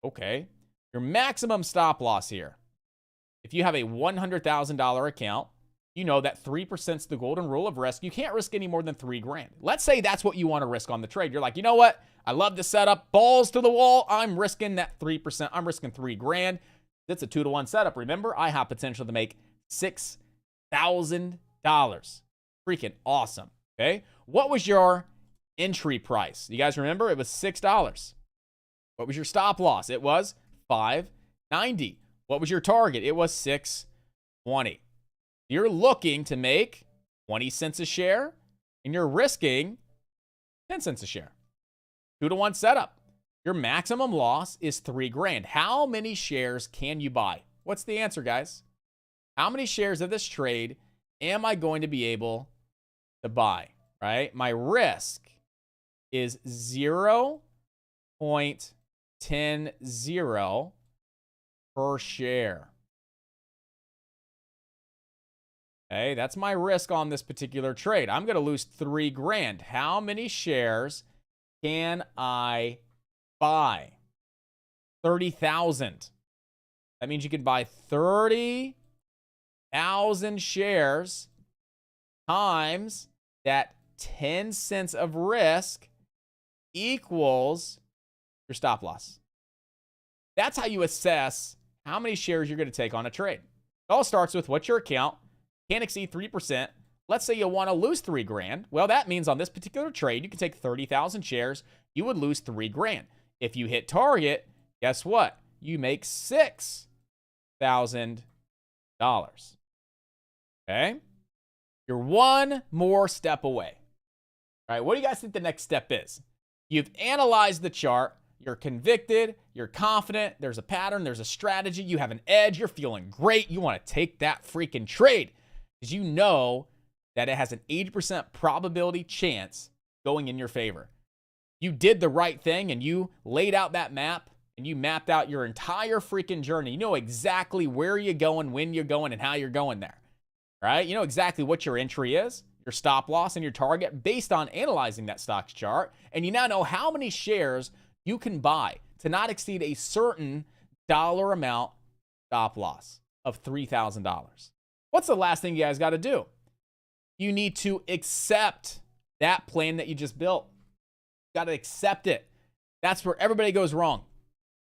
Okay. Your maximum stop loss here, if you have a $100,000 account, you know that 3% is the golden rule of risk. You can't risk any more than $3,000. Let's say that's what you want to risk on the trade. You're like, you know what? I love the setup. Balls to the wall. I'm risking that 3%. I'm risking $3,000. It's a 2-to-1 setup. Remember, I have potential to make $6,000. Freaking awesome. Okay. What was your entry price? You guys remember? It was $6. What was your stop loss? It was $5.90. What was your target? It was $6.20. You're looking to make 20 cents a share, and you're risking 10 cents a share. 2-to-1 setup. Your maximum loss is $3,000. How many shares can you buy? What's the answer, guys? How many shares of this trade am I going to be able to buy? Right? My risk is 0.10 per share. Okay, that's my risk on this particular trade. I'm going to lose $3,000. How many shares can I buy? 30,000. That means you can buy 30,000 shares times that 10 cents of risk equals your stop loss. That's how you assess how many shares you're going to take on a trade. It all starts with what's your account. Can't exceed 3%. Let's say you want to lose $3,000. Well, that means on this particular trade, you can take 30,000 shares. You would lose $3,000. If you hit target, guess what? You make $6,000. Okay? You're one more step away. All right, what do you guys think the next step is? You've analyzed the chart. You're convicted. You're confident. There's a pattern. There's a strategy. You have an edge. You're feeling great. You want to take that freaking trade because you know that it has an 80% probability chance going in your favor. You did the right thing and you laid out that map and you mapped out your entire freaking journey. You know exactly where you're going, when you're going, and how you're going there, right? You know exactly what your entry is, your stop loss, and your target based on analyzing that stock's chart. And you now know how many shares you can buy to not exceed a certain dollar amount stop loss of $3,000. What's the last thing you guys got to do? You need to accept that plan that you just built. You got to accept it. That's where everybody goes wrong.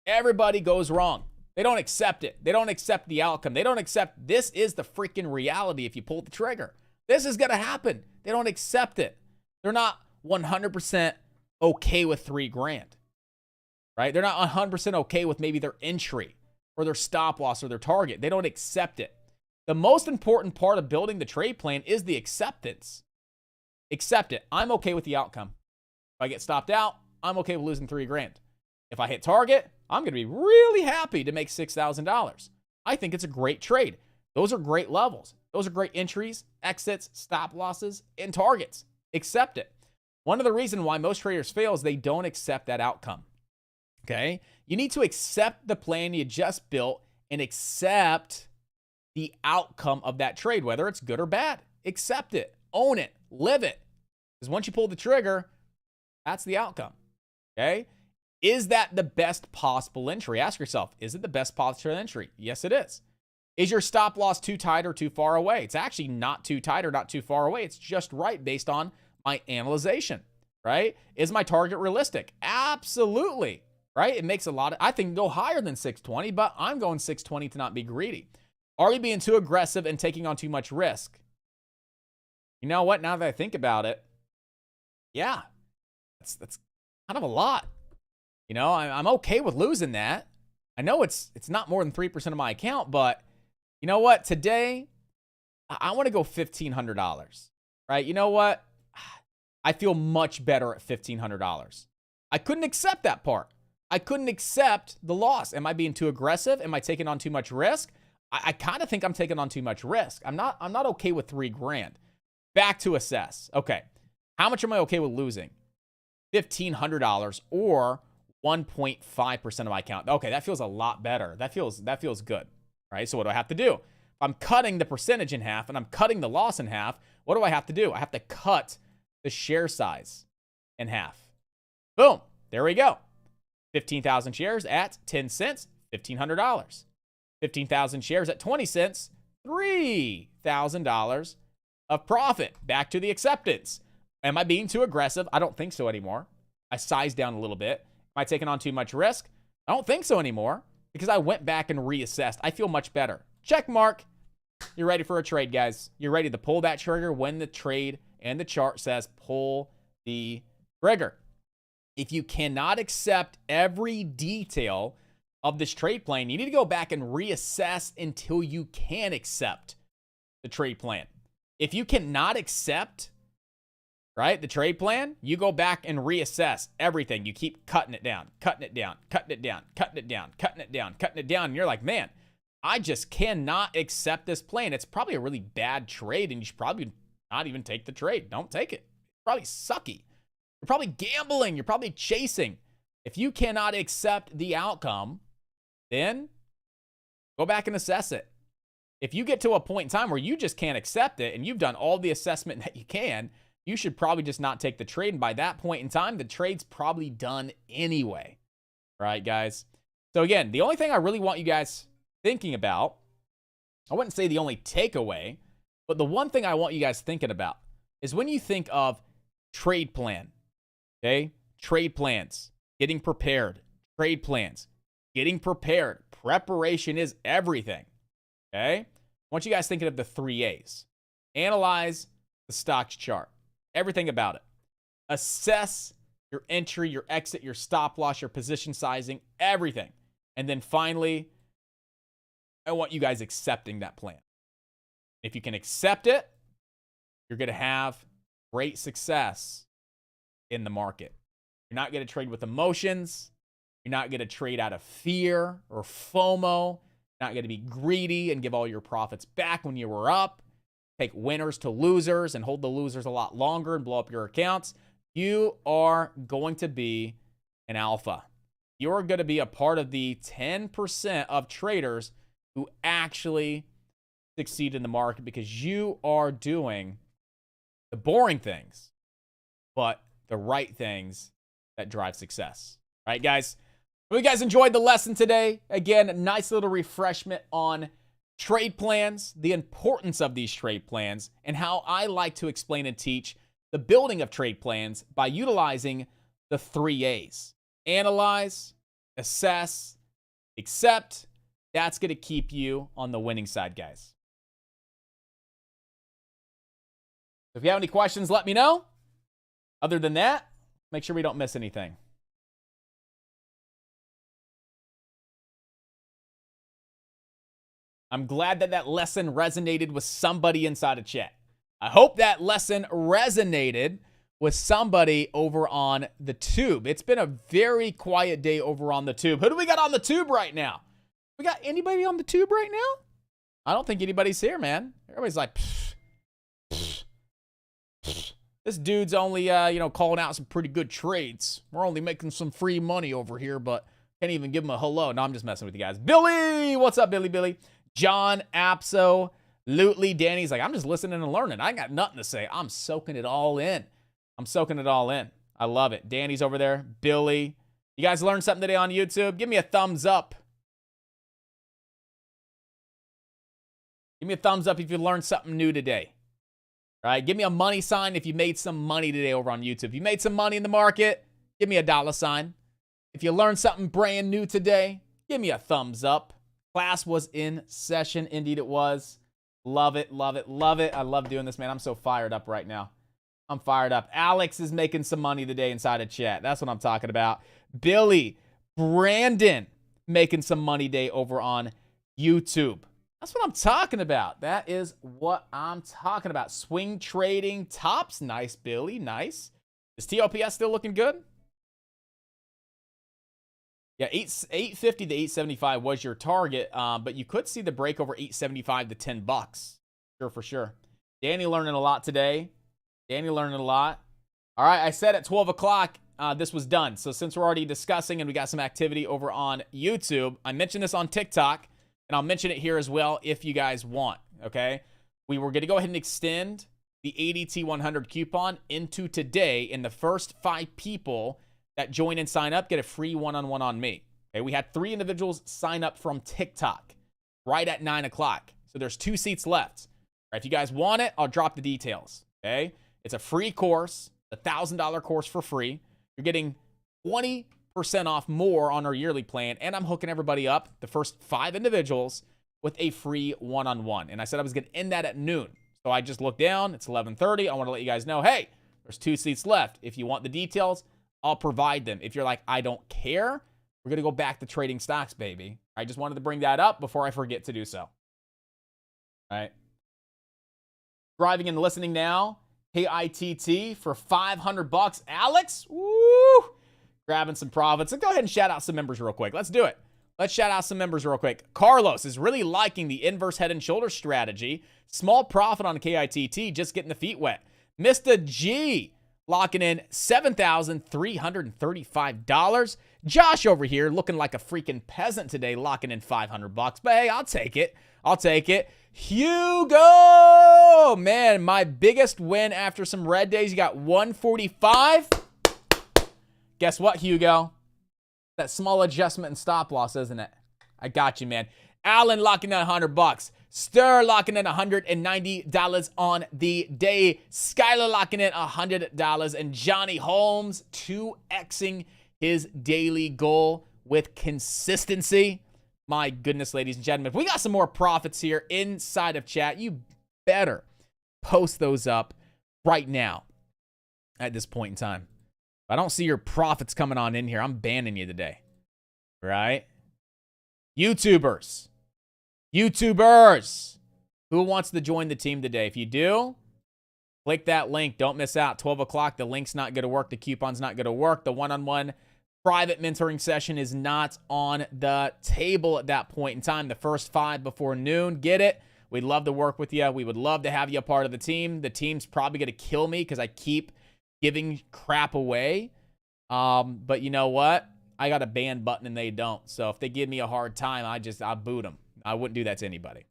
Everybody goes wrong. They don't accept it. They don't accept the outcome. They don't accept this is the freaking reality if you pull the trigger. This is going to happen. They don't accept it. They're not 100% okay with $3,000, right? They're not 100% okay with maybe their entry or their stop loss or their target. They don't accept it. The most important part of building the trade plan is the acceptance. Accept it. I'm okay with the outcome. If I get stopped out, I'm okay with losing $3,000. If I hit target, I'm going to be really happy to make $6,000. I think it's a great trade. Those are great levels. Those are great entries, exits, stop losses, and targets. Accept it. One of the reasons why most traders fail is they don't accept that outcome. Okay? You need to accept the plan you just built and accept the outcome of that trade, whether it's good or bad. Accept it. Own it. Live it. Because once you pull the trigger, that's the outcome. Okay? Is that the best possible entry? Ask yourself, is it the best possible entry? Yes, it is. Is your stop loss too tight or too far away? It's actually not too tight or not too far away. It's just right based on my analyzation, right? Is my target realistic? Absolutely, right? It makes a lot of, I think go higher than 620, but I'm going 620 to not be greedy. Are you being too aggressive and taking on too much risk? You know what? Now that I think about it, yeah, that's kind of a lot. You know, I'm okay with losing that, I know it's not more than 3% of my account, but you know what? Today, I want to go $1,500, right? You know what? I feel much better at $1,500. I couldn't accept that part. I couldn't accept the loss. Am I being too aggressive? Am I taking on too much risk? I kind of think I'm taking on too much risk. I'm not okay with $3,000. Back to assess. Okay. How much am I okay with losing? $1,500 or 1.5% of my account. Okay, that feels a lot better. That feels good. Right? So what do I have to do? If I'm cutting the percentage in half and I'm cutting the loss in half, what do I have to do? I have to cut the share size in half. Boom. There we go. 15,000 shares at 10 cents, $1,500. 15,000 shares at 20 cents, $3,000 of profit. Back to the acceptance. Am I being too aggressive? I don't think so anymore. I sized down a little bit. Am I taking on too much risk? I don't think so anymore because I went back and reassessed. I feel much better. Check mark. You're ready for a trade, guys. You're ready to pull that trigger when the trade and the chart says pull the trigger. If you cannot accept every detail of this trade plan, you need to go back and reassess until you can accept the trade plan. If you cannot accept, right, the trade plan, you go back and reassess everything. You keep cutting it down, cutting it down, cutting it down, cutting it down, cutting it down, cutting it down. And you're like, man, I just cannot accept this plan. It's probably a really bad trade, and you should probably not even take the trade. Don't take it. It's probably sucky. You're probably gambling. You're probably chasing. If you cannot accept the outcome, then go back and assess it. If you get to a point in time where you just can't accept it and you've done all the assessment that you can, you should probably just not take the trade. And by that point in time, the trade's probably done anyway. Right, guys? So again, the only thing I really want you guys thinking about, I wouldn't say the only takeaway, but the one thing I want you guys thinking about is when you think of trade plan, okay? Trade plans, getting prepared, trade plans, getting prepared. Preparation is everything, okay? I want you guys thinking of the 3 A's. Analyze the stocks chart, everything about it. Assess your entry, your exit, your stop loss, your position sizing, everything. And then finally, I want you guys accepting that plan. If you can accept it, you're going to have great success in the market. You're not going to trade with emotions. You're not going to trade out of fear or FOMO. You're not going to be greedy and give all your profits back when you were up. Take winners to losers and hold the losers a lot longer and blow up your accounts. You are going to be an alpha. You're going to be a part of the 10% of traders who actually succeed in the market because you are doing the boring things, but the right things that drive success. All right, guys? Hope you guys enjoyed the lesson today. Again, a nice little refreshment on trade plans, the importance of these trade plans, and how I like to explain and teach the building of trade plans by utilizing the 3 A's. Analyze, assess, accept. That's going to keep you on the winning side, guys. If you have any questions, let me know. Other than that, make sure we don't miss anything. I'm glad that that lesson resonated with somebody inside of chat. I hope that lesson resonated with somebody over on the tube. It's been a very quiet day over on the tube. Who do we got on the tube right now? We got anybody on the tube right now? I don't think anybody's here, man. Everybody's like, pfft, pfft, pfft. This dude's only, calling out some pretty good trades. We're only making some free money over here, but can't even give him a hello. No, I'm just messing with you guys. Billy, what's up, Billy? John, absolutely. Danny's like, I'm just listening and learning. I got nothing to say. I'm soaking it all in. I love it. Danny's over there. Billy, you guys learned something today on YouTube? Give me a thumbs up. Give me a thumbs up if you learned something new today. All right, give me a money sign if you made some money today over on YouTube. If you made some money in the market, give me a $sign. If you learned something brand new today, give me a thumbs up. Class was in session. Indeed it was. Love it, love it, love it. I love doing this, man. I'm so fired up right now. I'm fired up. Alex is making some money today inside of chat. That's what I'm talking about. Billy, Brandon, making some money day over on YouTube. That's what I'm talking about. That is what I'm talking about. Swing trading tops. Nice, Billy. Nice. Is TOPS still looking good? Yeah, 850 to 875 was your target, but you could see the break over 875 to $10. Sure, for sure. Danny learning a lot today. Danny learning a lot. All right, I said at 12 o'clock this was done. So since we're already discussing and we got some activity over on YouTube, I mentioned this on TikTok, and I'll mention it here as well if you guys want, okay? We were going to go ahead and extend the ADT 100 coupon into today, and the first 5 people that join and sign up get a free one-on-one on me. Okay, we had 3 individuals sign up from TikTok right at 9 o'clock. So there's 2 seats left. Right, if you guys want it, I'll drop the details. Okay, it's a free course, a $1,000 course for free. You're getting 20% off more on our yearly plan, and I'm hooking everybody up, the first 5 individuals, with a free one-on-one. And I said I was going to end that at noon. So I just looked down. It's 11:30. I want to let you guys know, hey, there's 2 seats left. If you want the details, I'll provide them. If you're like, I don't care, we're going to go back to trading stocks, baby. I just wanted to bring that up before I forget to do so. All right. Driving and listening now. KITT for $500. Alex, woo! Grabbing some profits. So go ahead and shout out some members real quick. Let's do it. Let's shout out some members real quick. Carlos is really liking the inverse head and shoulder strategy. Small profit on KITT, just getting the feet wet. Mr. G locking in $7,335. Josh over here looking like a freaking peasant today, locking in $500. But hey, I'll take it. I'll take it. Hugo! Man, my biggest win after some red days. You got 145. Guess what, Hugo? That small adjustment and stop loss, isn't it? I got you, man. Allen locking in $100. Stir locking in $190 on the day. Skylar locking in $100. And Johnny Holmes 2xing his daily goal with consistency. My goodness, ladies and gentlemen. If we got some more profits here inside of chat, you better post those up right now at this point in time. If I don't see your profits coming on in here, I'm banning you today. Right? YouTubers. Who wants to join the team today? If you do, click that link. Don't miss out. 12 o'clock. The link's not going to work. The coupon's not going to work. The one-on-one private mentoring session is not on the table at that point in time. The first 5 before noon. Get it? We'd love to work with you. We would love to have you a part of the team. The team's probably going to kill me because I keep giving crap away. But you know what? I got a ban button and they don't. So if they give me a hard time, I'll boot them. I wouldn't do that to anybody.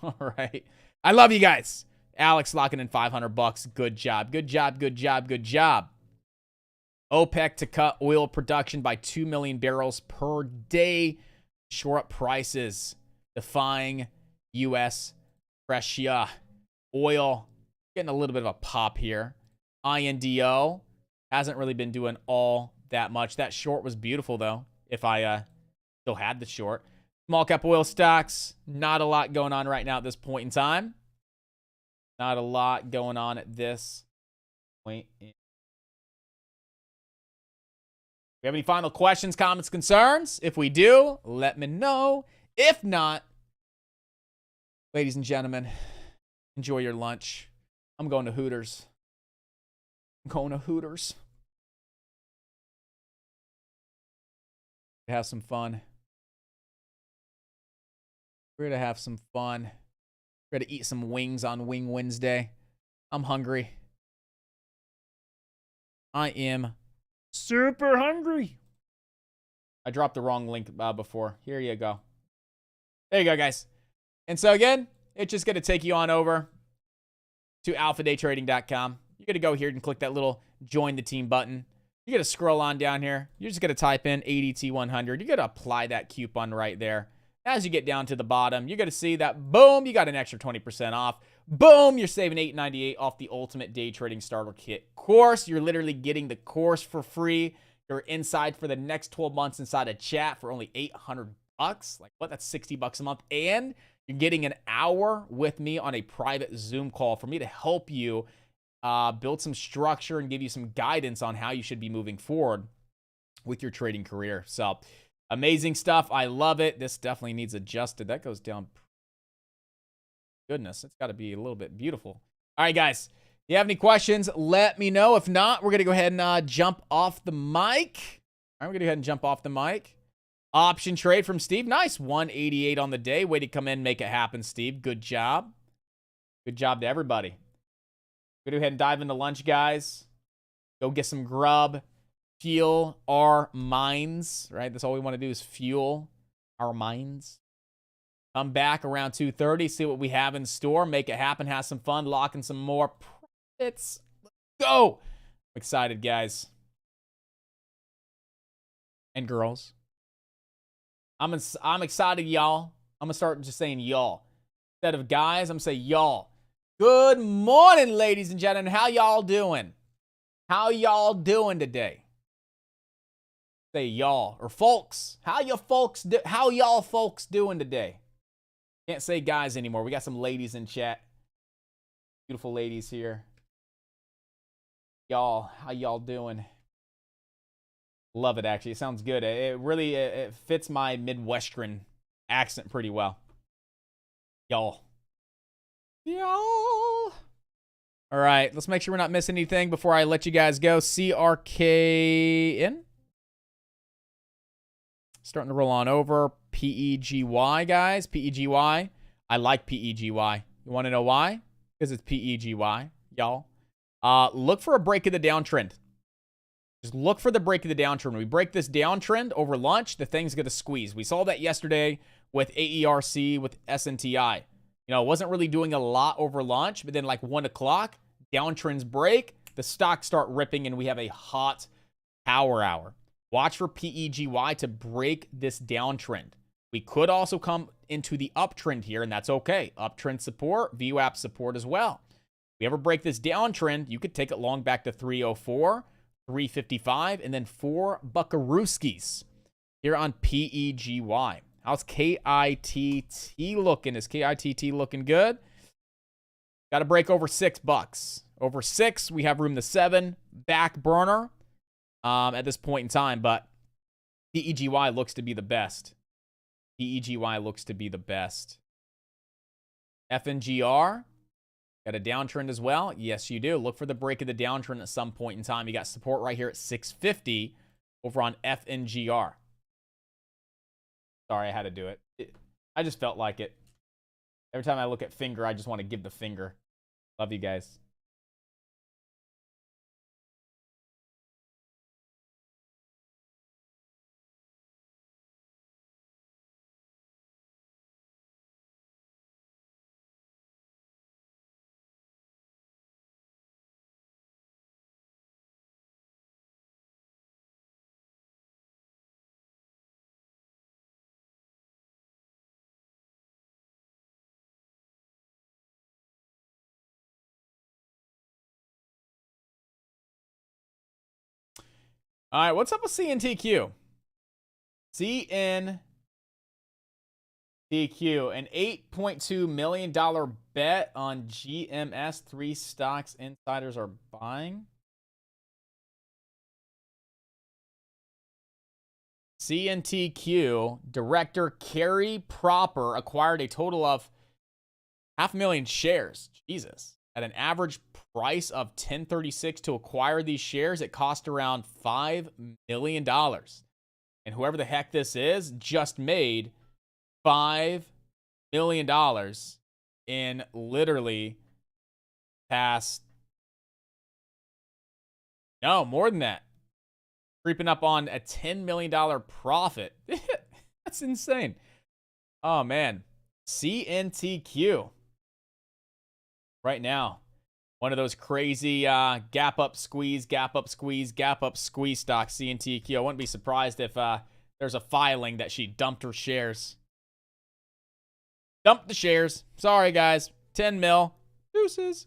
All right. I love you guys. Alex locking in $500. Good job. Good job. Good job. Good job. OPEC to cut oil production by 2 million barrels per day. Shore up prices. Defying U.S. Russia. Oil getting a little bit of a pop here. INDO hasn't really been doing all that much. That short was beautiful, though, if I still had the short. Small cap oil stocks, not a lot going on right now at this point in time. Not a lot going on at this point. We have any final questions, comments, concerns? If we do, let me know. If not, ladies and gentlemen, enjoy your lunch. I'm going to Hooters. Have some fun. We're going to have some fun. We're going to eat some wings on Wing Wednesday. I'm hungry. I am super hungry. I dropped the wrong link before. Here you go. There you go, guys. And so again, it's just going to take you on over to alphadaytrading.com. You're going to go here and click that little join the team button. You're going to scroll on down here. You're just going to type in ADT 100. You're going to apply that coupon right there. As you get down to the bottom, you're going to see that, boom, you got an extra 20% off. Boom, you're saving $8.98 off the Ultimate Day Trading Starter Kit course. You're literally getting the course for free. You're inside for the next 12 months inside a chat for only $800. Like, what? That's $60 a month. And you're getting an hour with me on a private Zoom call for me to help you build some structure and give you some guidance on how you should be moving forward with your trading career. So Amazing stuff. I love it. This definitely needs adjusted. That goes down. Goodness, it's got to be a little bit beautiful. All right, guys. If you have any questions, let me know. If not, we're going to go ahead and jump off the mic. All right, we're going to go ahead and jump off the mic. Option trade from Steve. Nice. 188 on the day. Way to come in, make it happen, Steve. Good job. Good job to everybody. We're going to go ahead and dive into lunch, guys. Go get some grub. Fuel our minds, right? That's all we want to do is fuel our minds. Come back around 2:30, see what we have in store. Make it happen. Have some fun. Lock in some more profits. Let's go. I'm excited, guys. And girls. I'm excited, y'all. I'm going to start just saying y'all. Instead of guys, I'm going to say y'all. Good morning, ladies and gentlemen. How y'all doing? How y'all doing today? Say y'all or folks. How y'all folks doing today? Can't say guys anymore. We got some ladies in chat. Beautiful ladies here. Y'all, how y'all doing? Love it, actually. It sounds good. It really it fits my Midwestern accent pretty well. Y'all. Y'all. All right, let's make sure we're not missing anything before I let you guys go. CRKN. Starting to roll on over. Peggy, guys. Peggy. I like Peggy. You want to know why? Because it's Peggy, y'all. Look for a break of the downtrend. Just look for the break of the downtrend. We break this downtrend over lunch, the thing's going to squeeze. We saw that yesterday with AERC, with SNTI. You know, it wasn't really doing a lot over lunch, but then like 1 o'clock, downtrends break, the stocks start ripping, and we have a hot power hour. Watch for Peggy to break this downtrend. We could also come into the uptrend here, and that's okay. Uptrend support, VWAP support as well. If we ever break this downtrend, you could take it long back to 304, 355, and then 4 buckarooskies here on Peggy. How's KITT looking? Is KITT looking good? Got to break over $6. Over 6, we have room to 7. Back burner at this point in time, but Peggy looks to be the best. Peggy looks to be the best. FNGR. Got a downtrend as well? Yes, you do. Look for the break of the downtrend at some point in time. You got support right here at 650 over on FNGR. Sorry, I had to do it. I just felt like it. Every time I look at finger, I just want to give the finger. Love you guys. All right, what's up with CNTQ? CNTQ, an $8.2 million bet on GMS. 3 stocks insiders are buying. CNTQ director Carrie Proper acquired a total of 500,000 shares. Jesus. At an average price of $10.36 to acquire these shares, it cost around $5 million. And whoever the heck this is just made $5 million in literally past, no, more than that. Creeping up on a $10 million profit. That's insane. Oh, man. CNTQ. Right now, one of those crazy gap up, squeeze stocks, CNTQ. I wouldn't be surprised if there's a filing that she dumped her shares. Dumped the shares. Sorry, guys. 10 mil. Deuces.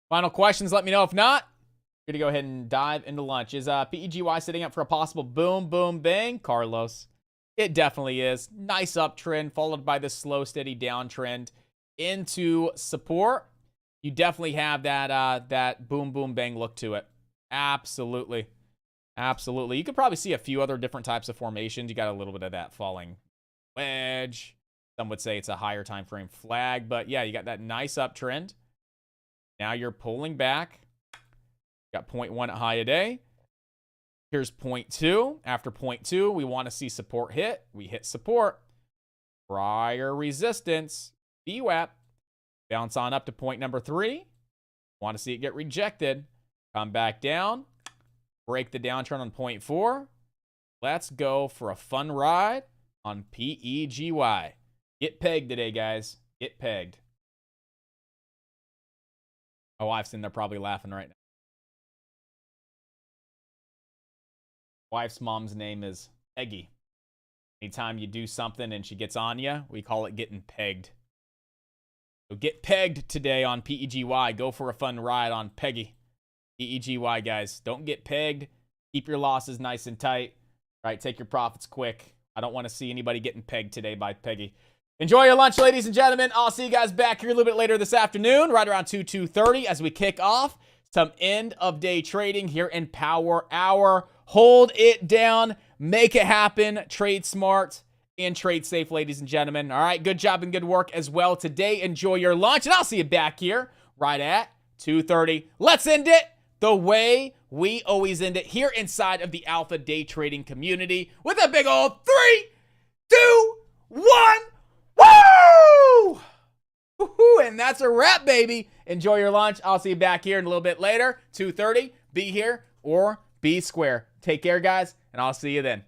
Final questions, let me know. If not, we're going to go ahead and dive into lunch. Is Peggy sitting up for a possible boom, boom, bang? Carlos. It definitely is. Nice uptrend, followed by this slow, steady downtrend into support. You definitely have that that boom, boom, bang look to it. Absolutely. Absolutely. You could probably see a few other different types of formations. You got a little bit of that falling wedge. Some would say it's a higher time frame flag. But yeah, you got that nice uptrend. Now you're pulling back. Got 0.1 at high a day. Here's 0.2. After 0.2, we want to see support hit. We hit support. Prior resistance. VWAP. Bounce on up to point number 3. Want to see it get rejected. Come back down. Break the downtrend on 0.4. Let's go for a fun ride on PEGY. Get pegged today, guys. Get pegged. My wife's in there probably laughing right now. Wife's mom's name is Pegy. Anytime you do something and she gets on you, we call it getting pegged. So get pegged today on PEGY. Go for a fun ride on Pegy. PEGY, guys. Don't get pegged. Keep your losses nice and tight. All right, take your profits quick. I don't want to see anybody getting pegged today by Pegy. Enjoy your lunch, ladies and gentlemen. I'll see you guys back here a little bit later this afternoon, right around 2:30 as we kick off some end-of-day trading here in Power Hour. Hold it down. Make it happen. Trade smart and trade safe, ladies and gentlemen. All right, good job and good work as well today. Enjoy your lunch, and I'll see you back here right at 2:30. Let's end it the way we always end it here inside of the Alpha Day Trading community with a big old 3, 2, 1. Woo! Woo-hoo, and that's a wrap, baby. Enjoy your lunch. I'll see you back here in a little bit later, 2:30. Be here or be square. Take care, guys, and I'll see you then.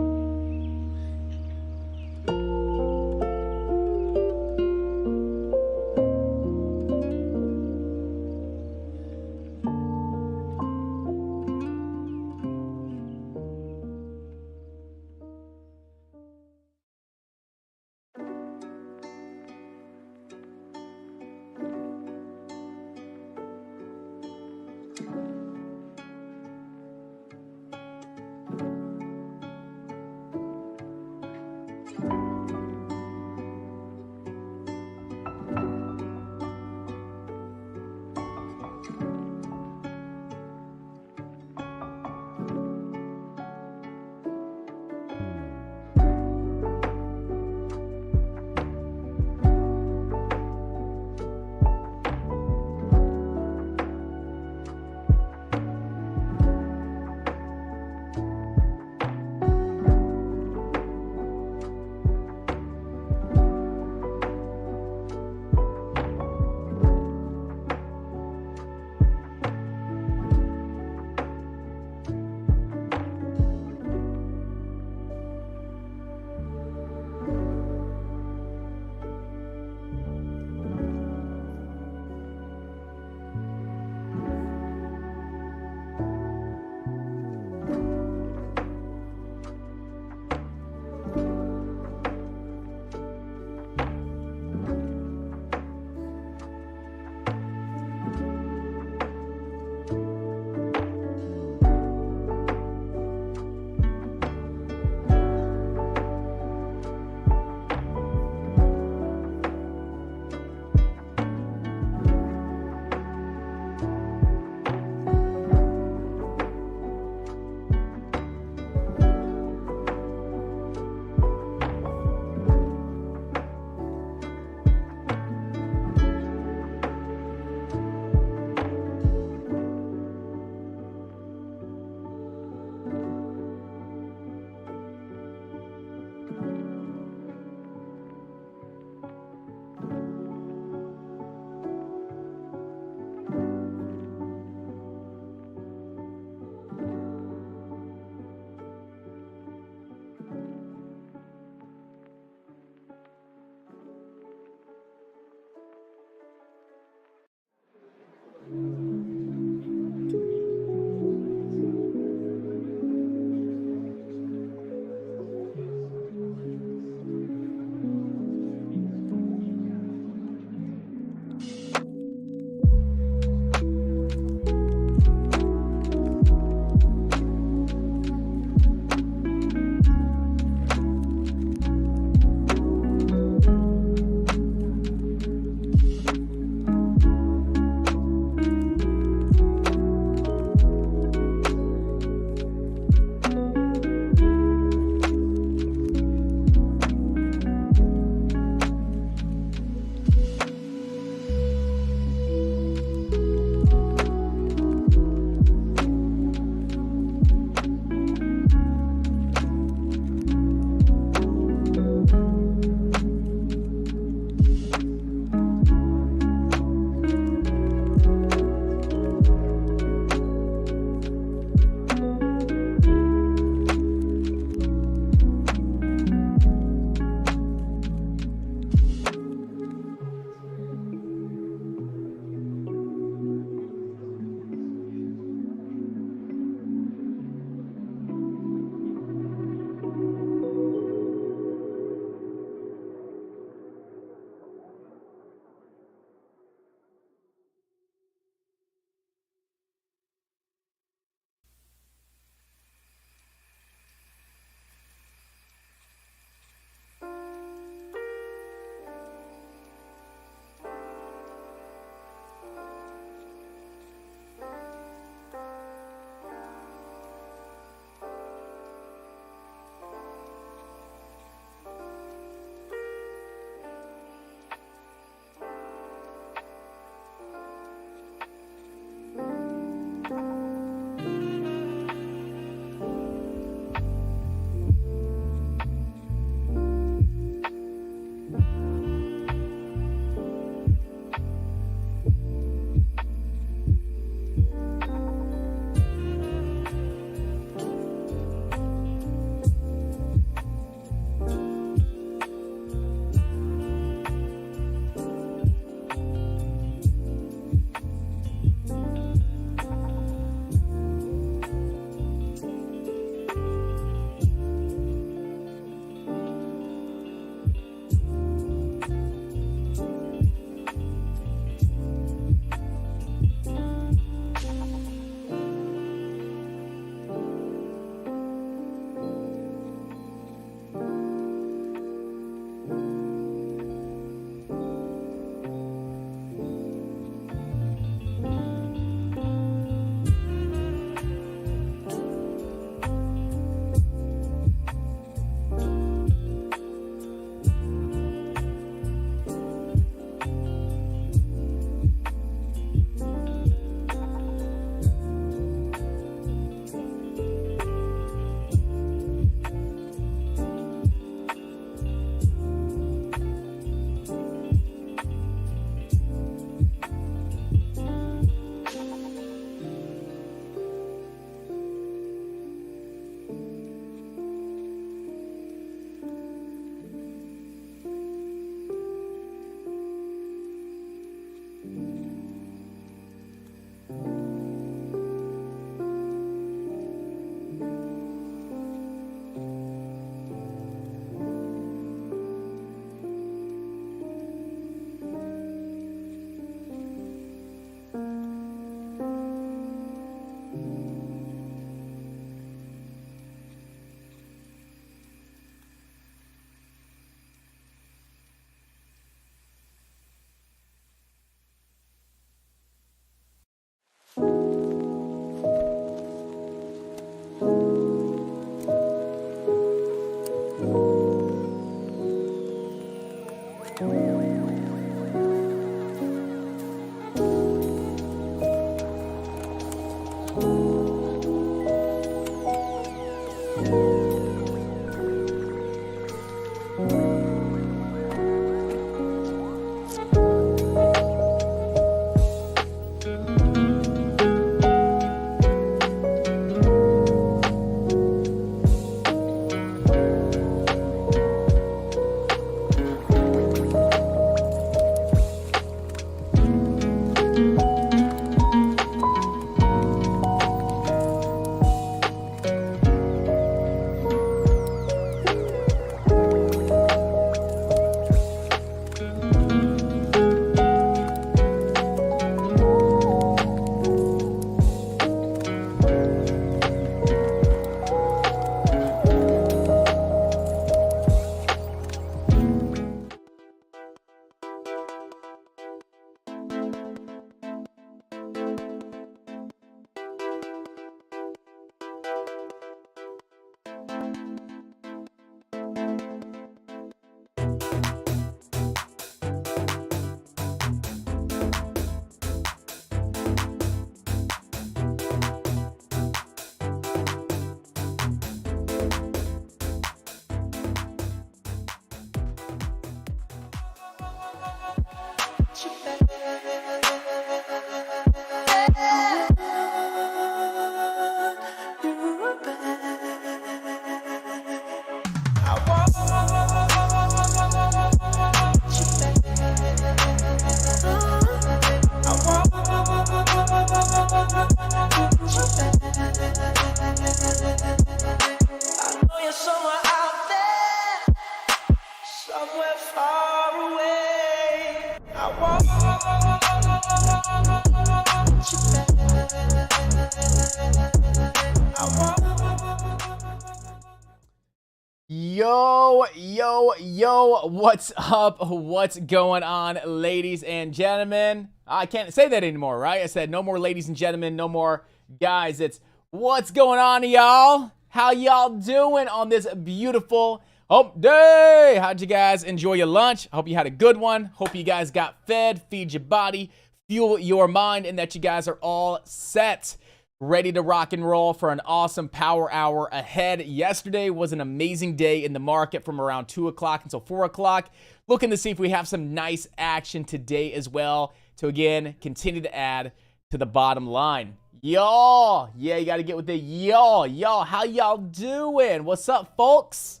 Yo, what's up? What's going on, ladies and gentlemen? I can't say that anymore, right? I said no more ladies and gentlemen, no more guys. It's what's going on, y'all? How y'all doing on this beautiful hump day? How'd you guys enjoy your lunch? Hope you had a good one. Hope you guys got fed, feed your body, fuel your mind, and that you guys are all set. Ready to rock and roll for an awesome power hour ahead. Yesterday was an amazing day in the market from around 2 o'clock until 4 o'clock. Looking to see if we have some nice action today as well to, again, continue to add to the bottom line. Y'all, yeah, you got to get with the y'all. How y'all doing? What's up, folks?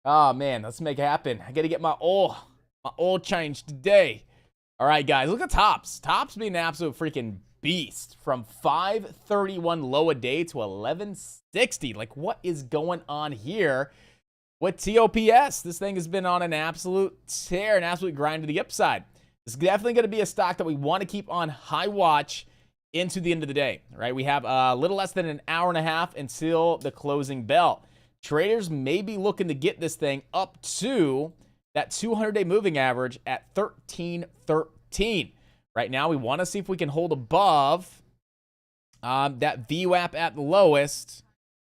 Oh, man, let's make it happen. I got to get my oil changed today. All right, guys, look at Tops. Tops being an absolute freaking beast from 531 low a day to 1160. Like, what is going on here with TOPS? This thing has been on an absolute tear, an absolute grind to the upside. This is definitely going to be a stock that we want to keep on high watch into the end of the day, right? We have a little less than an hour and a half until the closing bell. Traders may be looking to get this thing up to that 200-day moving average at 1313. Right now, we want to see if we can hold above that VWAP at the lowest.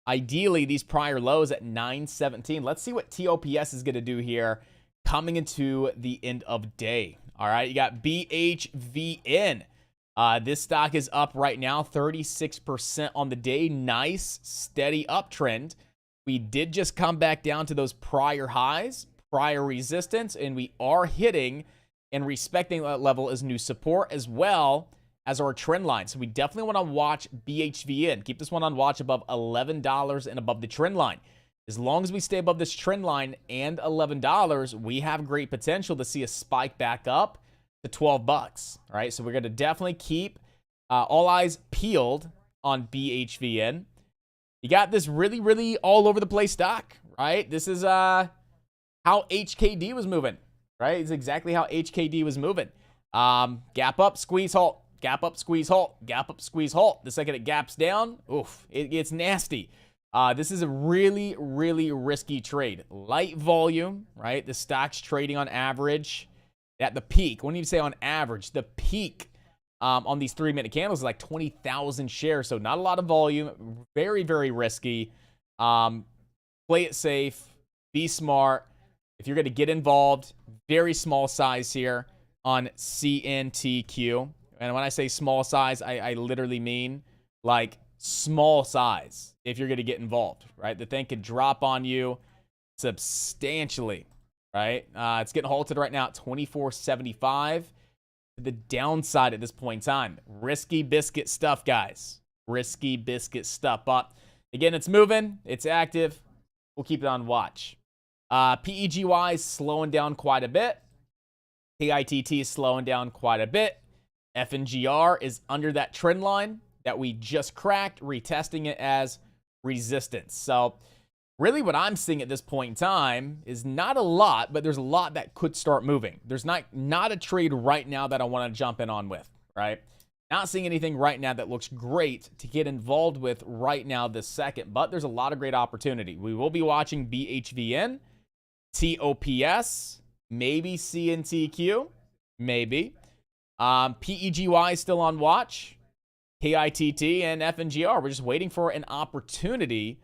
Ideally, these prior lows at 917. Let's see what TOPS is going to do here coming into the end of day. All right, you got BHVN. This stock is up right now, 36% on the day. Nice, steady uptrend. We did just come back down to those prior highs, prior resistance, and we are hitting and respecting that level as new support as well as our trend line. So we definitely want to watch BHVN. Keep this one on watch above $11 and above the trend line. As long as we stay above this trend line and $11, we have great potential to see a spike back up to 12 bucks. All right, so we're going to definitely keep all eyes peeled on BHVN. You got this really all over the place stock, right? This is how HKD was moving. Right? It's exactly how HKD was moving. Gap up, squeeze, halt. Gap up, squeeze, halt. Gap up, squeeze, halt. The second it gaps down, oof, it gets nasty. This is a really risky trade. Light volume, right? The stock's trading on average at the peak. When you say on average, the peak on these 3-minute candles is like 20,000 shares. So not a lot of volume. Very risky. Play it safe. Be smart. If you're going to get involved, very small size here on CNTQ. And when I say small size, I literally mean like small size if you're going to get involved, right? The thing could drop on you substantially, right? It's getting halted right now at 24.75. The downside at this point in time. Risky biscuit stuff, guys. Risky biscuit stuff. But again, it's moving. It's active. We'll keep it on watch. PEGY is slowing down quite a bit. KITT is slowing down quite a bit. FNGR is under that trend line that we just cracked, retesting it as resistance. So really what I'm seeing at this point in time is not a lot, but there's a lot that could start moving. There's not a trade right now that I want to jump in on with, right? Not seeing anything right now that looks great to get involved with right now this second, but there's a lot of great opportunity. We will be watching BHVN, TOPS, maybe CNTQ, maybe. PEGY still on watch. KITT and FNGR. We're just waiting for an opportunity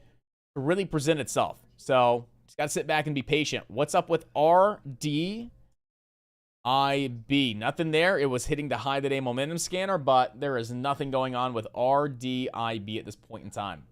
to really present itself. So just got to sit back and be patient. What's up with RDIB? Nothing there. It was hitting the high of the day momentum scanner, but there is nothing going on with RDIB at this point in time.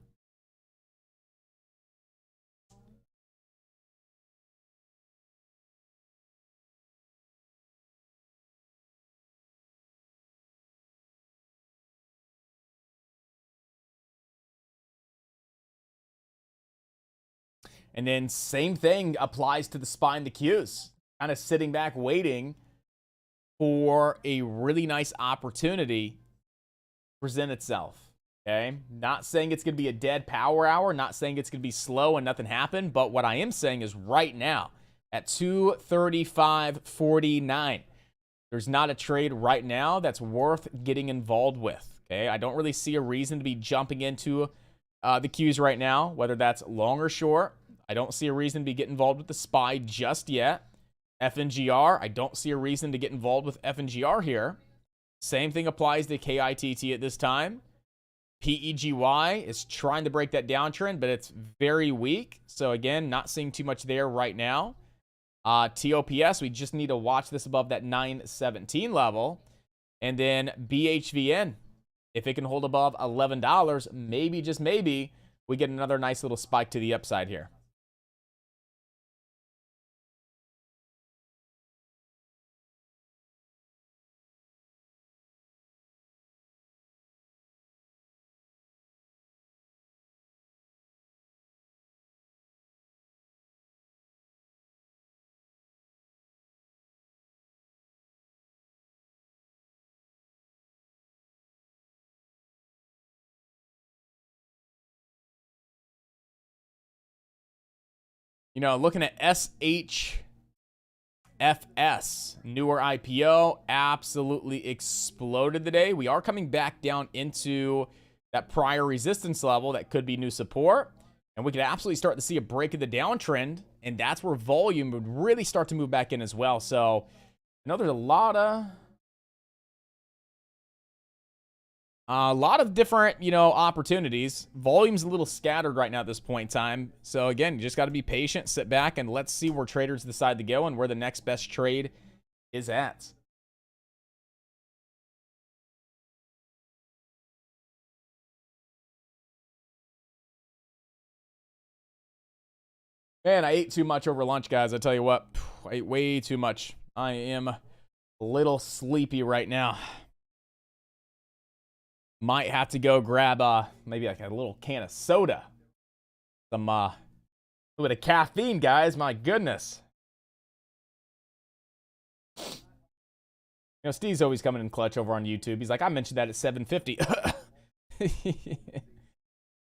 And then same thing applies to the SPY and the Qs. Kind of sitting back waiting for a really nice opportunity to present itself. Okay? Not saying it's going to be a dead power hour. Not saying it's going to be slow and nothing happened. But what I am saying is right now at 235.49, there's not a trade right now that's worth getting involved with. Okay? I don't really see a reason to be jumping into the Qs right now, whether that's long or short. I don't see a reason to get involved with the SPY just yet. FNGR, I don't see a reason to get involved with FNGR here. Same thing applies to KITT at this time. PEGY is trying to break that downtrend, but it's very weak. So again, not seeing too much there right now. TOPS, we just need to watch this above that 917 level. And then BHVN, if it can hold above $11, maybe, just maybe, we get another nice little spike to the upside here. You know, looking at SHFS, newer IPO, absolutely exploded today. We are coming back down into that prior resistance level that could be new support. And we could absolutely start to see a break of the downtrend. And that's where volume would really start to move back in as well. So, I know there's a lot of different, opportunities. Volume's a little scattered right now at this point in time. So again, you just got to be patient, sit back, and let's see where traders decide to go and where the next best trade is at. Man, I ate too much over lunch, guys. I tell you what, I ate way too much. I am a little sleepy right now. Might have to go grab maybe like a little can of soda. Some a little bit of caffeine, guys. My goodness. Steve's always coming in clutch over on YouTube. He's like, I mentioned that at 7:50.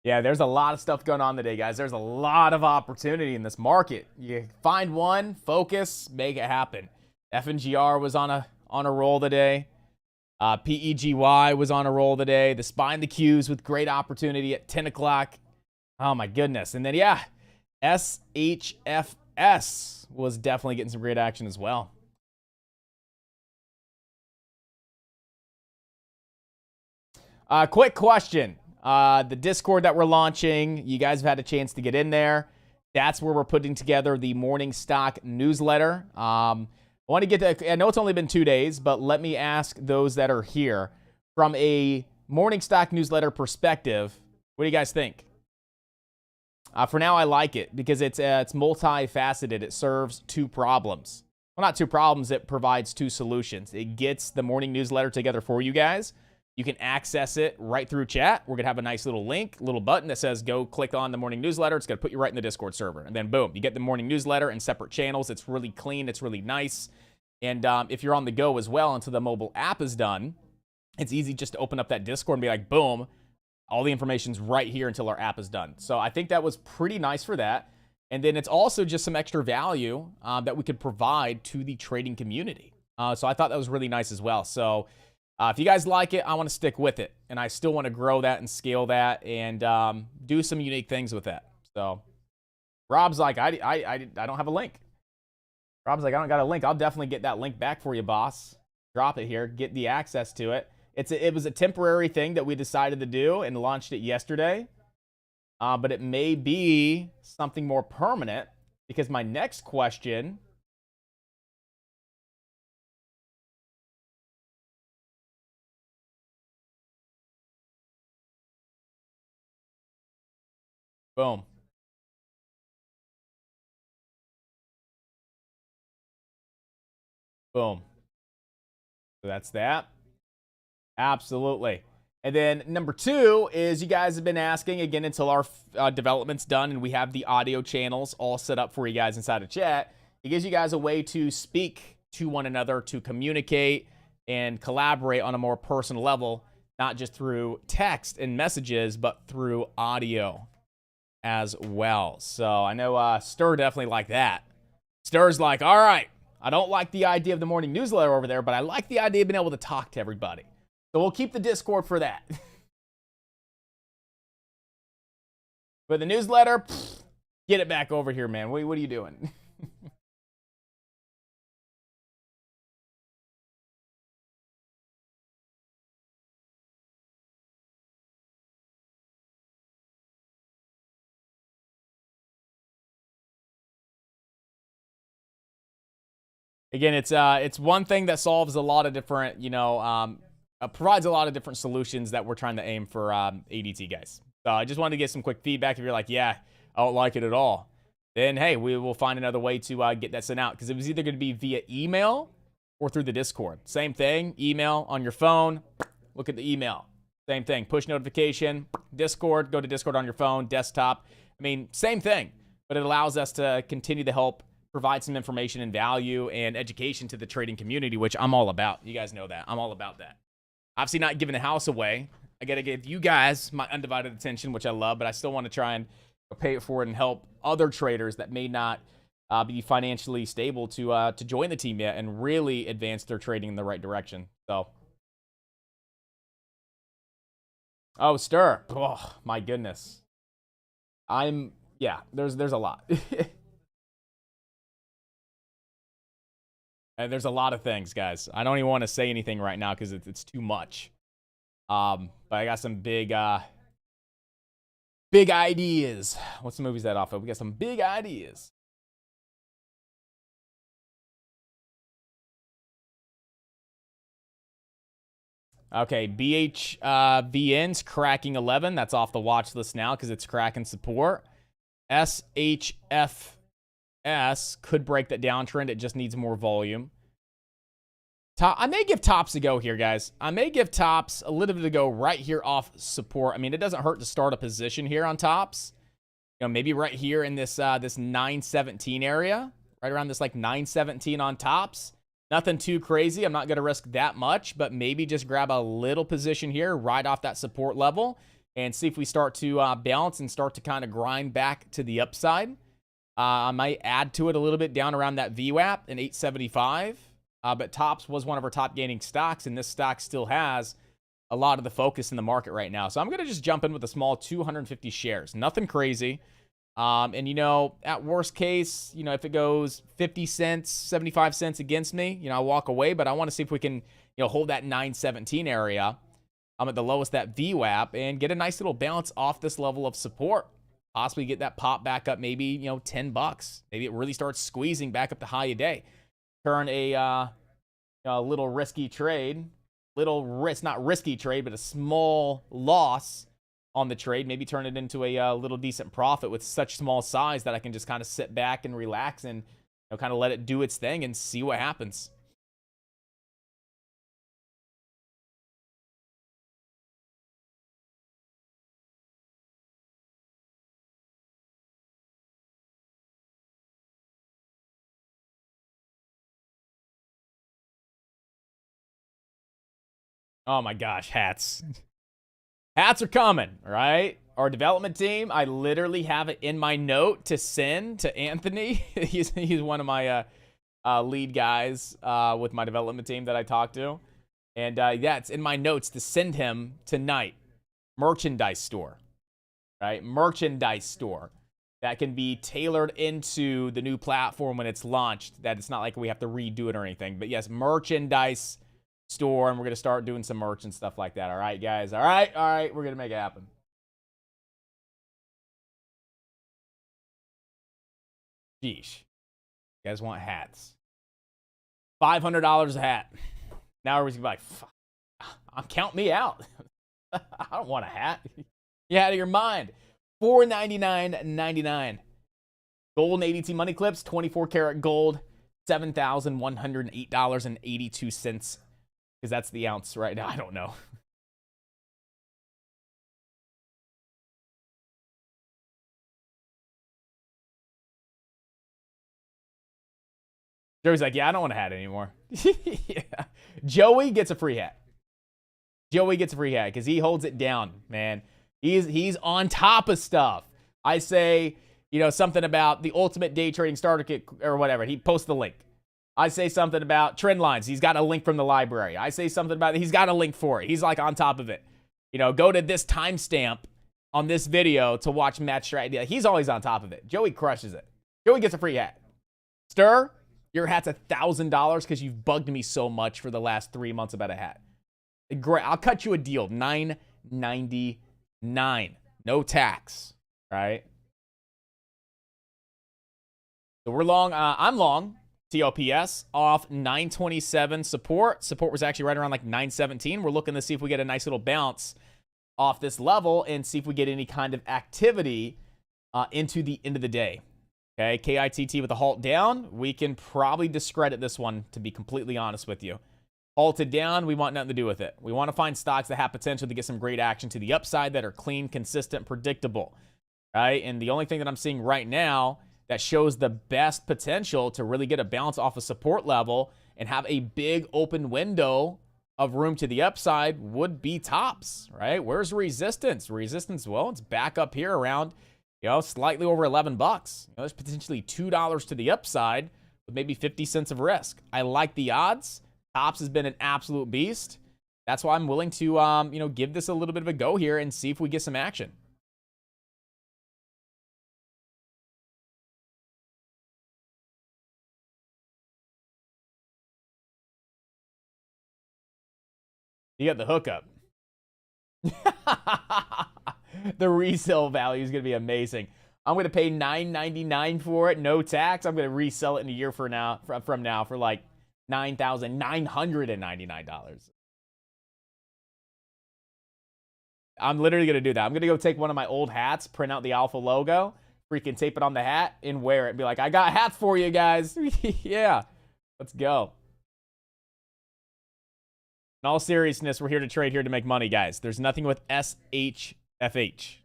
Yeah, there's a lot of stuff going on today, guys. There's a lot of opportunity in this market. You find one, focus, make it happen. FNGR was on a roll today. PEGY was on a roll today. The SPY and the Qs with great opportunity at 10 o'clock. Oh, my goodness. And then, yeah, SHFS was definitely getting some great action as well. Quick question. The Discord that we're launching, you guys have had a chance to get in there. That's where we're putting together the morning stock newsletter. I want to get to, I know it's only been 2 days, but let me ask those that are here from a morning stock newsletter perspective, what do you guys think? For now, I like it because it's multifaceted. It serves two problems. Well, not two problems. It provides two solutions. It gets the morning newsletter together for you guys. You can access it right through chat. We're going to have a nice little link, little button that says go click on the morning newsletter. It's going to put you right in the Discord server. And then boom, you get the morning newsletter in separate channels. It's really clean. It's really nice. And if you're on the go as well until the mobile app is done, it's easy just to open up that Discord and be like, boom, all the information's right here until our app is done. So I think that was pretty nice for that. And then it's also just some extra value that we could provide to the trading community. So I thought that was really nice as well. So if you guys like it, I want to stick with it. And I still want to grow that and scale that and do some unique things with that. So Rob's like, I don't have a link. Rob's like, I don't got a link. I'll definitely get that link back for you, boss. Drop it here. Get the access to it. It was a temporary thing that we decided to do and launched it yesterday. But it may be something more permanent because my next question... Boom. Boom. So that's that. Absolutely. And then number two is you guys have been asking, again, until our development's done and we have the audio channels all set up for you guys inside of chat. It gives you guys a way to speak to one another, to communicate and collaborate on a more personal level, not just through text and messages, but through audio as well. So I know Stir definitely like that. Stir's like, all right, I don't like the idea of the morning newsletter over there, but I like the idea of being able to talk to everybody. So we'll keep the Discord for that. But the newsletter, Get it back over here, man. What are you doing? Again, it's one thing that solves a lot of different, provides a lot of different solutions that we're trying to aim for ADT guys. So I just wanted to get some quick feedback. If you're like, yeah, I don't like it at all, then hey, we will find another way to get that sent out, because it was either going to be via email or through the Discord. Same thing, email on your phone, look at the email. Same thing, push notification, Discord, go to Discord on your phone, desktop. I mean, same thing, but it allows us to continue to help provide some information and value and education to the trading community, which I'm all about. You guys know that. I'm all about that. Obviously not giving the house away. I got to give you guys my undivided attention, which I love, but I still want to try and pay it forward and help other traders that may not be financially stable to join the team yet and really advance their trading in the right direction. So, oh, stir. Oh, my goodness. There's a lot. And there's a lot of things, guys. I don't even want to say anything right now because it's too much. But I got some big ideas. What's the movies that off of? We got some big ideas. Okay, BHVN's cracking 11. That's off the watch list now because it's cracking support. SHF could break that downtrend. It just needs more volume. I may give tops a go here, guys. I may give tops a little bit to go right here off support. I mean, it doesn't hurt to start a position here on tops. Maybe right here in this 917 area, right around this like 917 on tops. Nothing too crazy. I'm not going to risk that much, but maybe just grab a little position here right off that support level and see if we start to balance and start to kind of grind back to the upside. I might add to it a little bit down around that VWAP in 875. But tops was one of our top gaining stocks, and this stock still has a lot of the focus in the market right now. So I'm going to just jump in with a small 250 shares. Nothing crazy. And, at worst case, if it goes 50 cents, 75 cents against me, I'll walk away. But I want to see if we can, hold that 917 area. I'm at the lowest, that VWAP, and get a nice little bounce off this level of support. Possibly get that pop back up, maybe, $10. Maybe it really starts squeezing back up to high a day. Turn a little risky trade, not risky trade, but a small loss on the trade. Maybe turn it into a little decent profit with such small size that I can just kind of sit back and relax and kind of let it do its thing and see what happens. Oh my gosh, hats. Hats are coming, right? Our development team, I literally have it in my note to send to Anthony. he's one of my lead guys with my development team that I talk to. And yeah, it's in my notes to send him tonight. Merchandise store, right? Merchandise store that can be tailored into the new platform when it's launched. That it's not like we have to redo it or anything. But yes, merchandise store, and we're going to start doing some merch and stuff like that. All right, guys. All right. We're going to make it happen. Sheesh. You guys want hats. $500 a hat. Now everybody's going to be like, count me out. I don't want a hat. You're out of your mind. $499.99. Gold and ADT money clips, 24 karat gold, $7,108.82. Because that's the ounce right now. I don't know. Joey's like, yeah, I don't want a hat anymore. Yeah. Joey gets a free hat. Joey gets a free hat because he holds it down, man. He's on top of stuff. I say, something about the ultimate day trading starter kit or whatever. He posts the link. I say something about trend lines. He's got a link from the library. I say something about he's got a link for it. He's like on top of it. Go to this timestamp on this video to watch Matt Stratton. He's always on top of it. Joey crushes it. Joey gets a free hat. Stir, your hat's $1,000 because you've bugged me so much for the last 3 months about a hat. Great. I'll cut you a deal. $9.99. No tax. Right? So we're long. I'm long. TOPS off 927 support. Support was actually right around like 917. We're looking to see if we get a nice little bounce off this level and see if we get any kind of activity into the end of the day. Okay, KITT with a halt down. We can probably discredit this one, to be completely honest with you. Halted down, we want nothing to do with it. We want to find stocks that have potential to get some great action to the upside, that are clean, consistent, predictable. Right? And the only thing that I'm seeing right now that shows the best potential to really get a bounce off a support level and have a big open window of room to the upside would be tops, right? Where's resistance? Resistance, well, it's back up here around, slightly over 11 bucks. There's potentially $2 to the upside with maybe 50 cents of risk. I like the odds. Tops has been an absolute beast. That's why I'm willing to, give this a little bit of a go here and see if we get some action. You got the hookup. The resale value is going to be amazing. I'm going to pay $9.99 for it, no tax. I'm going to resell it in a year from now for like $9,999. I'm literally going to do that. I'm going to go take one of my old hats, print out the Alpha logo, freaking tape it on the hat, and wear it. Be like, I got hats for you guys. Yeah, let's go. In all seriousness, we're here to trade, here to make money, guys. There's nothing with SHFH.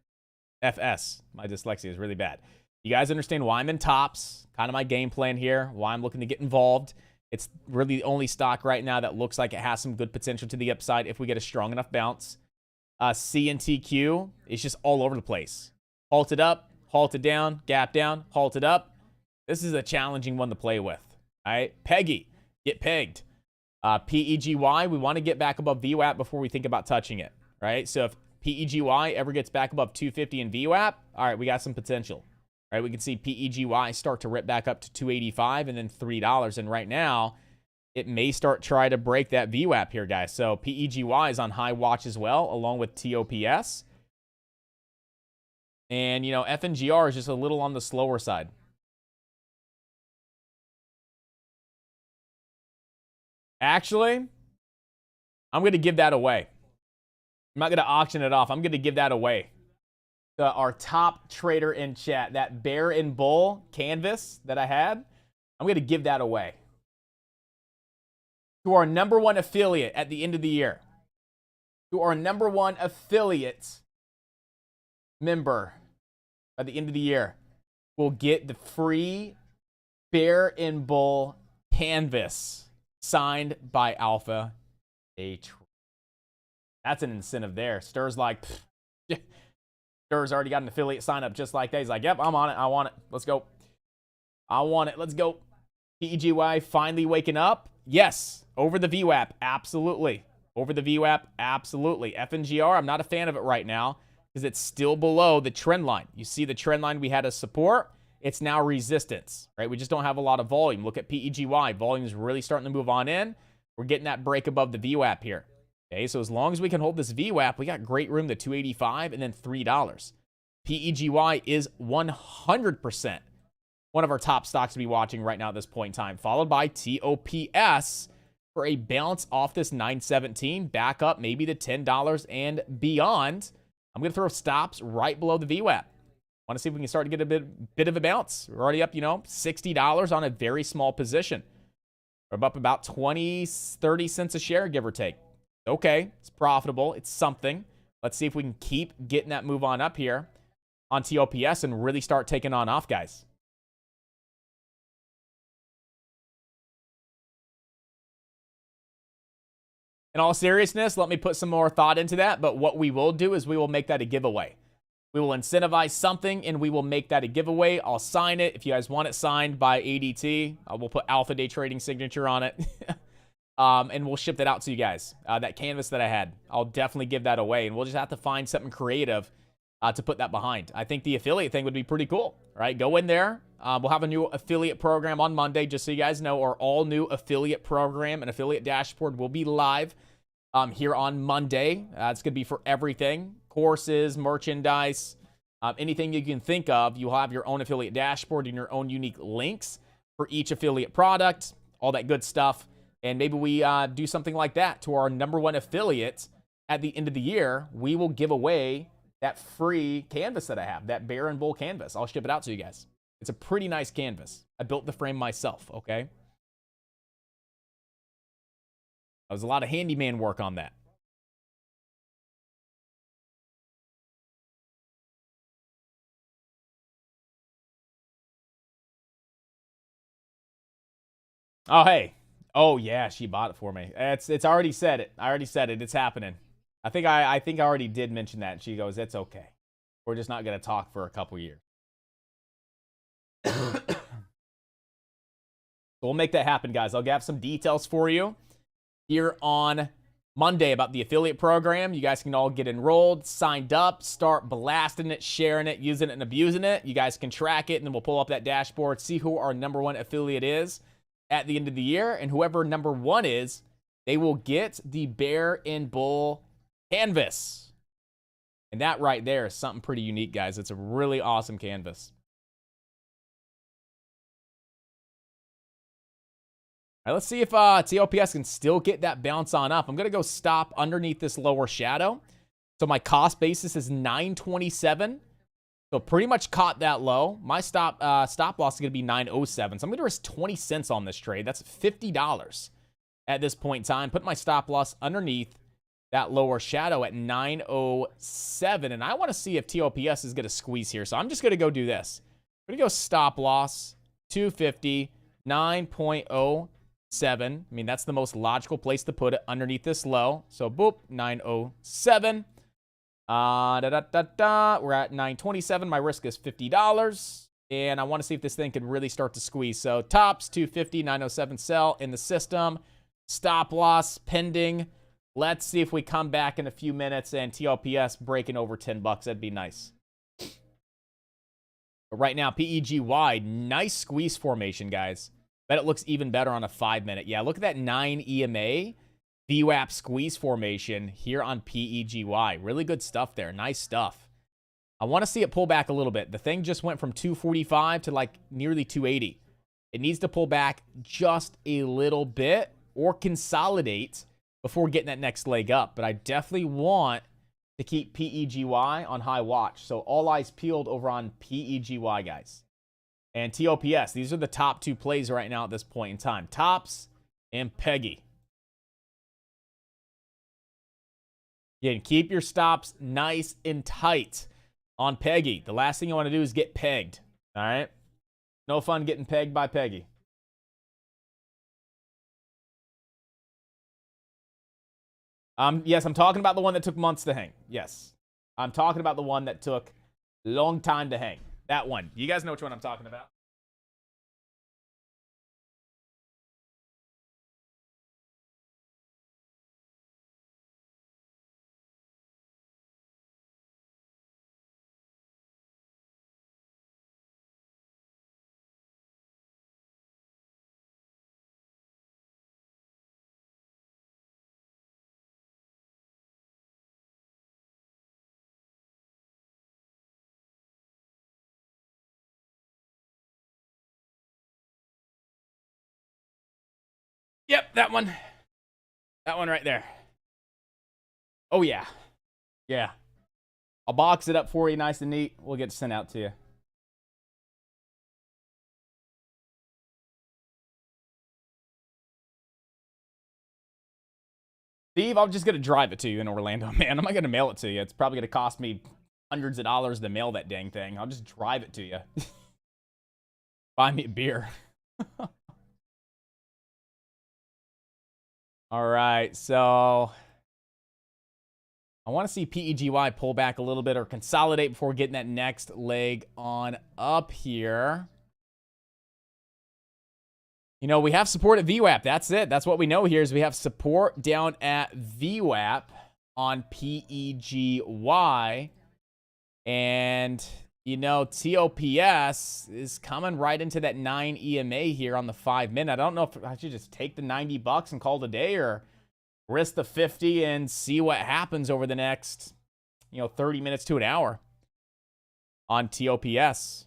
FS. My dyslexia is really bad. You guys understand why I'm in tops, kind of my game plan here, why I'm looking to get involved. It's really the only stock right now that looks like it has some good potential to the upside if we get a strong enough bounce. CNTQ is just all over the place. Halted up, halted down, gap down, halted up. This is a challenging one to play with. All right, Pegy, get pegged. PEGY, we want to get back above VWAP before we think about touching it, right? So if PEGY ever gets back above 250 in VWAP, all right, we got some potential, right? We can see PEGY start to rip back up to 285 and then $3. And right now, it may start try to break that VWAP here, guys. So PEGY is on high watch as well, along with TOPS. And, FNGR is just a little on the slower side. Actually, I'm going to give that away. I'm not going to auction it off. I'm going to give that away. Our top trader in chat, that bear and bull canvas that I had, I'm going to give that away to our #1 affiliate at the end of the year. To our #1 affiliate member at the end of the year will get the free bear and bull canvas signed by Alpha Day Trading. That's an incentive there. Stir's like, Stir's already got an affiliate sign up just like that. He's like, yep, I'm on it. I want it. Let's go. I want it. Let's go. PEGY finally waking up. Yes. Over the VWAP. Absolutely. Over the VWAP. Absolutely. FNGR, I'm not a fan of it right now because it's still below the trend line. You see the trend line we had as support. It's now resistance, right? We just don't have a lot of volume. Look at PEGY. Volume is really starting to move on in. We're getting that break above the VWAP here. Okay, so as long as we can hold this VWAP, we got great room to 285 and then $3. PEGY is 100% one of our top stocks to be watching right now at this point in time, followed by TOPS for a bounce off this 917, back up maybe to $10 and beyond. I'm going to throw stops right below the VWAP. Want to see if we can start to get a bit of a bounce. We're already up, $60 on a very small position. We're up about 20, 30 cents a share, give or take. Okay, it's profitable. It's something. Let's see if we can keep getting that move on up here on TOPS and really start taking on off, guys. In all seriousness, let me put some more thought into that. But what we will do is we will make that a giveaway. We will incentivize something, and we will make that a giveaway. I'll sign it. If you guys want it signed by ADT, we'll put Alpha Day Trading signature on it. And we'll ship that out to you guys. That canvas that I had, I'll definitely give that away. And we'll just have to find something creative to put that behind. I think the affiliate thing would be pretty cool, right? Go in there. We'll have a new affiliate program on Monday, just so you guys know. Our all new affiliate program and affiliate dashboard will be live here on Monday. It's going to be for everything. Courses, merchandise, anything you can think of. You'll have your own affiliate dashboard and your own unique links for each affiliate product, all that good stuff. And maybe we do something like that to our #1 affiliate at the end of the year. We will give away that free canvas that I have, that Bear and Bull canvas. I'll ship it out to you guys. It's a pretty nice canvas. I built the frame myself, okay? That was a lot of handyman work on that. Oh, hey. Oh, yeah, she bought it for me. It's already said it. I already said it. It's happening. I think I already did mention that. She goes, it's okay. We're just not going to talk for a couple years. So we'll make that happen, guys. I'll have some details for you here on Monday about the affiliate program. You guys can all get enrolled, signed up, start blasting it, sharing it, using it, and abusing it. You guys can track it, and then we'll pull up that dashboard, see who our #1 affiliate is at the end of the year. And whoever #1 is, they will get the Bear and Bull canvas. And that right there is something pretty unique, guys. It's a really awesome canvas. All right, let's see if TLPS can still get that bounce on up. I'm going to go stop underneath this lower shadow. So my cost basis is 927. So pretty much caught that low. My stop loss is going to be 907. So I'm going to risk 20 cents on this trade. That's $50 at this point in time. Put my stop loss underneath that lower shadow at 907. And I want to see if TLPS is going to squeeze here. So I'm just going to go do this. I'm going to go stop loss 250, 9.07. I mean, that's the most logical place to put it, underneath this low. So boop, 907. We're at 927. My risk is $50. And I want to see if this thing can really start to squeeze. So tops 250, 907 sell in the system. Stop loss pending. Let's see if we come back in a few minutes and TLPS breaking over 10 bucks. That'd be nice. But right now, PEGY, nice squeeze formation, guys. Bet it looks even better on a 5-minute. Yeah, look at that 9 EMA VWAP squeeze formation here on PEGY. Really good stuff there. Nice stuff. I want to see it pull back a little bit. The thing just went from 245 to like nearly 280. It needs to pull back just a little bit or consolidate before getting that next leg up. But I definitely want to keep PEGY on high watch. So all eyes peeled over on PEGY, guys. And TOPS, these are the top 2 plays right now at this point in time. Tops and Pegy. Again, keep your stops nice and tight on Pegy. The last thing you want to do is get pegged. All right? No fun getting pegged by Pegy. Yes, I'm talking about the one that took months to hang. Yes. I'm talking about the one that took a long time to hang. That one. You guys know which one I'm talking about. Yep, that one. That one right there. Oh, yeah. Yeah. I'll box it up for you nice and neat. We'll get it sent out to you. Steve, I'm just going to drive it to you in Orlando, man. I'm not going to mail it to you. It's probably going to cost me hundreds of dollars to mail that dang thing. I'll just drive it to you. Buy me a beer. All right, so I want to see PEGY pull back a little bit or consolidate before getting that next leg on up here. You know, we have support at VWAP. That's it. That's what we know here is we have support down at VWAP on PEGY. And, you know, TOPS is coming right into that 9 EMA here on the 5-minute. I don't know if I should just take the $90 and call it a day or risk the 50 and see what happens over the next, 30 minutes to an hour on TOPS.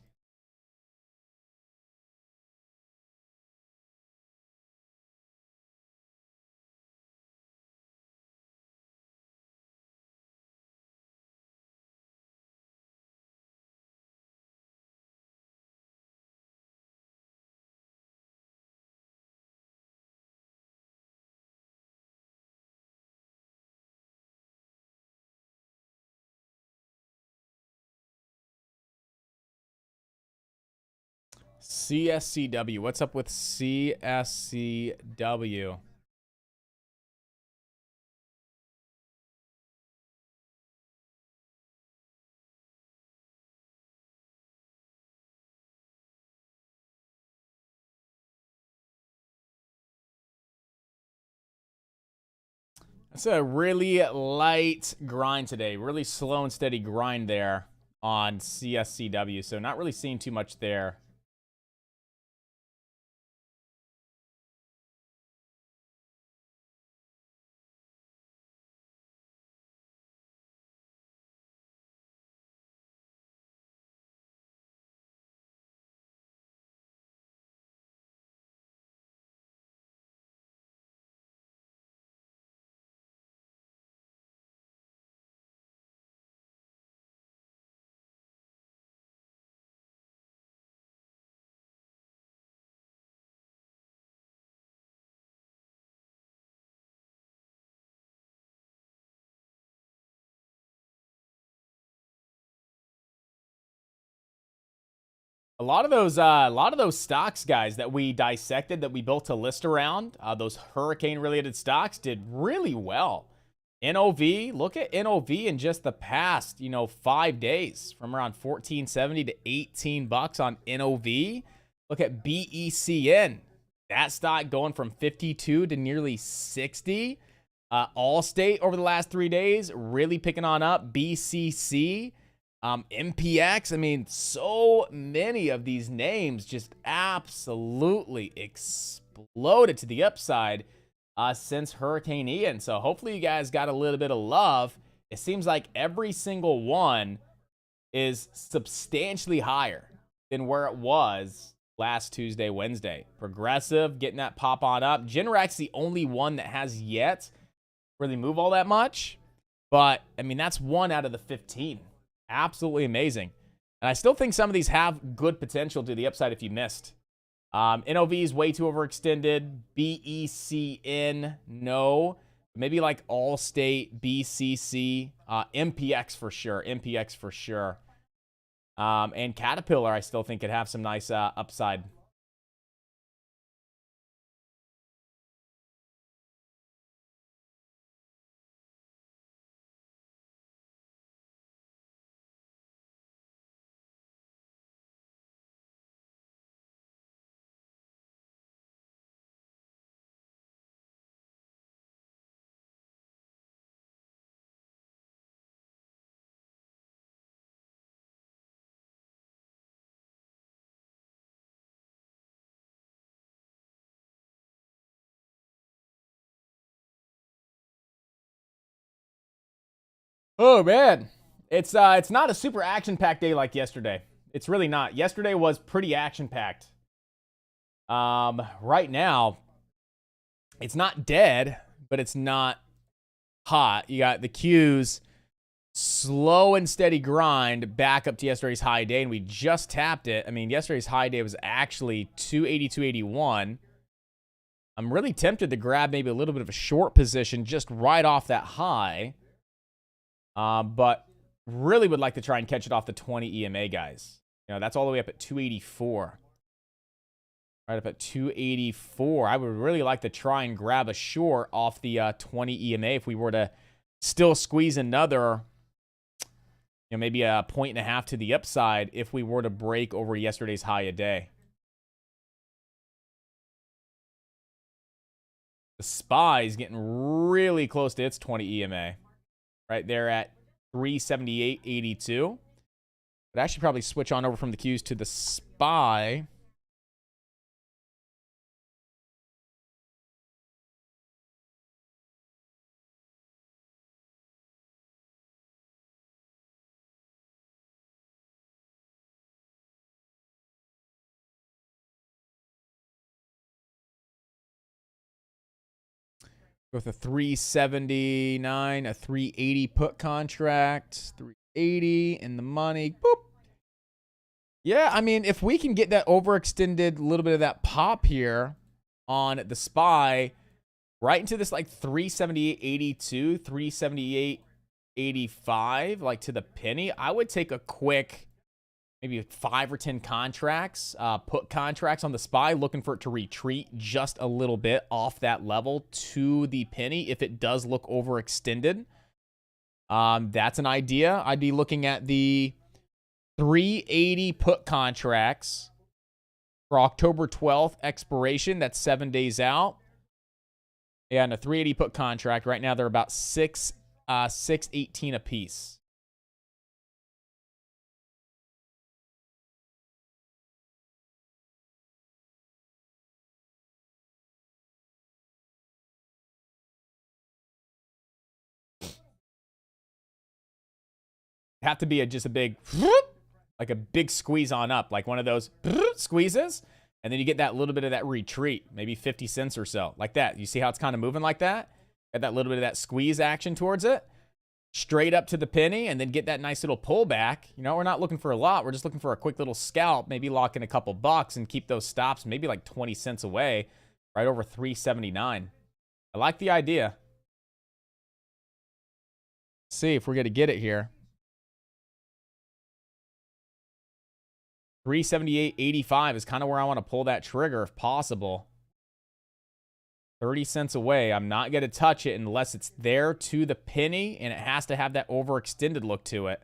CSCW. What's up with CSCW? It's a really light grind today. Really slow and steady grind there on CSCW. So not really seeing too much there. A lot of those stocks, guys, that we dissected, that we built a list around, those hurricane-related stocks did really well. NOV, look at NOV in just the past, 5 days, from around 14.70 to $18 on NOV. Look at BECN, that stock going from 52 to nearly 60. Allstate over the last 3 days really picking on up. BCC. MPX, I mean, so many of these names just absolutely exploded to the upside since Hurricane Ian. So hopefully you guys got a little bit of love. It seems like every single one is substantially higher than where it was last Tuesday, Wednesday. Progressive getting that pop on up. Generac's the only one that has yet really move all that much. But, I mean, that's 1 out of the 15. Absolutely amazing. And I still think some of these have good potential to the upside if you missed. NOV is way too overextended. BECN, no. Maybe like Allstate, BCC, MPX for sure. MPX for sure. And Caterpillar, I still think could have some nice upside. Oh man, it's not a super action-packed day like yesterday. It's really not. Yesterday was pretty action-packed. Right now, it's not dead, but it's not hot. You got the Qs, slow and steady grind back up to yesterday's high day, and we just tapped it. I mean, yesterday's high day was actually 282.81. I'm really tempted to grab maybe a little bit of a short position just right off that high. But really would like to try and catch it off the 20 EMA, guys. That's all the way up at 284. Right up at 284. I would really like to try and grab a short off the 20 EMA if we were to still squeeze another, maybe a 1.5 to the upside if we were to break over yesterday's high a day. The SPY is getting really close to its 20 EMA. Right there at 378.82. But I should probably switch on over from the Qs to the SPY. With a 379, a 380 put contract, 380 in the money. Boop. Yeah, I mean, if we can get that overextended little bit of that pop here on the SPY right into this like 378.82, 378.85, like to the penny, I would take a quick maybe 5 or 10 contracts, put contracts on the SPY, looking for it to retreat just a little bit off that level to the penny if it does look overextended. That's an idea. I'd be looking at the 380 put contracts for October 12th expiration. That's 7 days out. Yeah, and a 380 put contract. Right now, they're about 618 a piece. Have to be just a big, like a big squeeze on up, like one of those squeezes, and then you get that little bit of that retreat, maybe 50 cents or so, like that. You see how it's kind of moving like that? Get that little bit of that squeeze action towards it, straight up to the penny, and then get that nice little pullback. You know, we're not looking for a lot. We're just looking for a quick little scalp, maybe lock in a couple bucks and keep those stops maybe like 20 cents away, right over 379. I like the idea. Let's see if we're going to get it here. 378.85 is kind of where I want to pull that trigger if possible. 30 cents away. I'm not going to touch it unless it's there to the penny, and it has to have that overextended look to it.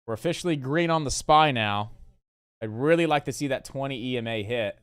We're officially green on the SPY now. I'd really like to see that 20 EMA hit.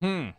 Hmm.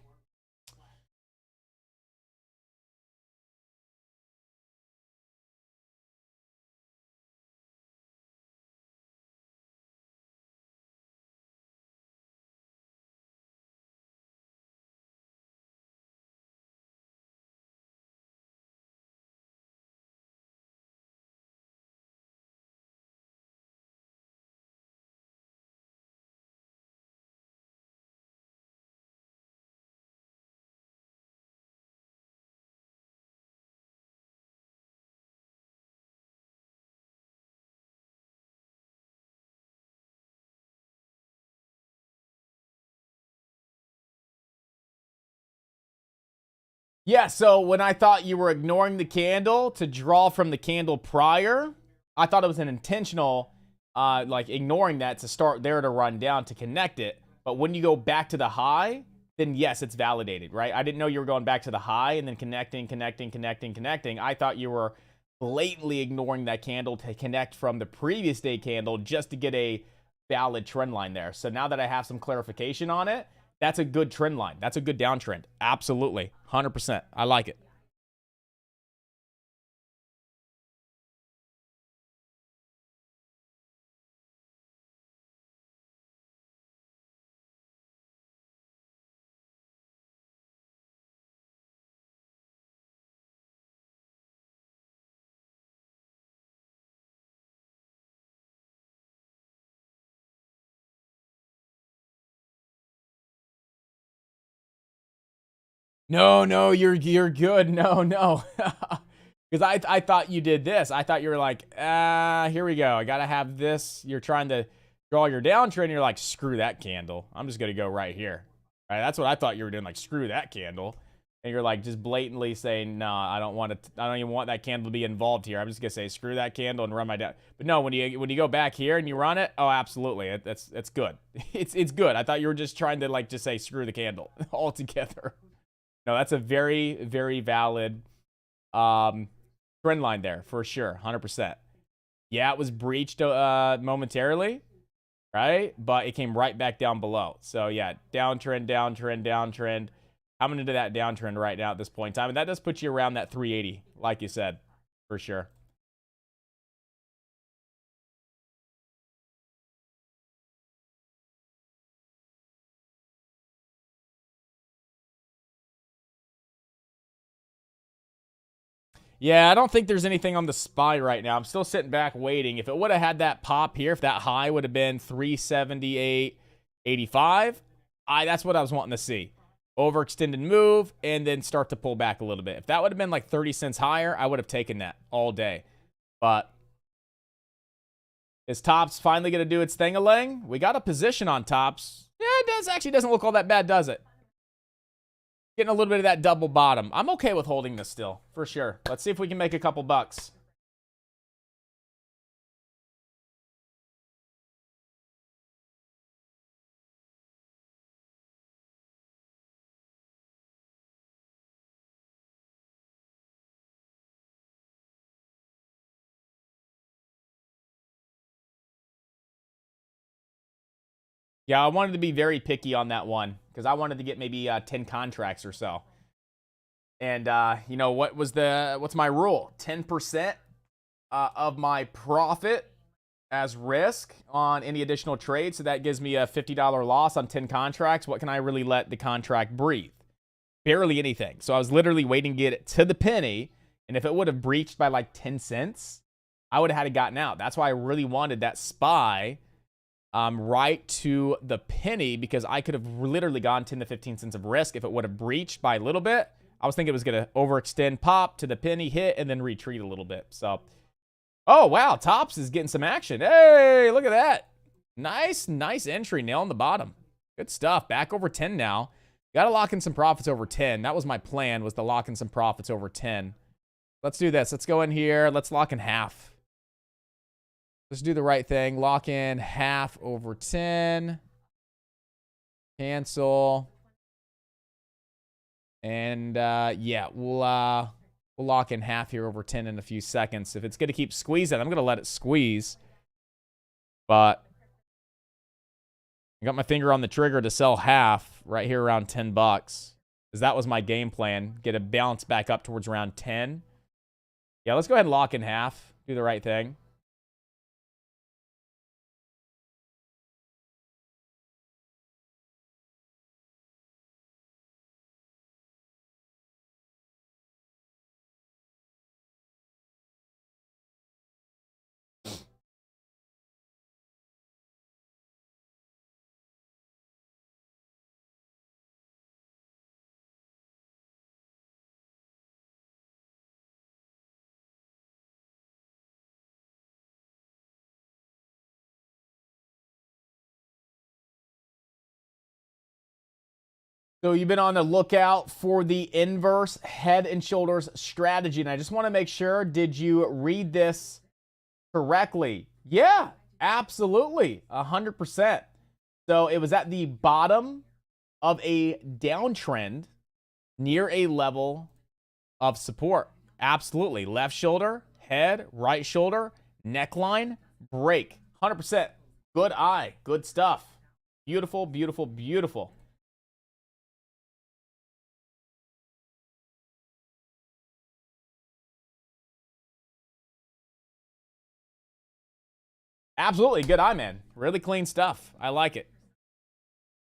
Yeah, so when I thought you were ignoring the candle to draw from the candle prior, I thought it was an intentional, like ignoring that to start there to run down to connect it. But when you go back to the high, then yes, it's validated, right? I didn't know you were going back to the high and then connecting. I thought you were blatantly ignoring that candle to connect from the previous day candle just to get a valid trend line there. So now that I have some clarification on it, that's a good trend line. That's a good downtrend. Absolutely. 100%. I like it. No, you're good. No. Because I thought you did this. I thought you were like, here we go. I got to have this. You're trying to draw your downtrend. And you're like, screw that candle. I'm just going to go right here. All right, that's what I thought you were doing. Like, screw that candle. And you're like just blatantly saying, no, I don't even want that candle to be involved here. I'm just going to say, screw that candle and run my down. But no, when you go back here and you run it, oh, absolutely. That's good. It's good. I thought you were just trying to like just say, screw the candle altogether. No, that's a very, very valid trend line there for sure. 100%. Yeah, it was breached momentarily, right? But it came right back down below. So yeah, downtrend. I'm into that downtrend right now at this point in time. And that does put you around that 380, like you said, for sure. Yeah, I don't think there's anything on the SPY right now. I'm still sitting back waiting. If it would have had that pop here, if that high would have been 378.85, that's what I was wanting to see. Overextended move and then start to pull back a little bit. If that would have been like 30 cents higher, I would have taken that all day. But is Tops finally going to do its thing-a-ling? We got a position on Tops. Yeah, it actually doesn't look all that bad, does it? Getting a little bit of that double bottom. I'm okay with holding this still, for sure. Let's see if we can make a couple bucks. Yeah, I wanted to be very picky on that one because I wanted to get maybe 10 contracts or so. And you know, what's my rule? 10% of my profit as risk on any additional trade. So that gives me a $50 loss on 10 contracts. What can I really let the contract breathe? Barely anything. So I was literally waiting to get it to the penny. And if it would have breached by like 10 cents, I would have had it gotten out. That's why I really wanted that SPY right to the penny, because I could have literally gone 10 to 15 cents of risk if it would have breached by a little bit. I was thinking it was going to overextend, pop to the penny, hit, and then retreat a little bit. So, oh, wow. Tops is getting some action. Hey, look at that. Nice entry. Nail on the bottom. Good stuff. Back over 10 now. Got to lock in some profits over 10. That was my plan, was to lock in some profits over 10. Let's do this. Let's go in here. Let's lock in half. Let's do the right thing. Lock in half over 10. Cancel. And yeah, we'll lock in half here over 10 in a few seconds. If it's going to keep squeezing, I'm going to let it squeeze. But I got my finger on the trigger to sell half right here around 10 bucks. Because that was my game plan. Get a bounce back up towards around 10. Yeah, let's go ahead and lock in half. Do the right thing. So you've been on the lookout for the inverse head and shoulders strategy. And I just want to make sure, did you read this correctly? Yeah, absolutely. 100%. So it was at the bottom of a downtrend near a level of support. Absolutely. Left shoulder, head, right shoulder, neckline, break. 100%. Good eye. Good stuff. Beautiful, beautiful, beautiful. Absolutely. Good eye, man. Really clean stuff. I like it.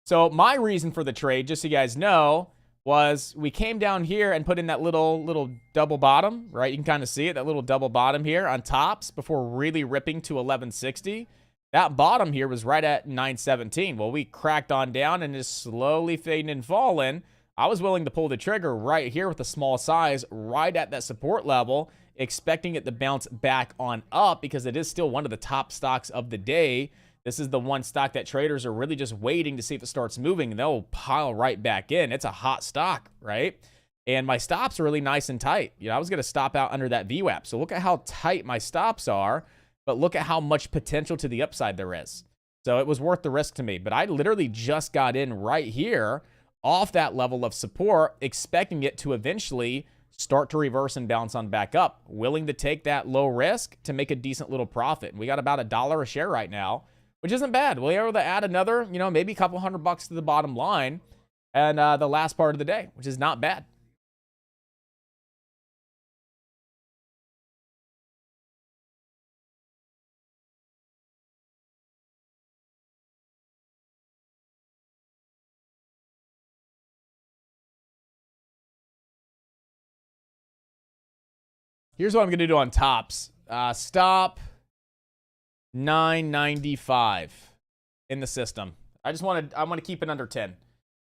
So my reason for the trade, just so you guys know, was we came down here and put in that little double bottom, right? You can kind of see it, that little double bottom here on tops before really ripping to 1160. That bottom here was right at 917. Well, we cracked on down and just slowly fading and falling. I was willing to pull the trigger right here with a small size right at that support level, expecting it to bounce back on up because it is still one of the top stocks of the day. This is the one stock that traders are really just waiting to see if it starts moving, and they'll pile right back in. It's a hot stock, right? And my stops are really nice and tight. You know, I was going to stop out under that VWAP. So look at how tight my stops are, but look at how much potential to the upside there is. So it was worth the risk to me. But I literally just got in right here off that level of support, expecting it to eventually start to reverse and bounce on back up. Willing to take that low risk to make a decent little profit. We got about $1 a share right now, which isn't bad. We'll be able to add another, you know, maybe a couple $100 to the bottom line and the last part of the day, which is not bad. Here's what I'm going to do on tops. Stop 995 in the system. I want to keep it under 10.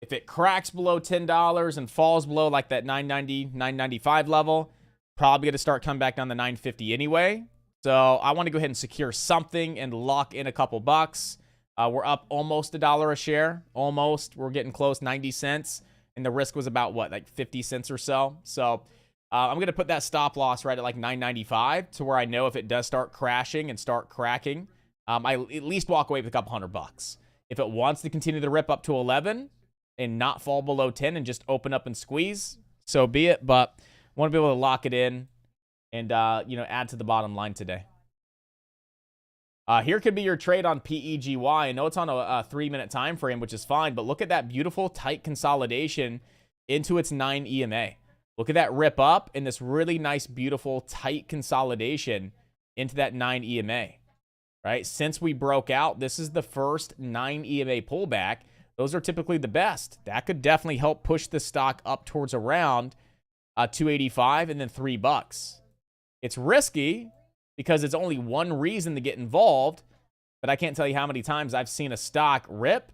If it cracks below $10 and falls below like that 990, 995 level, probably going to start coming back down to 950 anyway. So I want to go ahead and secure something and lock in a couple bucks. We're up almost $1 a share. Almost. We're getting close, 90 cents. And the risk was about what, like 50 cents or so. So I'm going to put that stop loss right at like 995 to where I know if it does start crashing and start cracking, I at least walk away with a couple $100. If it wants to continue to rip up to 11 and not fall below 10 and just open up and squeeze, so be it. But I want to be able to lock it in and, you know, add to the bottom line today. Here could be your trade on PEGY. I know it's on a 3-minute time frame, which is fine, but look at that beautiful tight consolidation into its 9 EMA. Look at that rip up and this really nice, beautiful, tight consolidation into that 9 EMA, right? Since we broke out, this is the first 9 EMA pullback. Those are typically the best. That could definitely help push the stock up towards around 285 and then $3. It's risky because it's only one reason to get involved, but I can't tell you how many times I've seen a stock rip,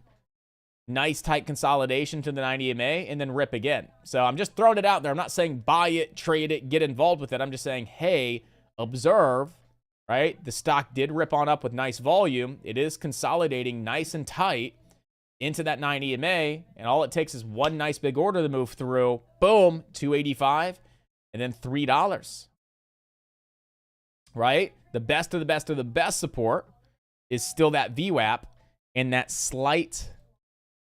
nice tight consolidation to the 9 EMA, and then rip again. So I'm just throwing it out there. I'm not saying buy it, trade it, get involved with it. I'm just saying, hey, observe, right? The stock did rip on up with nice volume. It is consolidating nice and tight into that 9 EMA, and all it takes is one nice big order to move through. Boom, 285, and then $3. Right? The best of the best of the best support is still that VWAP and that slight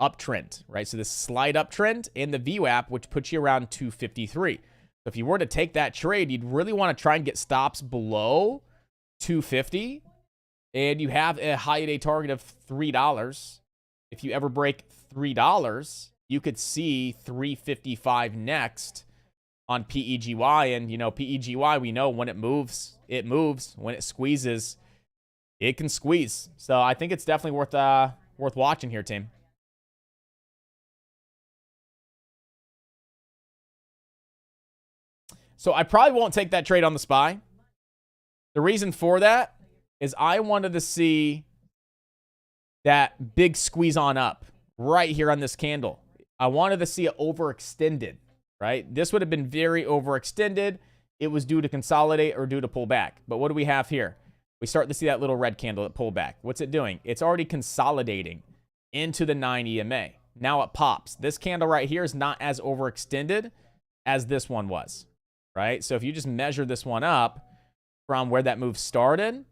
uptrend, right? So this slight uptrend and the VWAP, which puts you around 253. So if you were to take that trade, you'd really want to try and get stops below 250, and you have a high day target of $3. If you ever break $3, you could see 355 next on PEGY. And, you know, PEGY, we know when it moves, it moves. When it squeezes, it can squeeze. So I think it's definitely worth watching here, team. So I probably won't take that trade on the SPY. The reason for that is I wanted to see that big squeeze on up right here on this candle. I wanted to see it overextended, right? This would have been very overextended. It was due to consolidate or due to pull back. But what do we have here? We start to see that little red candle at pullback. What's it doing? It's already consolidating into the 9 EMA. Now it pops. This candle right here is not as overextended as this one was, right? So if you just measure this one up from where that move started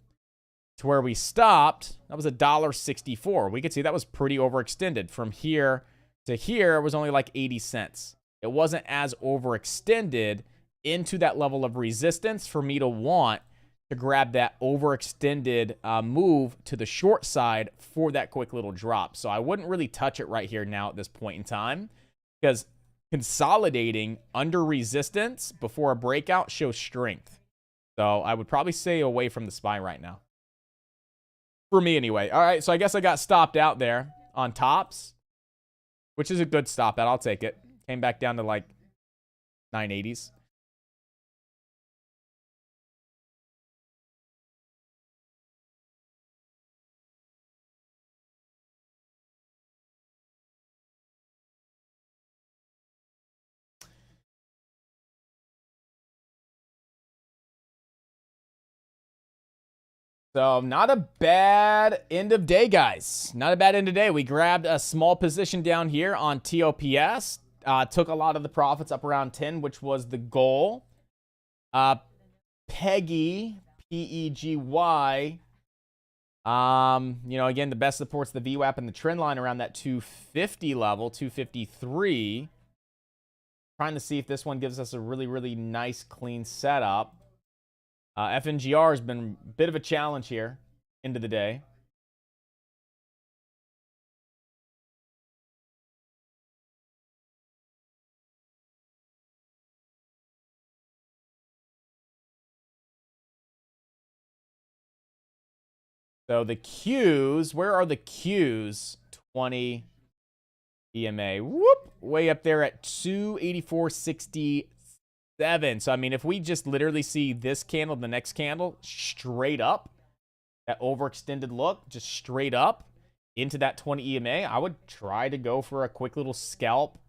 to where we stopped, that was $1.64. We could see that was pretty overextended. From here to here, it was only like 80 cents. It wasn't as overextended into that level of resistance for me to want to grab that overextended move to the short side for that quick little drop. So I wouldn't really touch it right here now at this point in time, because consolidating under resistance before a breakout shows strength. So I would probably stay away from the SPY right now. For me anyway. All right, so I guess I got stopped out there on tops, which is a good stop out. I'll take it. Came back down to like 980s. So, not a bad end of day, guys. Not a bad end of day. We grabbed a small position down here on TOPS. Took a lot of the profits up around 10, which was the goal. Pegy, P-E-G-Y. Again, the best supports the VWAP and the trend line around that 250 level, 253. Trying to see if this one gives us a really, really nice, clean setup. FNGR has been a bit of a challenge here into the day. So the Qs, where are the Qs? 20 EMA. Whoop! Way up there at 284.67. So, I mean, if we just literally see this candle, the next candle, straight up, that overextended look, just straight up into that 20 EMA, I would try to go for a quick little scalp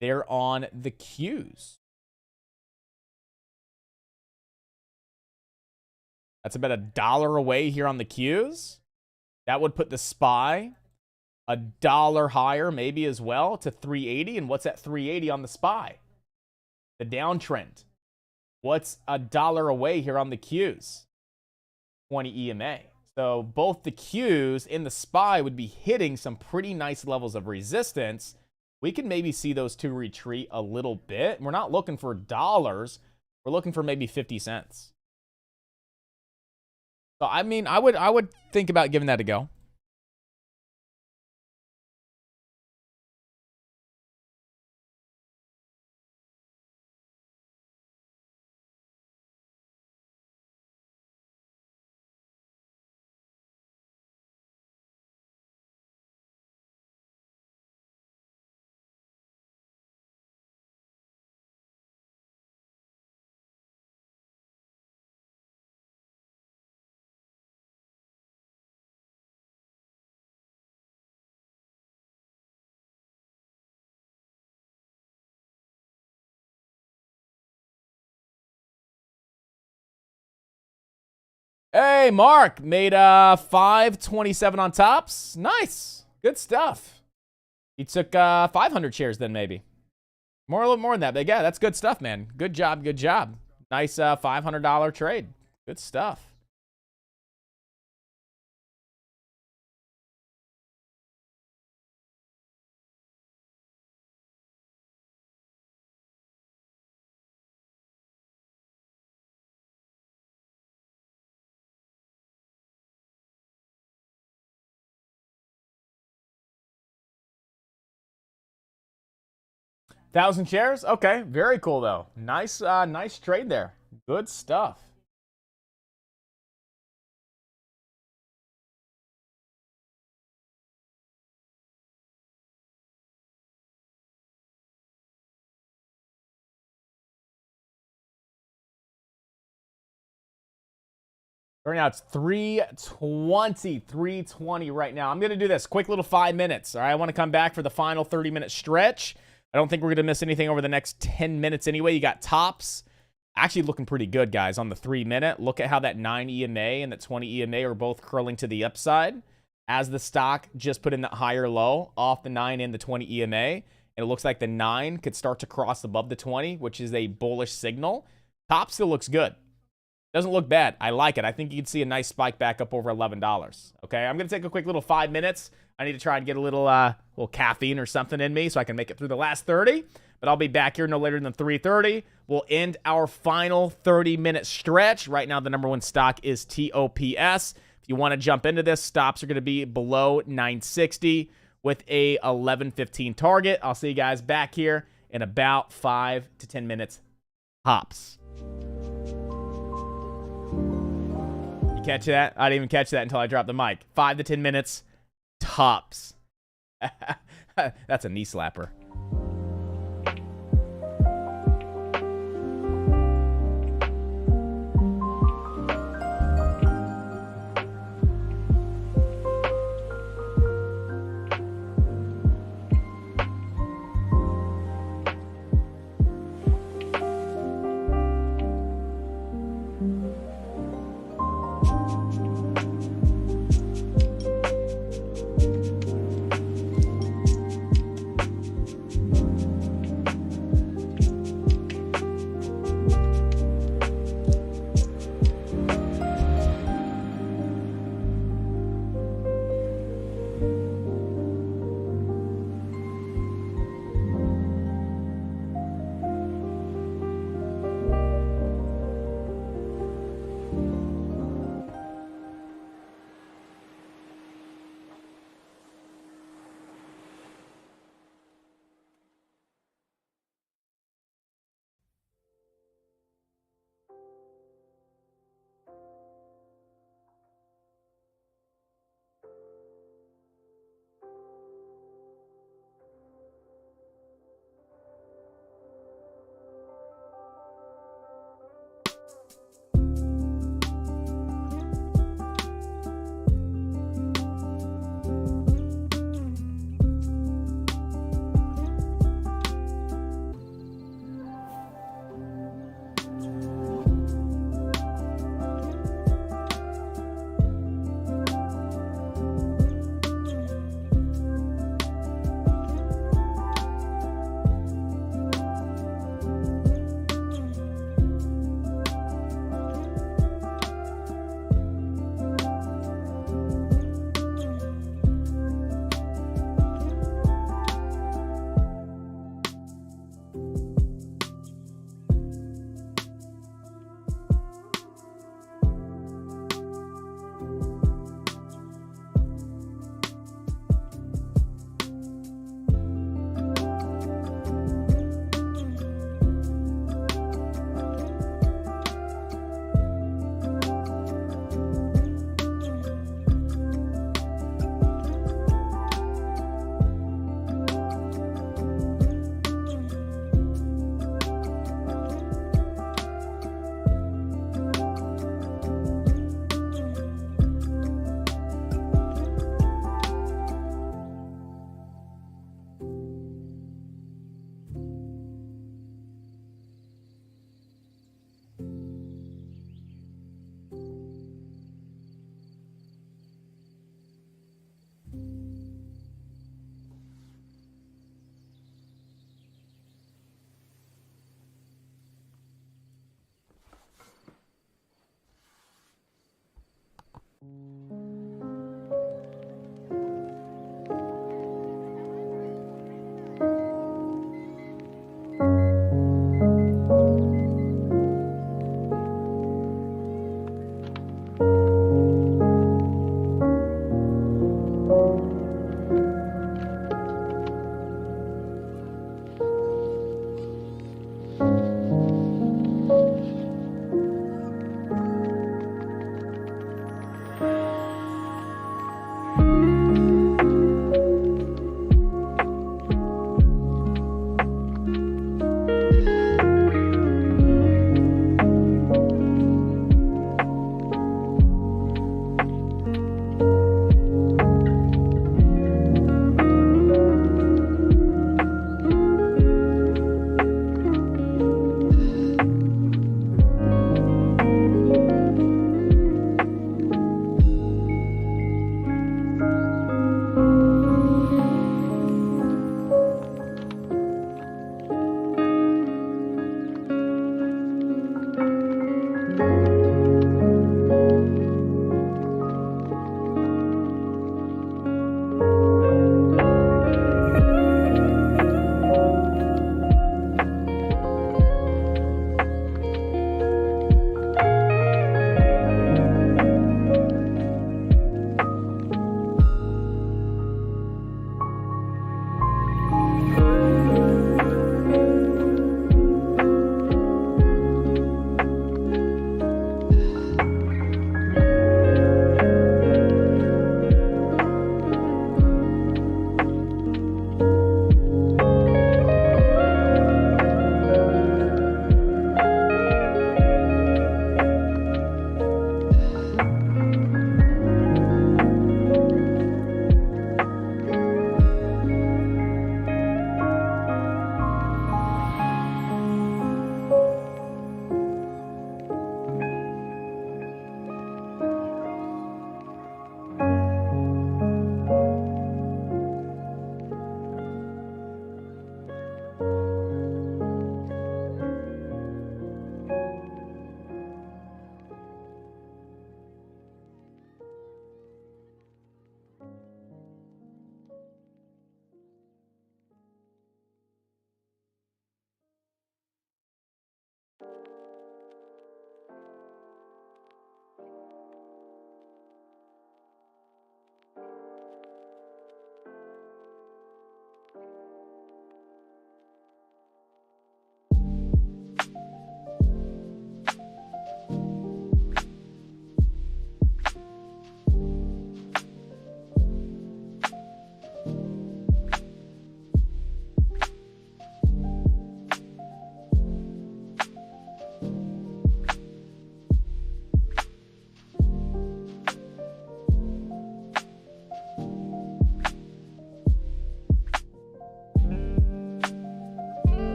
there on the Qs. That's about $1 away here on the Qs. That would put the SPY $1 higher maybe as well to 380. And what's at 380 on the SPY? The downtrend. What's $1 away here on the Qs? 20 EMA. So both the Qs and the SPY would be hitting some pretty nice levels of resistance. We can maybe see those two retreat a little bit. We're not looking for dollars. We're looking for maybe 50 cents. So, I mean, I would think about giving that a go. Hey, Mark made 527 on tops. Nice. Good stuff. He took 500 shares then maybe. A little more than that. But yeah, that's good stuff, man. Good job. Good job. Nice $500 trade. Good stuff. Thousand shares? Okay, very cool though. Nice, nice trade there. Good stuff. Right now it's 320 right now. I'm going to do this quick little 5 minutes. All right, I want to come back for the final 30-minute stretch. I don't think we're going to miss anything over the next 10 minutes anyway. You got tops actually looking pretty good, guys, on the 3-minute. Look at how that 9 EMA and that 20 EMA are both curling to the upside as the stock just put in that higher low off the 9 and the 20 EMA. And it looks like the 9 could start to cross above the 20, which is a bullish signal. Top still looks good. Doesn't look bad. I like it. I think you can see a nice spike back up over $11. Okay, I'm going to take a quick little 5 minutes. I need to try and get a little caffeine or something in me so I can make it through the last 30. But I'll be back here no later than 3:30. We'll We'll end our final 30-minute stretch. Right now, the number one stock is TOPS. If you want to jump into this, stops are going to be below 960 with a 11:15 target. I'll see you guys back here in about 5 to 10 minutes hops. You catch that? I didn't even catch that until I dropped the mic. 5 to 10 minutes tops. That's a knee slapper.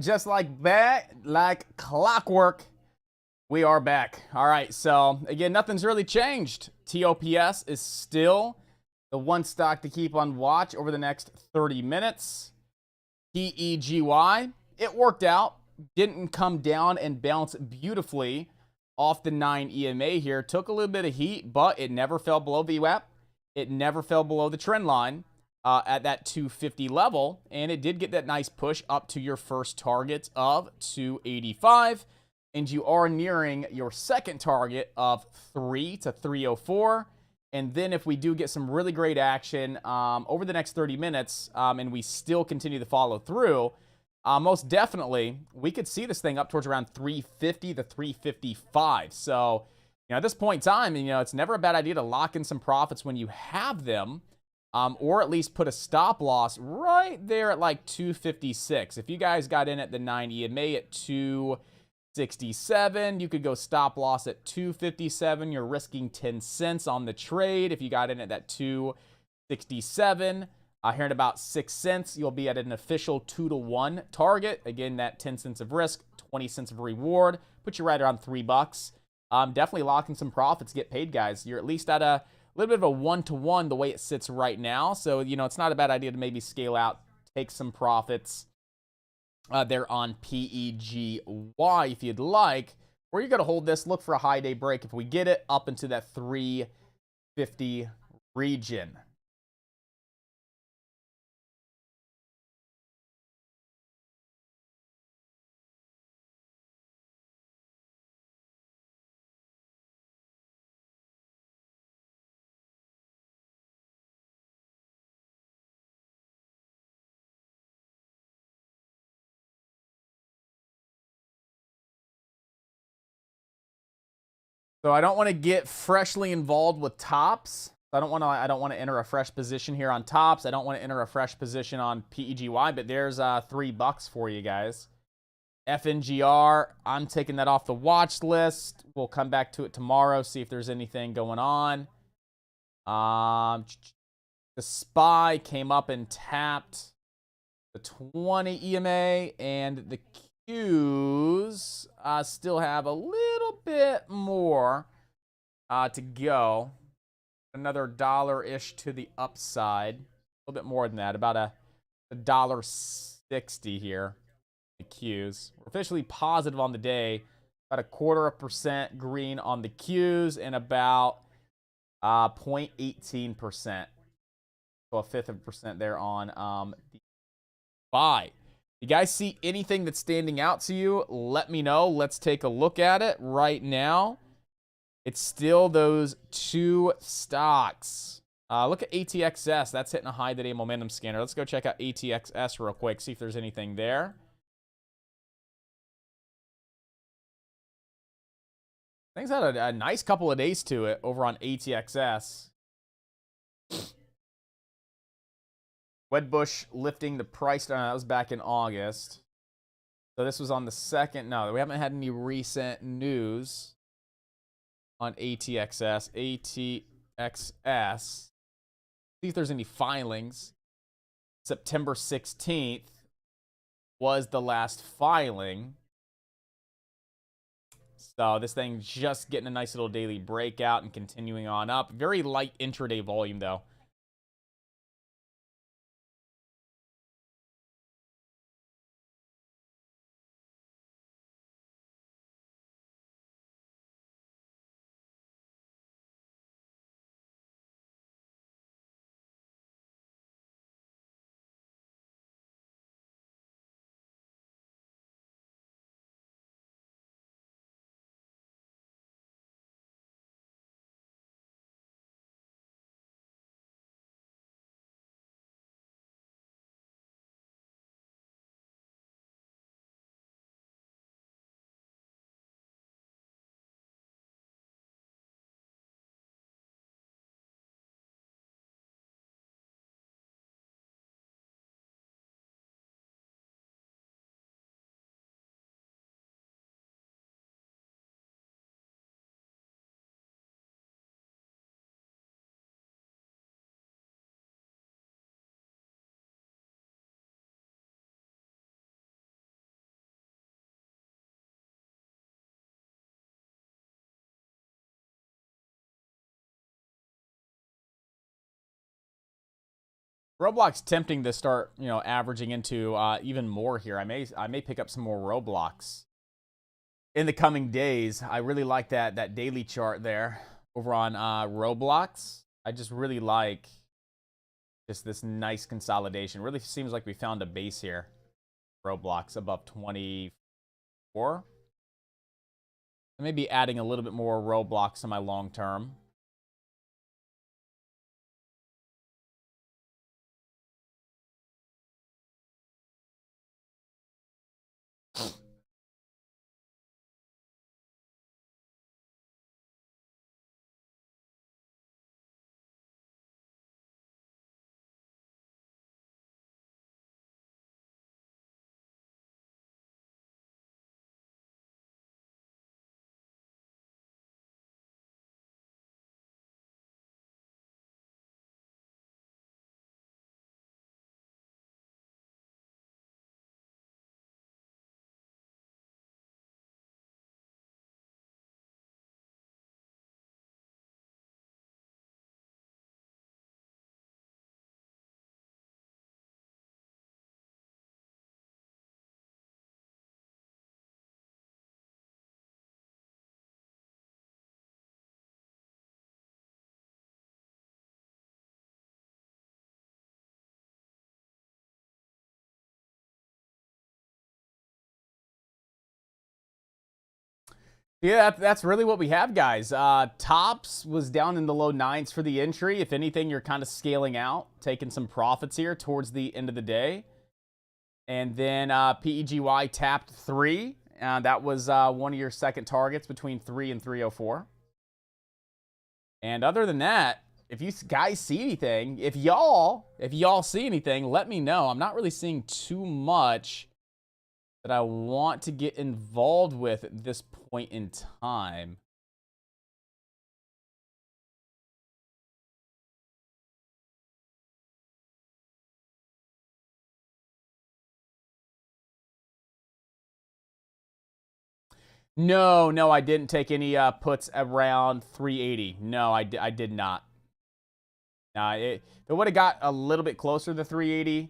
just like that, like clockwork, we are back. All right, so again, nothing's really changed. TOPS is still the one stock to keep on watch over the next 30 minutes. PEGY, it worked out. Didn't come down and bounce beautifully off the 9 EMA here. Took a little bit of heat, but it never fell below VWAP. It never fell below the trend line at that 250 level. And it did get that nice push up to your first target of 285. And you are nearing your second target of 3 to 304. And then if we do get some really great action over the next 30 minutes and we still continue to follow through, most definitely, we could see this thing up towards around 350 to 355. So, at this point in time, it's never a bad idea to lock in some profits when you have them, or at least put a stop loss right there at like 256. If you guys got in at the 9 EMA at 267, you could go stop loss at 257. You're risking 10 cents on the trade. If you got in at that 267, here in about 6 cents, you'll be at an official 2-to-1 target. Again, that 10 cents of risk, 20 cents of reward, put you right around $3. Definitely locking some profits, get paid, guys. You're at least at a little bit of a 1-to-1 the way it sits right now. So, it's not a bad idea to maybe scale out, take some profits there on PEGY if you'd like. Or you're going to hold this, look for a high day break. If we get it up into that 350 region. So I don't want to get freshly involved with tops. I don't want to enter a fresh position here on tops. I don't want to enter a fresh position on PEGY, but there's $3 for you guys. FNGR, I'm taking that off the watch list. We'll come back to it tomorrow, see if there's anything going on. The SPY came up and tapped the 20 EMA, and the Qs still have a little bit more to go. Another $1-ish to the upside. A little bit more than that, about a $1.60 here. The Qs. We're officially positive on the day. About 0.25% green on the Qs and about 0.18%. So a fifth of a percent there on the buy. You guys see anything that's standing out to you? Let me know. Let's take a look at it right now. It's still those two stocks. Look at ATXS. That's hitting a high today momentum scanner. Let's go check out ATXS real quick, see if there's anything there. Things had a nice couple of days to it over on ATXS. Wedbush lifting the price down. That was back in August. So this was on the 2nd. No, we haven't had any recent news on ATXS. ATXS. See if there's any filings. September 16th was the last filing. So this thing just getting a nice little daily breakout and continuing on up. Very light intraday volume, though. Roblox tempting to start, averaging into even more here. I may pick up some more Roblox in the coming days. I really like that daily chart there over on Roblox. I just really like just this nice consolidation. Really seems like we found a base here. Roblox above 24. I may be adding a little bit more Roblox to my long term. Yeah, that's really what we have, guys. Tops was down in the low 9s for the entry. If anything, you're kind of scaling out, taking some profits here towards the end of the day. And then PEGY tapped 3. That was one of your second targets between 3 and 304. And other than that, if you guys see anything, if y'all see anything, let me know. I'm not really seeing too much that I want to get involved with at this point in time. No, I didn't take any puts around 380. No, I did not. It would have got a little bit closer to 380,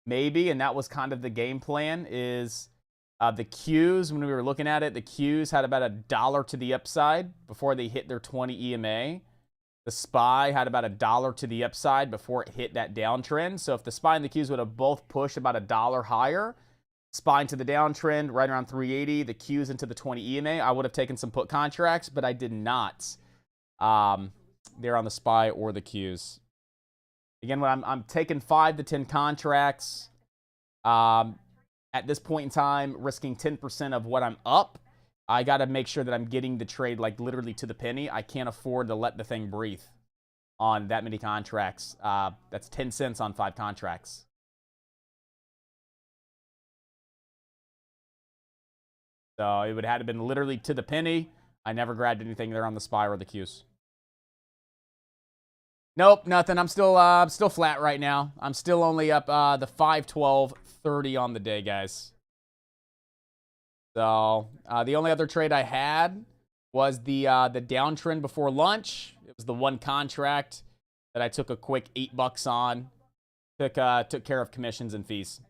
maybe, and that was kind of the game plan. Is the Qs, when we were looking at it, the Qs had about $1 to the upside before they hit their 20 EMA. The SPY had about $1 to the upside before it hit that downtrend. So if the SPY and the Qs would have both pushed about $1 higher, SPY into the downtrend, right around 380, the Qs into the 20 EMA, I would have taken some put contracts, but I did not. There on the SPY or the Qs. Again, when I'm taking 5 to 10 contracts, at this point in time, risking 10% of what I'm up, I got to make sure that I'm getting the trade like literally to the penny. I can't afford to let the thing breathe on that many contracts. That's 10 cents on 5 contracts. So it would have been literally to the penny. I never grabbed anything there on the SPY or the Qs. Nope, nothing. I'm still flat right now. I'm still only up the 512.30 on the day, guys. So the only other trade I had was the downtrend before lunch. It was the one contract that I took a quick $8 on. Took care of commissions and fees.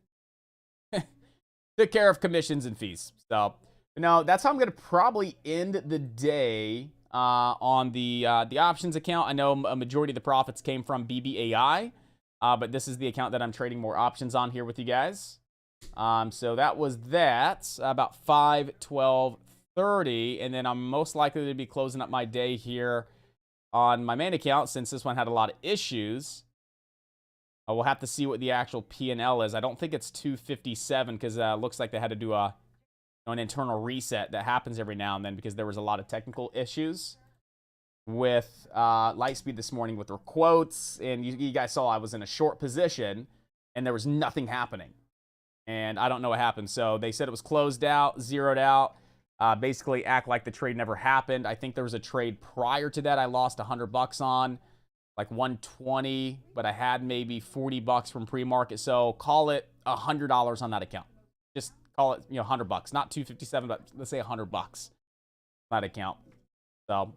Took care of commissions and fees. So no, that's how I'm gonna probably end the day. On the options account, I know a majority of the profits came from BBAI, but this is the account that I'm trading more options on here with you guys. So that was that, about 5:12:30, and then I'm most likely to be closing up my day here on my main account since this one had a lot of issues. We'll have to see what the actual P&L is. I don't think it's 257 because it looks like they had to do an internal reset that happens every now and then because there was a lot of technical issues with Lightspeed this morning with their quotes. And you guys saw I was in a short position and there was nothing happening. And I don't know what happened. So they said it was closed out, zeroed out, basically act like the trade never happened. I think there was a trade prior to that I lost $100 on, like 120, but I had maybe $40 from pre-market. So call it $100 on that account. Just call it, $100, not 257, but let's say $100 that account. So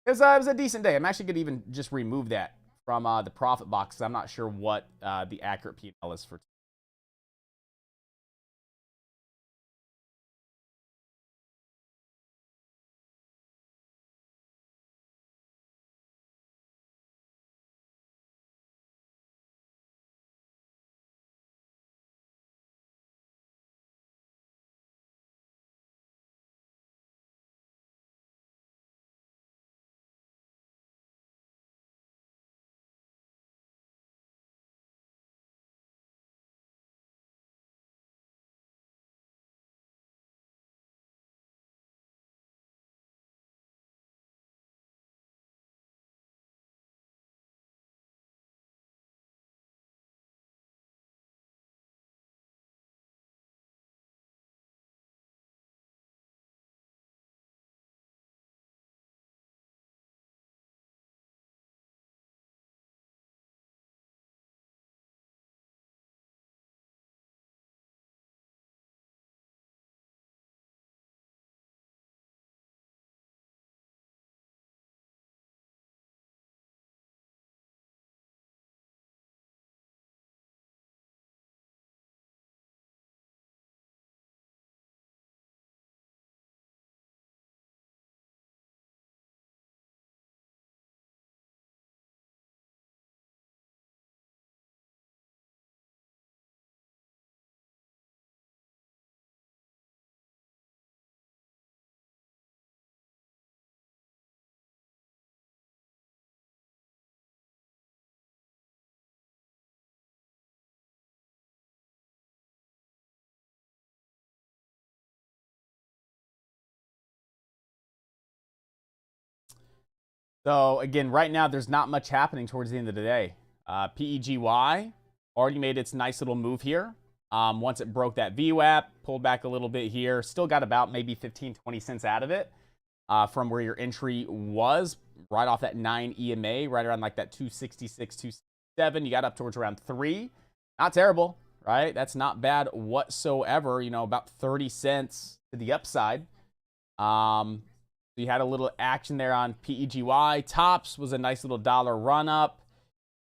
it was a decent day. I'm actually gonna even just remove that from the profit box. I'm not sure what the accurate P&L is for. So again, right now there's not much happening towards the end of the day. Pegi already made its nice little move here. Once it broke that VWAP, pulled back a little bit here, still got about maybe 15-20 cents out of it from where your entry was, right off that 9 EMA, right around like that 266, 267. You got up towards around 3. Not terrible, right? That's not bad whatsoever. You know, about 30 cents to the upside. You had a little action there on PEGY. Tops was a nice little dollar run up.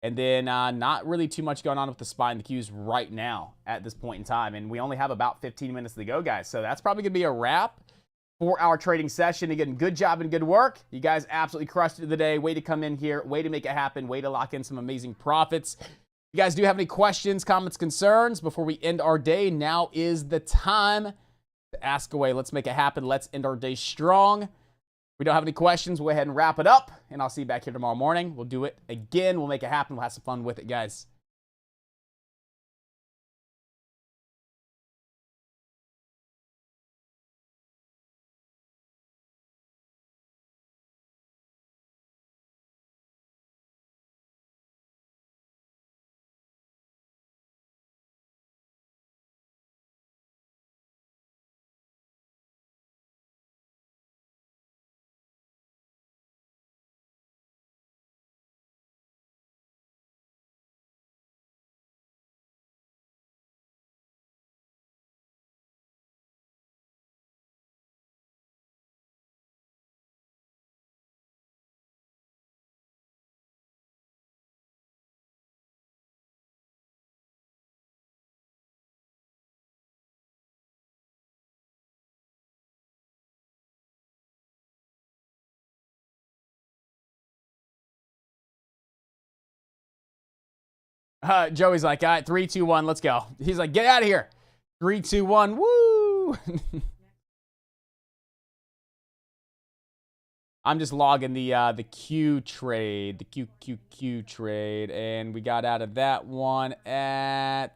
And then not really too much going on with the SPY and the Qs right now at this point in time. And we only have about 15 minutes to go, guys. So that's probably going to be a wrap for our trading session. Again, good job and good work. You guys absolutely crushed it today. Way to come in here. Way to make it happen. Way to lock in some amazing profits. If you guys do have any questions, comments, concerns before we end our day, now is the time to ask away. Let's make it happen. Let's end our day strong. If we don't have any questions, we'll go ahead and wrap it up, and I'll see you back here tomorrow morning. We'll do it again. We'll make it happen. We'll have some fun with it, guys. Joey's like, all right, 3, 2, 1, let's go. He's like, get out of here. 3, 2, 1, woo! I'm just logging the Q trade, the QQQ trade, and we got out of that one at,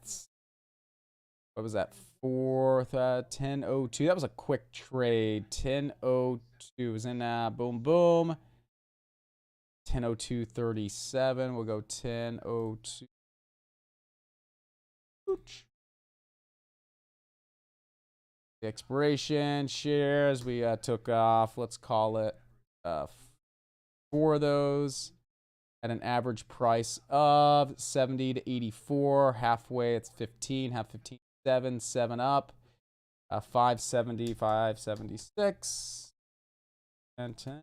what was that, 10:02. That was a quick trade. 10:02 was in boom boom. 10:02:37. We'll go 10:02. The expiration shares we took off. Let's call it 4 of those at an average price of 70 to 84. Halfway it's 15. Half 15. 7 up. 570, 576, and 10.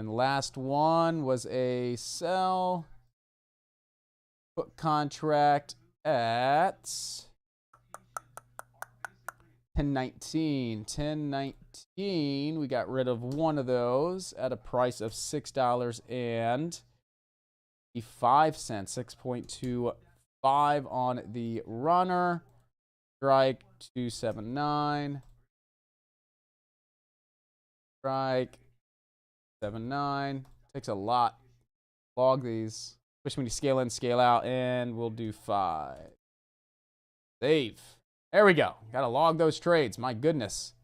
And last one was a sell put contract at 1019. 1019. We got rid of one of those at a price of $6.05. 6.25 on the runner. Strike 279. Strike 79. Takes a lot. Log these. Especially when you scale in, scale out, and we'll do 5. Save. There we go. Gotta log those trades. My goodness.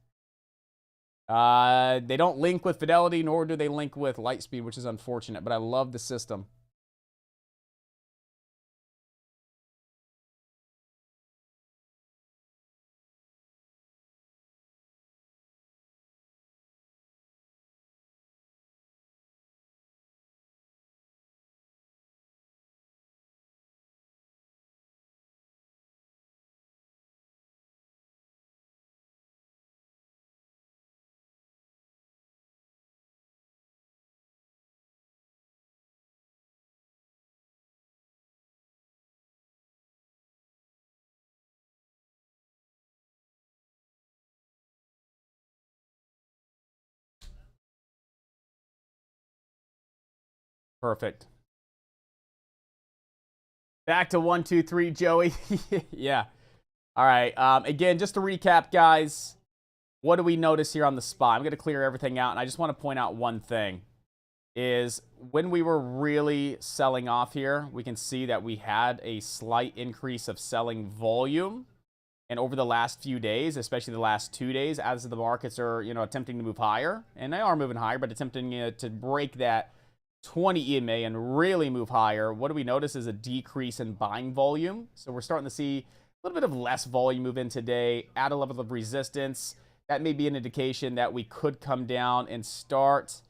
They don't link with Fidelity, nor do they link with Lightspeed, which is unfortunate, but I love the system. Perfect. Back to 1, 2, 3, Joey. Yeah. All right. Again, just to recap, guys, what do we notice here on the SPY? I'm going to clear everything out, and I just want to point out one thing. Is when we were really selling off here, we can see that we had a slight increase of selling volume. And over the last few days, especially the last 2 days, as the markets are, attempting to move higher, and they are moving higher, but attempting to break that 20 EMA and really move higher, what do we notice is a decrease in buying volume. So we're starting to see a little bit of less volume move in today at a level of resistance. That may be an indication that we could come down and start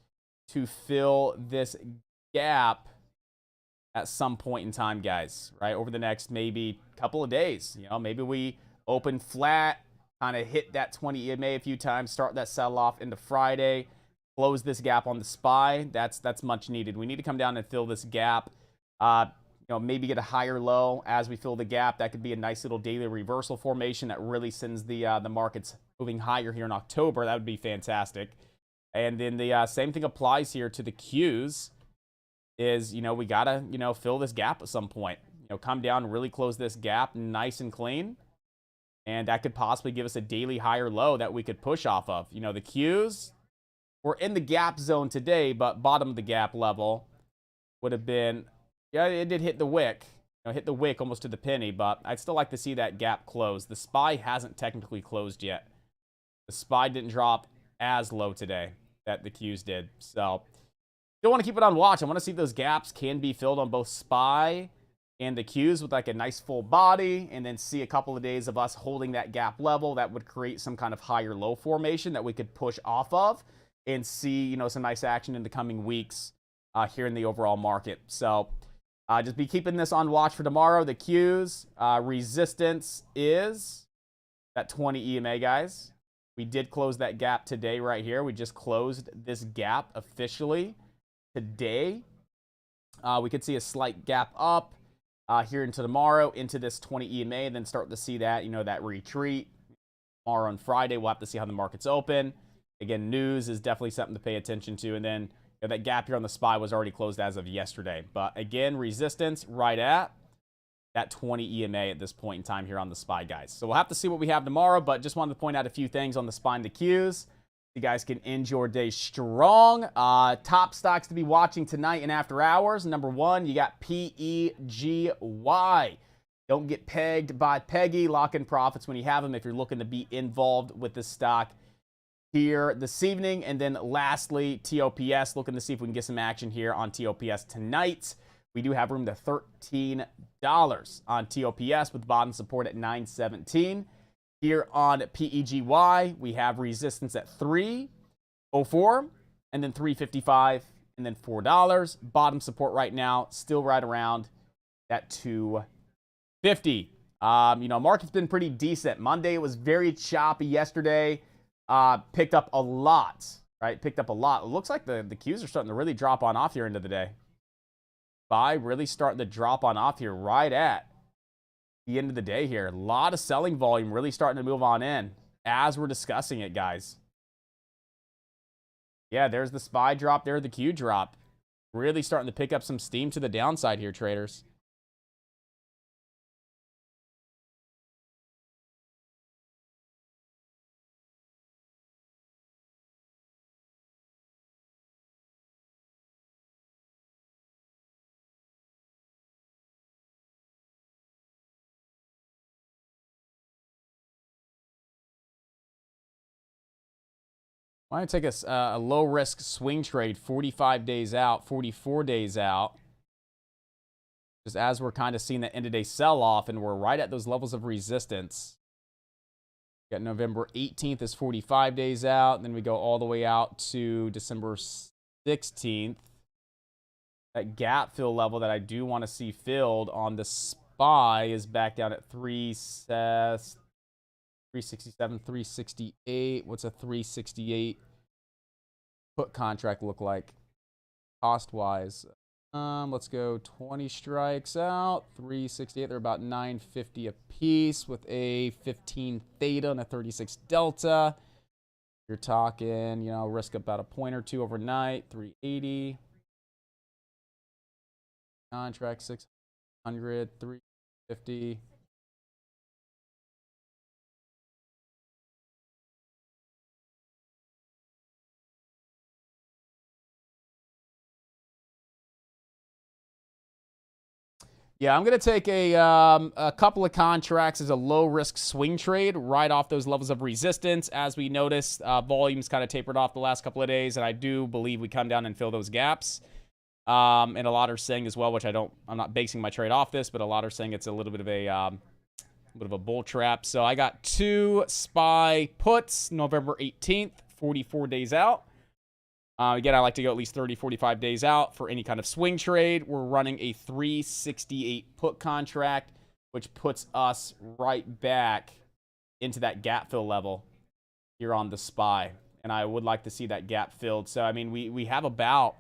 to fill this gap at some point in time, guys, right? Over the next maybe couple of days. Maybe we open flat, kind of hit that 20 EMA a few times, start that sell-off into Friday, close this gap on the SPY. That's much needed. We need to come down and fill this gap. Maybe get a higher low as we fill the gap. That could be a nice little daily reversal formation that really sends the markets moving higher here in October. That would be fantastic. And then the same thing applies here to the Qs. Is we gotta fill this gap at some point. Come down, really close this gap, nice and clean. And that could possibly give us a daily higher low that we could push off of. The Qs were in the gap zone today, but bottom of the gap level would have been, yeah, it did hit the wick. Hit the wick almost to the penny, but I'd still like to see that gap close. The SPY hasn't technically closed yet. The SPY didn't drop as low today that the Qs did. So, still want to keep it on watch. I want to see if those gaps can be filled on both SPY and the Qs with like a nice full body, and then see a couple of days of us holding that gap level. That would create some kind of higher low formation that we could push off of and see, some nice action in the coming weeks here in the overall market. So just be keeping this on watch for tomorrow. The Qs resistance is that 20 EMA, guys. We did close that gap today right here. We just closed this gap officially today. We could see a slight gap up here into tomorrow, into this 20 EMA, and then start to see that, that retreat. Tomorrow on Friday, we'll have to see how the market's open. Again, news is definitely something to pay attention to. And then that gap here on the SPY was already closed as of yesterday. But again, resistance right at that 20 EMA at this point in time here on the SPY, guys. So we'll have to see what we have tomorrow, but just wanted to point out a few things on the SPY and the Qs. You guys can end your day strong. Top stocks to be watching tonight and after hours. Number 1, you got PEGY. Don't get pegged by Pegy. Lock in profits when you have them if you're looking to be involved with this stock here this evening. And then lastly, TOPS. Looking to see if we can get some action here on TOPS tonight. We do have room to $13 on TOPS with bottom support at 917. Here on PEGY, we have resistance at 304, and then 355, and then $4. Bottom support right now, still right around that 250. Market's been pretty decent. Monday was very choppy yesterday. Picked up a lot right? Picked up a lot. It looks like the Qs are starting to really drop on off here into the day. Buy really starting to drop on off here right at the end of the day here. A lot of selling volume really starting to move on in as we're discussing it, guys. Yeah, there's the SPY drop there, the Q drop. Really starting to pick up some steam to the downside here, traders. Why don't I take a low-risk swing trade 45 days out, 44 days out. Just as we're kind of seeing the end-of-day sell-off, and we're right at those levels of resistance. Got November 18th is 45 days out. And then we go all the way out to December 16th. That gap fill level that I do want to see filled on the SPY is back down at 367, 368. What's a 368 put contract look like cost-wise? Let's go 20 strikes out, 368. They're about 950 a piece with a 15 theta and a 36 delta. You're talking, you know, risk about a point or two overnight, 380. Contract 600, 350. Yeah, I'm going to take a couple of contracts as a low-risk swing trade right off those levels of resistance. As we noticed, volume's kind of tapered off the last couple of days, and I do believe we come down and fill those gaps. And a lot are saying as well, which I'm not basing my trade off this, but a lot are saying it's a little bit of a bull trap. So I got 2 SPY puts, November 18th, 44 days out. Again, I like to go at least 30, 45 days out for any kind of swing trade. We're running a 368 put contract, which puts us right back into that gap fill level here on the SPY. And I would like to see that gap filled. So, I mean, we have about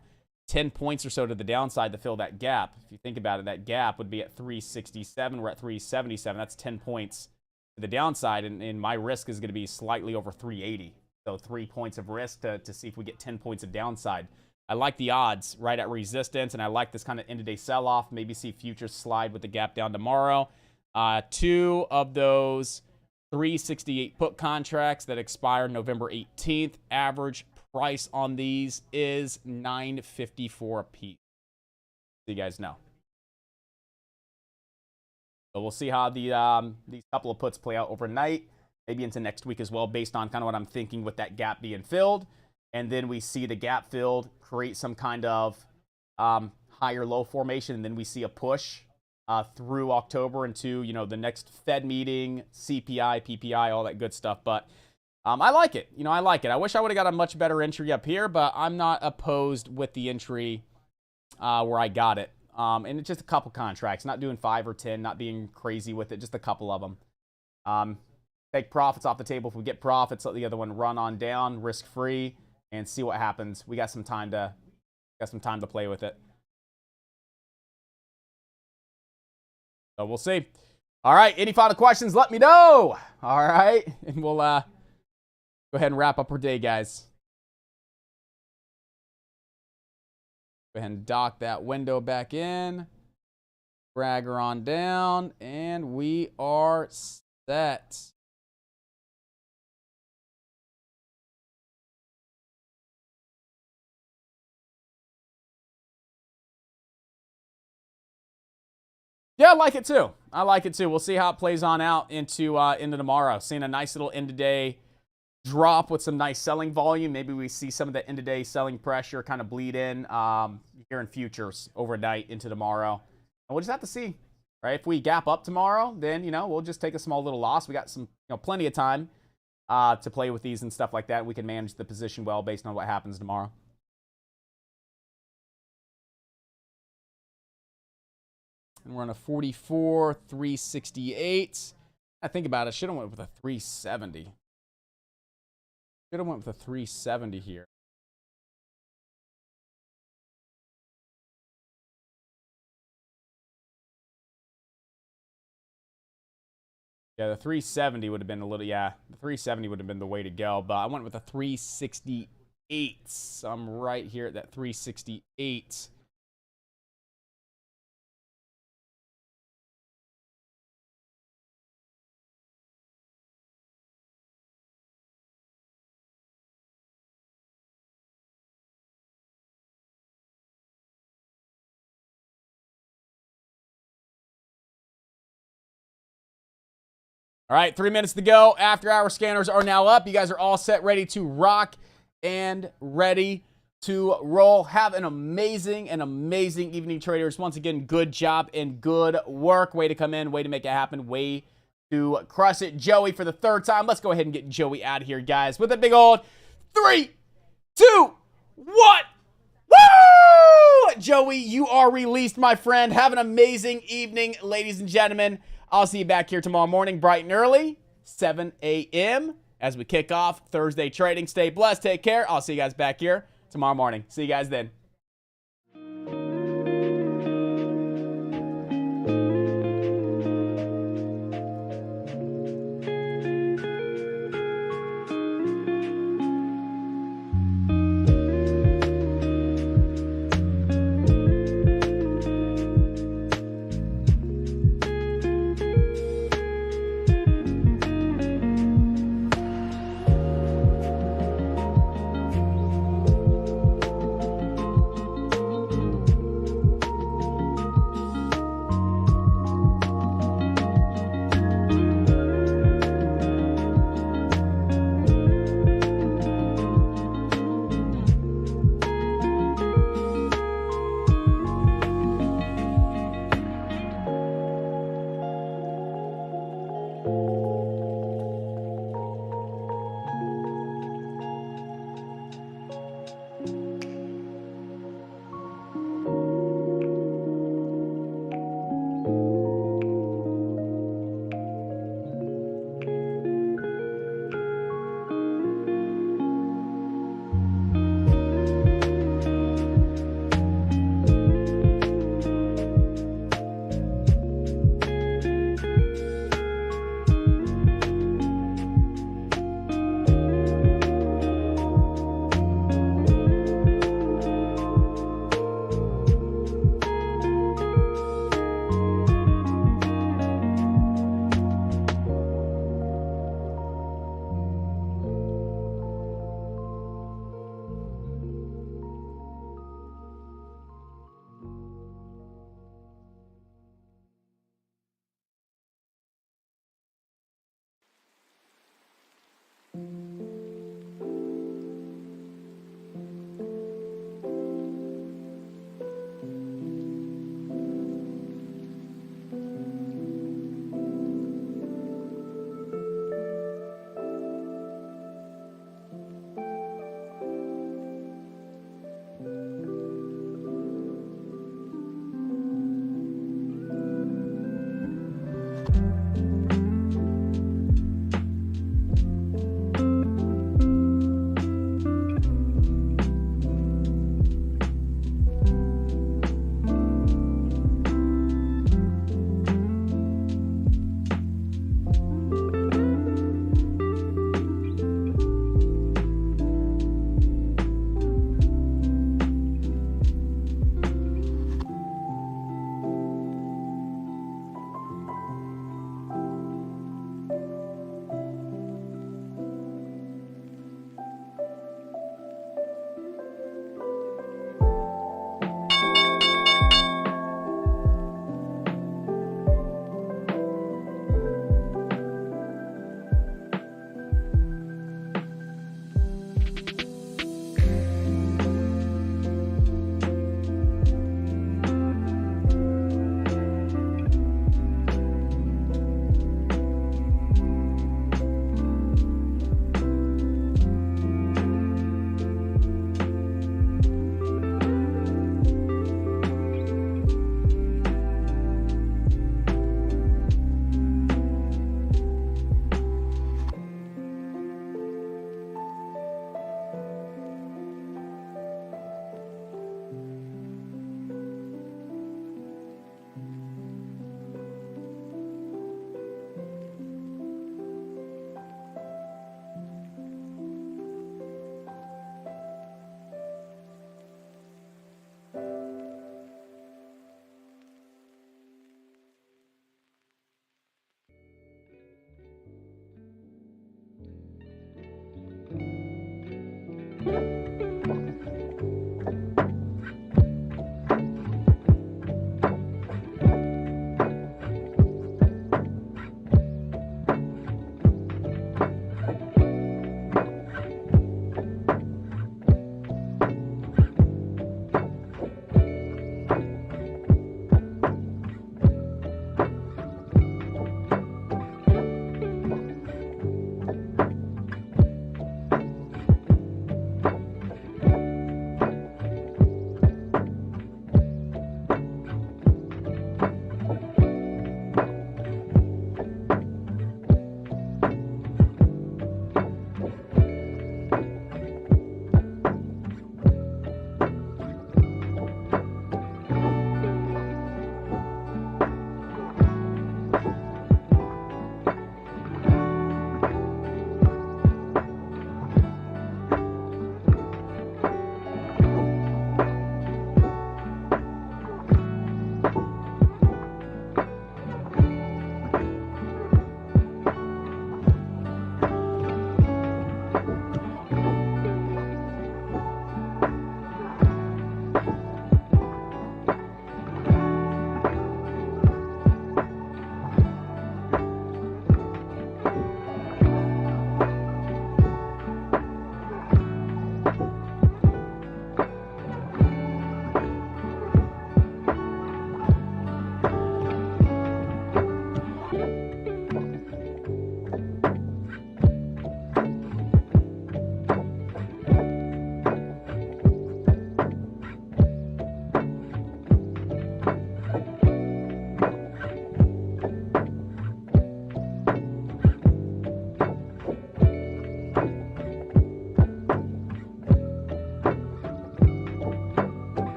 10 points or so to the downside to fill that gap. If you think about it, that gap would be at 367. We're at 377. That's 10 points to the downside. And my risk is going to be slightly over 380. So 3 points of risk to see if we get 10 points of downside. I like the odds right at resistance, and I like this kind of end-of-day sell-off. Maybe see futures slide with the gap down tomorrow. 2 of those 368 put contracts that expire November 18th. Average price on these is $9.54 a piece. So you guys know. So we'll see how these couple of puts play out overnight. Maybe into next week as well, based on kind of what I'm thinking with that gap being filled. And then we see the gap filled, create some kind of higher low formation, and then we see a push through October into, you know, the next Fed meeting, CPI, PPI, all that good stuff. But I like it. You know, I like it. I wish I would have got a much better entry up here, but I'm not opposed with the entry where I got it. And it's just a couple contracts, not doing 5 or 10, not being crazy with it, just a couple of them. Take profits off the table. If we get profits, let the other one run on down, risk-free, and see what happens. We got some time to play with it. So we'll see. All right, any final questions, let me know. All right, and we'll go ahead and wrap up our day, guys. Go ahead and dock that window back in. Drag her on down, and we are set. Yeah, I like it too. I like it too. We'll see how it plays on out into tomorrow. Seeing a nice little end-of-day drop with some nice selling volume. Maybe we see some of the end-of-day selling pressure kind of bleed in here in futures overnight into tomorrow. And we'll just have to see, right? If we gap up tomorrow, then, you know, we'll just take a small little loss. We got some, you know, plenty of time to play with these and stuff like that. We can manage the position well based on what happens tomorrow. And we're on a 44, 368. I think about it, should have went with a 370. Should have went with a 370 here. Yeah, the 370 would have been a little, yeah, the 370 would have been the way to go, but I went with the 368. So I'm right here at that 368. All right, 3 minutes to go. After hour scanners are now up. You guys are all set, ready to rock and ready to roll. Have an amazing evening, traders. Once again, good job and good work. Way to come in, way to make it happen, way to crush it. Joey for the third time. Let's go ahead and get Joey out of here, guys, with a big old 3, 2, 1. Woo! Joey, you are released, my friend. Have an amazing evening, ladies and gentlemen. I'll see you back here tomorrow morning, bright and early, 7 a.m. as we kick off Thursday trading. Stay blessed. Take care. I'll see you guys back here tomorrow morning. See you guys then.